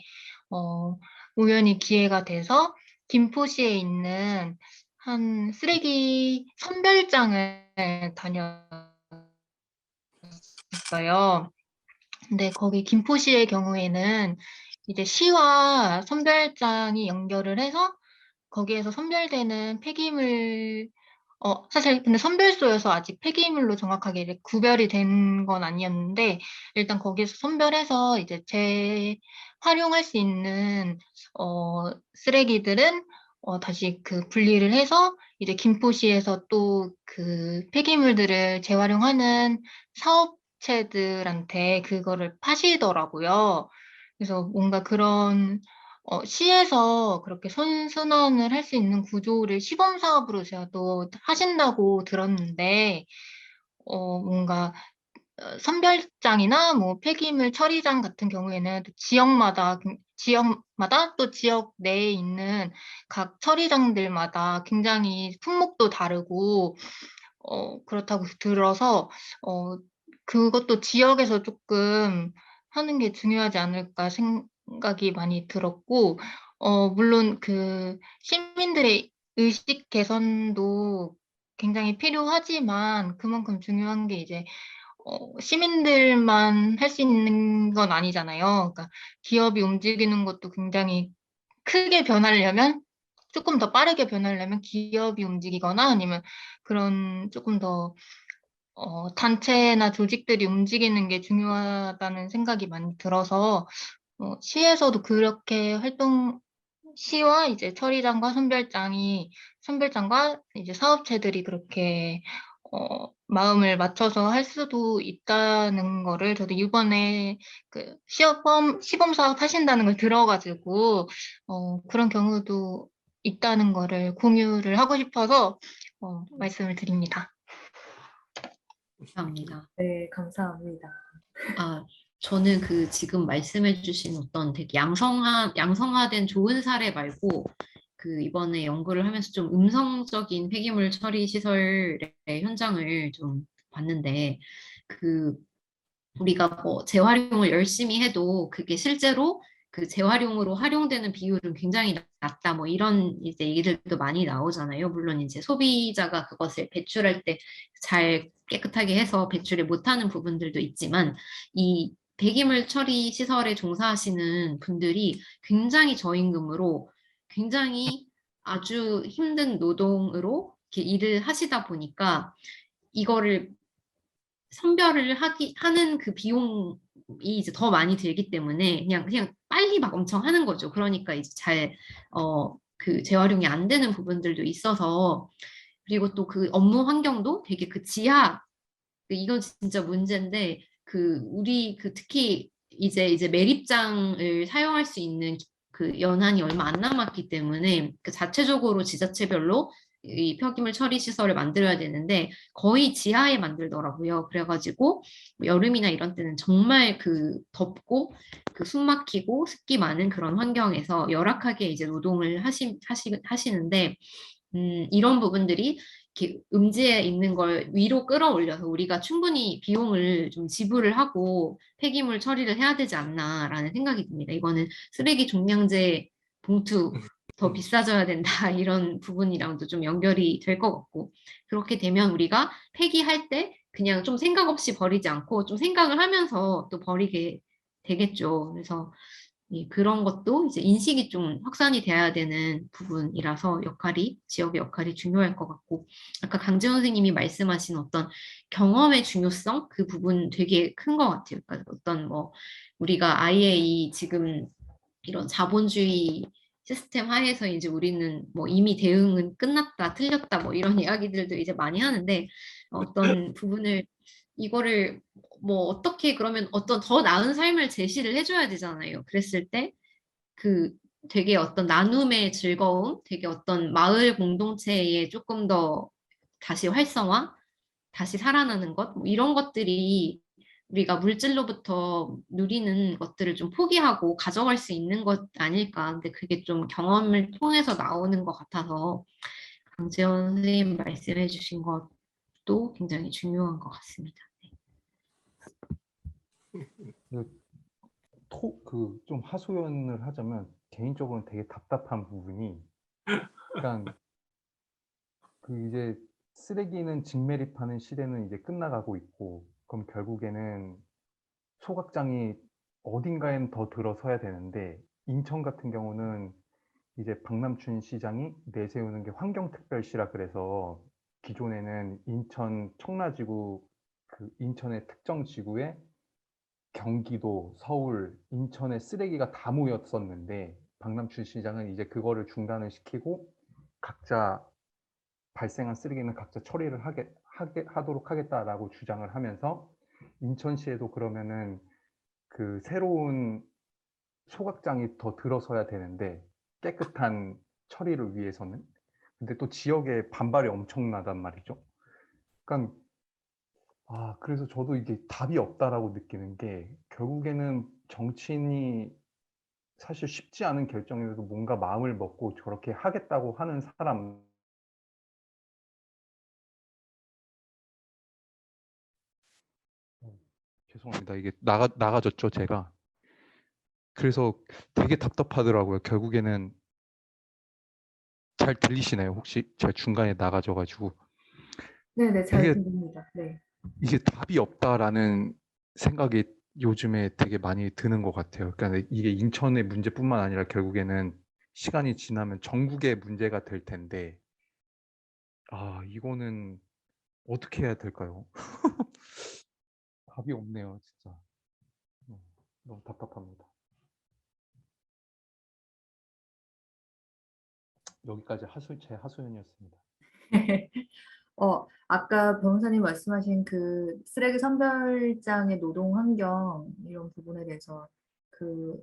어, 우연히 기회가 돼서 김포시에 있는 한 쓰레기 선별장을 다녔어요. 근데 거기 김포시의 경우에는 이제 시와 선별장이 연결을 해서 거기에서 선별되는 폐기물, 사실 근데 선별소여서 아직 폐기물로 정확하게 이렇게 구별이 된 건 아니었는데, 일단 거기서 선별해서 이제 재활용할 수 있는, 쓰레기들은, 다시 분리를 해서 이제 김포시에서 또 그 폐기물들을 재활용하는 사업체들한테 그거를 파시더라고요. 그래서 뭔가 그런 시에서 그렇게 선순환을 할 수 있는 구조를 시범 사업으로 제가 또 하신다고 들었는데, 뭔가 선별장이나 뭐 폐기물 처리장 같은 경우에는 또 지역마다 또 지역 내에 있는 각 처리장들마다 굉장히 품목도 다르고, 그렇다고 들어서, 그것도 지역에서 조금 하는 게 중요하지 않을까 생각이 많이 들었고, 물론 시민들의 의식 개선도 굉장히 필요하지만 그만큼 중요한 게 이제 시민들만 할 수 있는 건 아니잖아요. 그러니까 기업이 움직이는 것도 굉장히 크게 변하려면 조금 더 빠르게 변하려면 기업이 움직이거나 아니면 그런 조금 더 단체나 조직들이 움직이는 게 중요하다는 생각이 많이 들어서 시에서도 그렇게 시와 이제 처리장과 선별장과 이제 사업체들이 그렇게 마음을 맞춰서 할 수도 있다는 거를 저도 이번에 시범 사업 하신다는 걸 들어가지고 그런 경우도 있다는 거를 공유를 하고 싶어서 말씀을 드립니다. 감사합니다. 네, 감사합니다. 아, 저는 지금 말씀해주신 어떤 되게 양성화된 좋은 사례 말고 이번에 연구를 하면서 좀 음성적인 폐기물 처리 시설의 현장을 좀 봤는데 우리가 뭐 재활용을 열심히 해도 그게 실제로 그 재활용으로 활용되는 비율은 굉장히 낮다. 뭐 이런 이제 얘기들도 많이 나오잖아요. 물론 이제 소비자가 그것을 배출할 때 잘 깨끗하게 해서 배출을 못하는 부분들도 있지만 이 폐기물 처리 시설에 종사하시는 분들이 굉장히 저임금으로 굉장히 아주 힘든 노동으로 이렇게 일을 하시다 보니까 이거를 선별을 하는 그 비용이 이제 더 많이 들기 때문에 그냥 빨리 막 엄청 하는 거죠. 그러니까 이제 그 재활용이 안 되는 부분들도 있어서 그리고 또 그 업무 환경도 되게 그 지하 이건 진짜 문제인데 우리 특히 이제 매립장을 사용할 수 있는 그 연한이 얼마 안 남았기 때문에 그 자체적으로 지자체별로 이 폐기물 처리 시설을 만들어야 되는데 거의 지하에 만들더라고요. 그래가지고 뭐 여름이나 이런 때는 정말 그 덥고 그 숨 막히고 습기 많은 그런 환경에서 열악하게 이제 노동을 하시는데 이런 부분들이 이렇게 음지에 있는 걸 위로 끌어올려서 우리가 충분히 비용을 좀 지불을 하고 폐기물 처리를 해야 되지 않나라는 생각이 듭니다. 이거는 쓰레기 종량제 봉투 더 비싸져야 된다 이런 부분이랑도 좀 연결이 될 것 같고 그렇게 되면 우리가 폐기할 때 그냥 좀 생각 없이 버리지 않고 좀 생각을 하면서 또 버리게 되겠죠. 그래서 그런 것도 이제 인식이 좀 확산이 돼야 되는 부분이라서 지역의 역할이 중요할 것 같고, 아까 강재원 선생님이 말씀하신 어떤 경험의 중요성? 그 부분 되게 큰 것 같아요. 그러니까 어떤 우리가 아예 지금 이런 자본주의 시스템 하에서 이제 우리는 이미 대응은 끝났다, 틀렸다, 이런 이야기들도 이제 많이 하는데, 어떤 부분을 이거를 어떻게 그러면 어떤 더 나은 삶을 제시를 해줘야 되잖아요. 그랬을 때 그 되게 어떤 나눔의 즐거움, 되게 어떤 마을 공동체의 조금 더 다시 활성화, 다시 살아나는 것, 이런 것들이 우리가 물질로부터 누리는 것들을 좀 포기하고 가져갈 수 있는 것 아닐까. 근데 그게 좀 경험을 통해서 나오는 것 같아서 강재원 선생님 말씀해 주신 것도 굉장히 중요한 것 같습니다. 좀 하소연을 하자면 개인적으로는 되게 답답한 부분이 그러니까 이제 쓰레기는 직매립하는 시대는 이제 끝나가고 있고 그럼 결국에는 소각장이 어딘가엔 더 들어서야 되는데 인천 같은 경우는 이제 박남춘 시장이 내세우는 게 환경특별시라 그래서 기존에는 인천 청라지구 인천의 특정 지구에 경기도, 서울, 인천에 쓰레기가 다 모였었는데 박남춘 시장은 이제 그거를 중단을 시키고 각자 발생한 쓰레기는 각자 처리를 하도록 하겠다라고 주장을 하면서 인천시에도 그러면은 그 새로운 소각장이 더 들어서야 되는데 깨끗한 처리를 위해서는 근데 또 지역의 반발이 엄청나단 말이죠. 그러니까 그래서 저도 이게 답이 없다라고 느끼는 게 결국에는 정치인이 사실 쉽지 않은 결정에도 뭔가 마음을 먹고 저렇게 하겠다고 하는 사람 죄송합니다. 이게 나가졌죠, 제가. 그래서 되게 답답하더라고요. 결국에는 잘 들리시나요? 혹시 제가 중간에 나가져가지고 네네, 잘 되게 들립니다. 네. 이게 답이 없다라는 생각이 요즘에 되게 많이 드는 것 같아요. 그러니까 이게 인천의 문제뿐만 아니라 결국에는 시간이 지나면 전국의 문제가 될 텐데 이거는 어떻게 해야 될까요? 답이 없네요, 진짜. 너무 답답합니다. 여기까지 제 하소연이었습니다. 아까 변호사님 말씀하신 그 쓰레기 선별장의 노동 환경 이런 부분에 대해서 그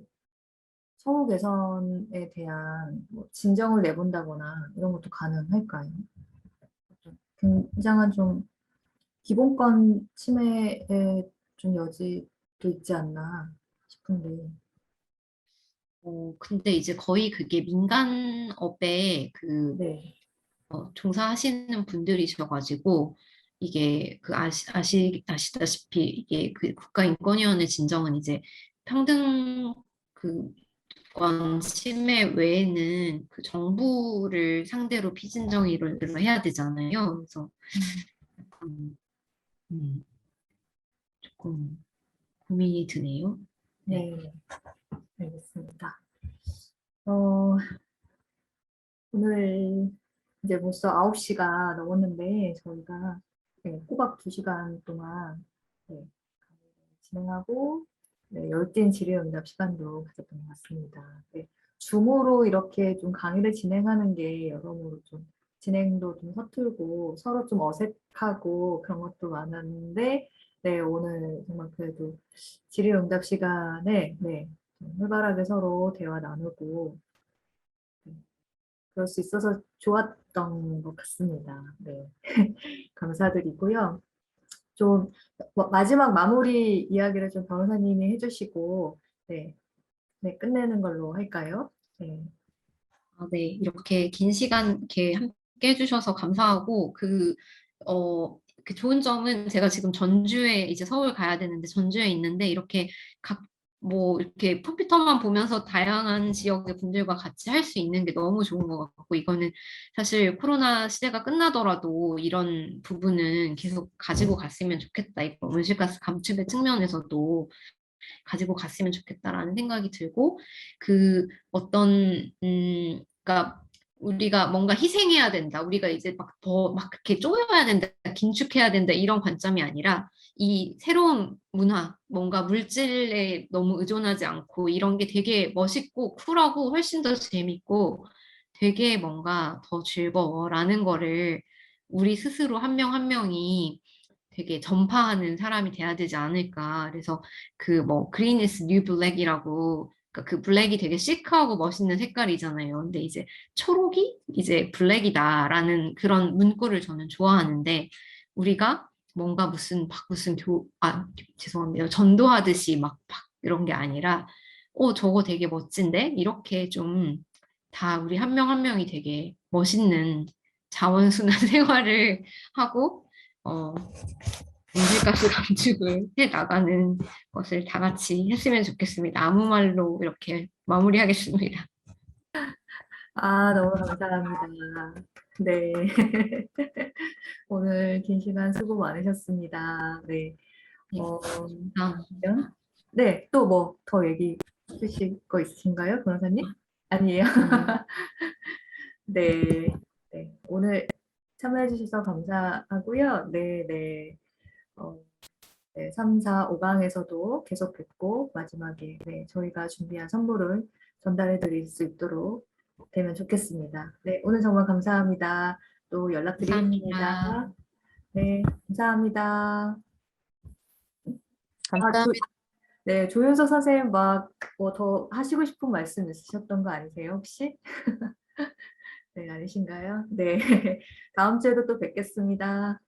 서울 개선에 대한 진정을 내본다거나 이런 것도 가능할까요? 좀 굉장한 좀 기본권 침해의 좀 여지도 있지 않나 싶은데. 근데 이제 거의 그게 민간업에 네. 종사하시는 분들이셔가지고 이게 그 아시다시피 이게 그 국가인권위원회 진정은 이제 평등 그권 침해 외에는 그 정부를 상대로 피진정의를 해야 되잖아요. 그래서 음, 음, 조금 고민이 드네요. 네, 알겠습니다. 어, 오늘 이제 벌써 9시가 넘었는데 저희가 네, 꼬박 2시간 동안 네, 강의를 진행하고 네, 열띤 질의응답 시간도 가졌던 것 같습니다. 네, 줌으로 이렇게 좀 강의를 진행하는 게 여러모로 좀 진행도 좀 서툴고 서로 좀 어색하고 그런 것도 많았는데 네, 오늘 정말 그래도 질의응답 시간에 네, 좀 활발하게 서로 대화 나누고 네, 그럴 수 있어서 좋았던 것 같습니다. 네, 감사드리고요. 좀 마지막 마무리 이야기를 좀 변호사님이 해주시고 네, 네, 끝내는 걸로 할까요? 네, 네, 이렇게 긴 시간 이렇게 함께 해주셔서 감사하고 그 좋은 점은 제가 지금 전주에 이제 서울 가야 되는데 전주에 있는데 이렇게 뭐 이렇게 컴퓨터만 보면서 다양한 지역의 분들과 같이 할 수 있는 게 너무 좋은 것 같고 이거는 사실 코로나 시대가 끝나더라도 이런 부분은 계속 가지고 갔으면 좋겠다. 이거 온실가스 감축의 측면에서도 가지고 갔으면 좋겠다라는 생각이 들고 그 그러니까 우리가 뭔가 희생해야 된다. 우리가 이제 막 그렇게 쪼여야 된다, 긴축해야 된다 이런 관점이 아니라 이 새로운 문화, 뭔가 물질에 너무 의존하지 않고 이런 게 되게 멋있고 쿨하고 훨씬 더 재밌고 되게 뭔가 더 즐거워라는 거를 우리 스스로 한 명 한 명이 되게 전파하는 사람이 돼야 되지 않을까. 그래서 그 뭐 green is new black이라고 그러니까 그 블랙이 되게 시크하고 멋있는 색깔이잖아요. 근데 이제 초록이 이제 블랙이다라는 그런 문구를 저는 좋아하는데 우리가 뭔가 무슨 죄송합니다. 전도하듯이 막 이런 게 아니라 저거 되게 멋진데 이렇게 좀 다 우리 한 명 한 명이 되게 멋있는 자원순환 생활을 하고 온실가스 감축을 해 나가는 것을 다 같이 했으면 좋겠습니다. 아무 말로 이렇게 마무리하겠습니다. 아, 너무 감사합니다. 네, 오늘 긴 시간 수고 많으셨습니다. 네, 네, 어, 감사합니다. 네, 또 뭐 더 얘기 해주실 거 있으신가요, 변호사님? 아니에요. 네, 네, 오늘 참여해 주셔서 감사하고요. 네, 네. 네, 3, 4, 5강에서도 계속 뵙고 마지막에 네, 저희가 준비한 선물을 전달해 드릴 수 있도록 되면 좋겠습니다. 네, 오늘 정말 감사합니다. 또 연락드리겠습니다. 감사합니다. 네, 감사합니다. 감사합니다. 네, 조윤서 선생님 막 뭐 더 하시고 싶은 말씀 있으셨던 거 아니세요, 혹시? 네, 아니신가요? 네, 다음 주에도 또 뵙겠습니다.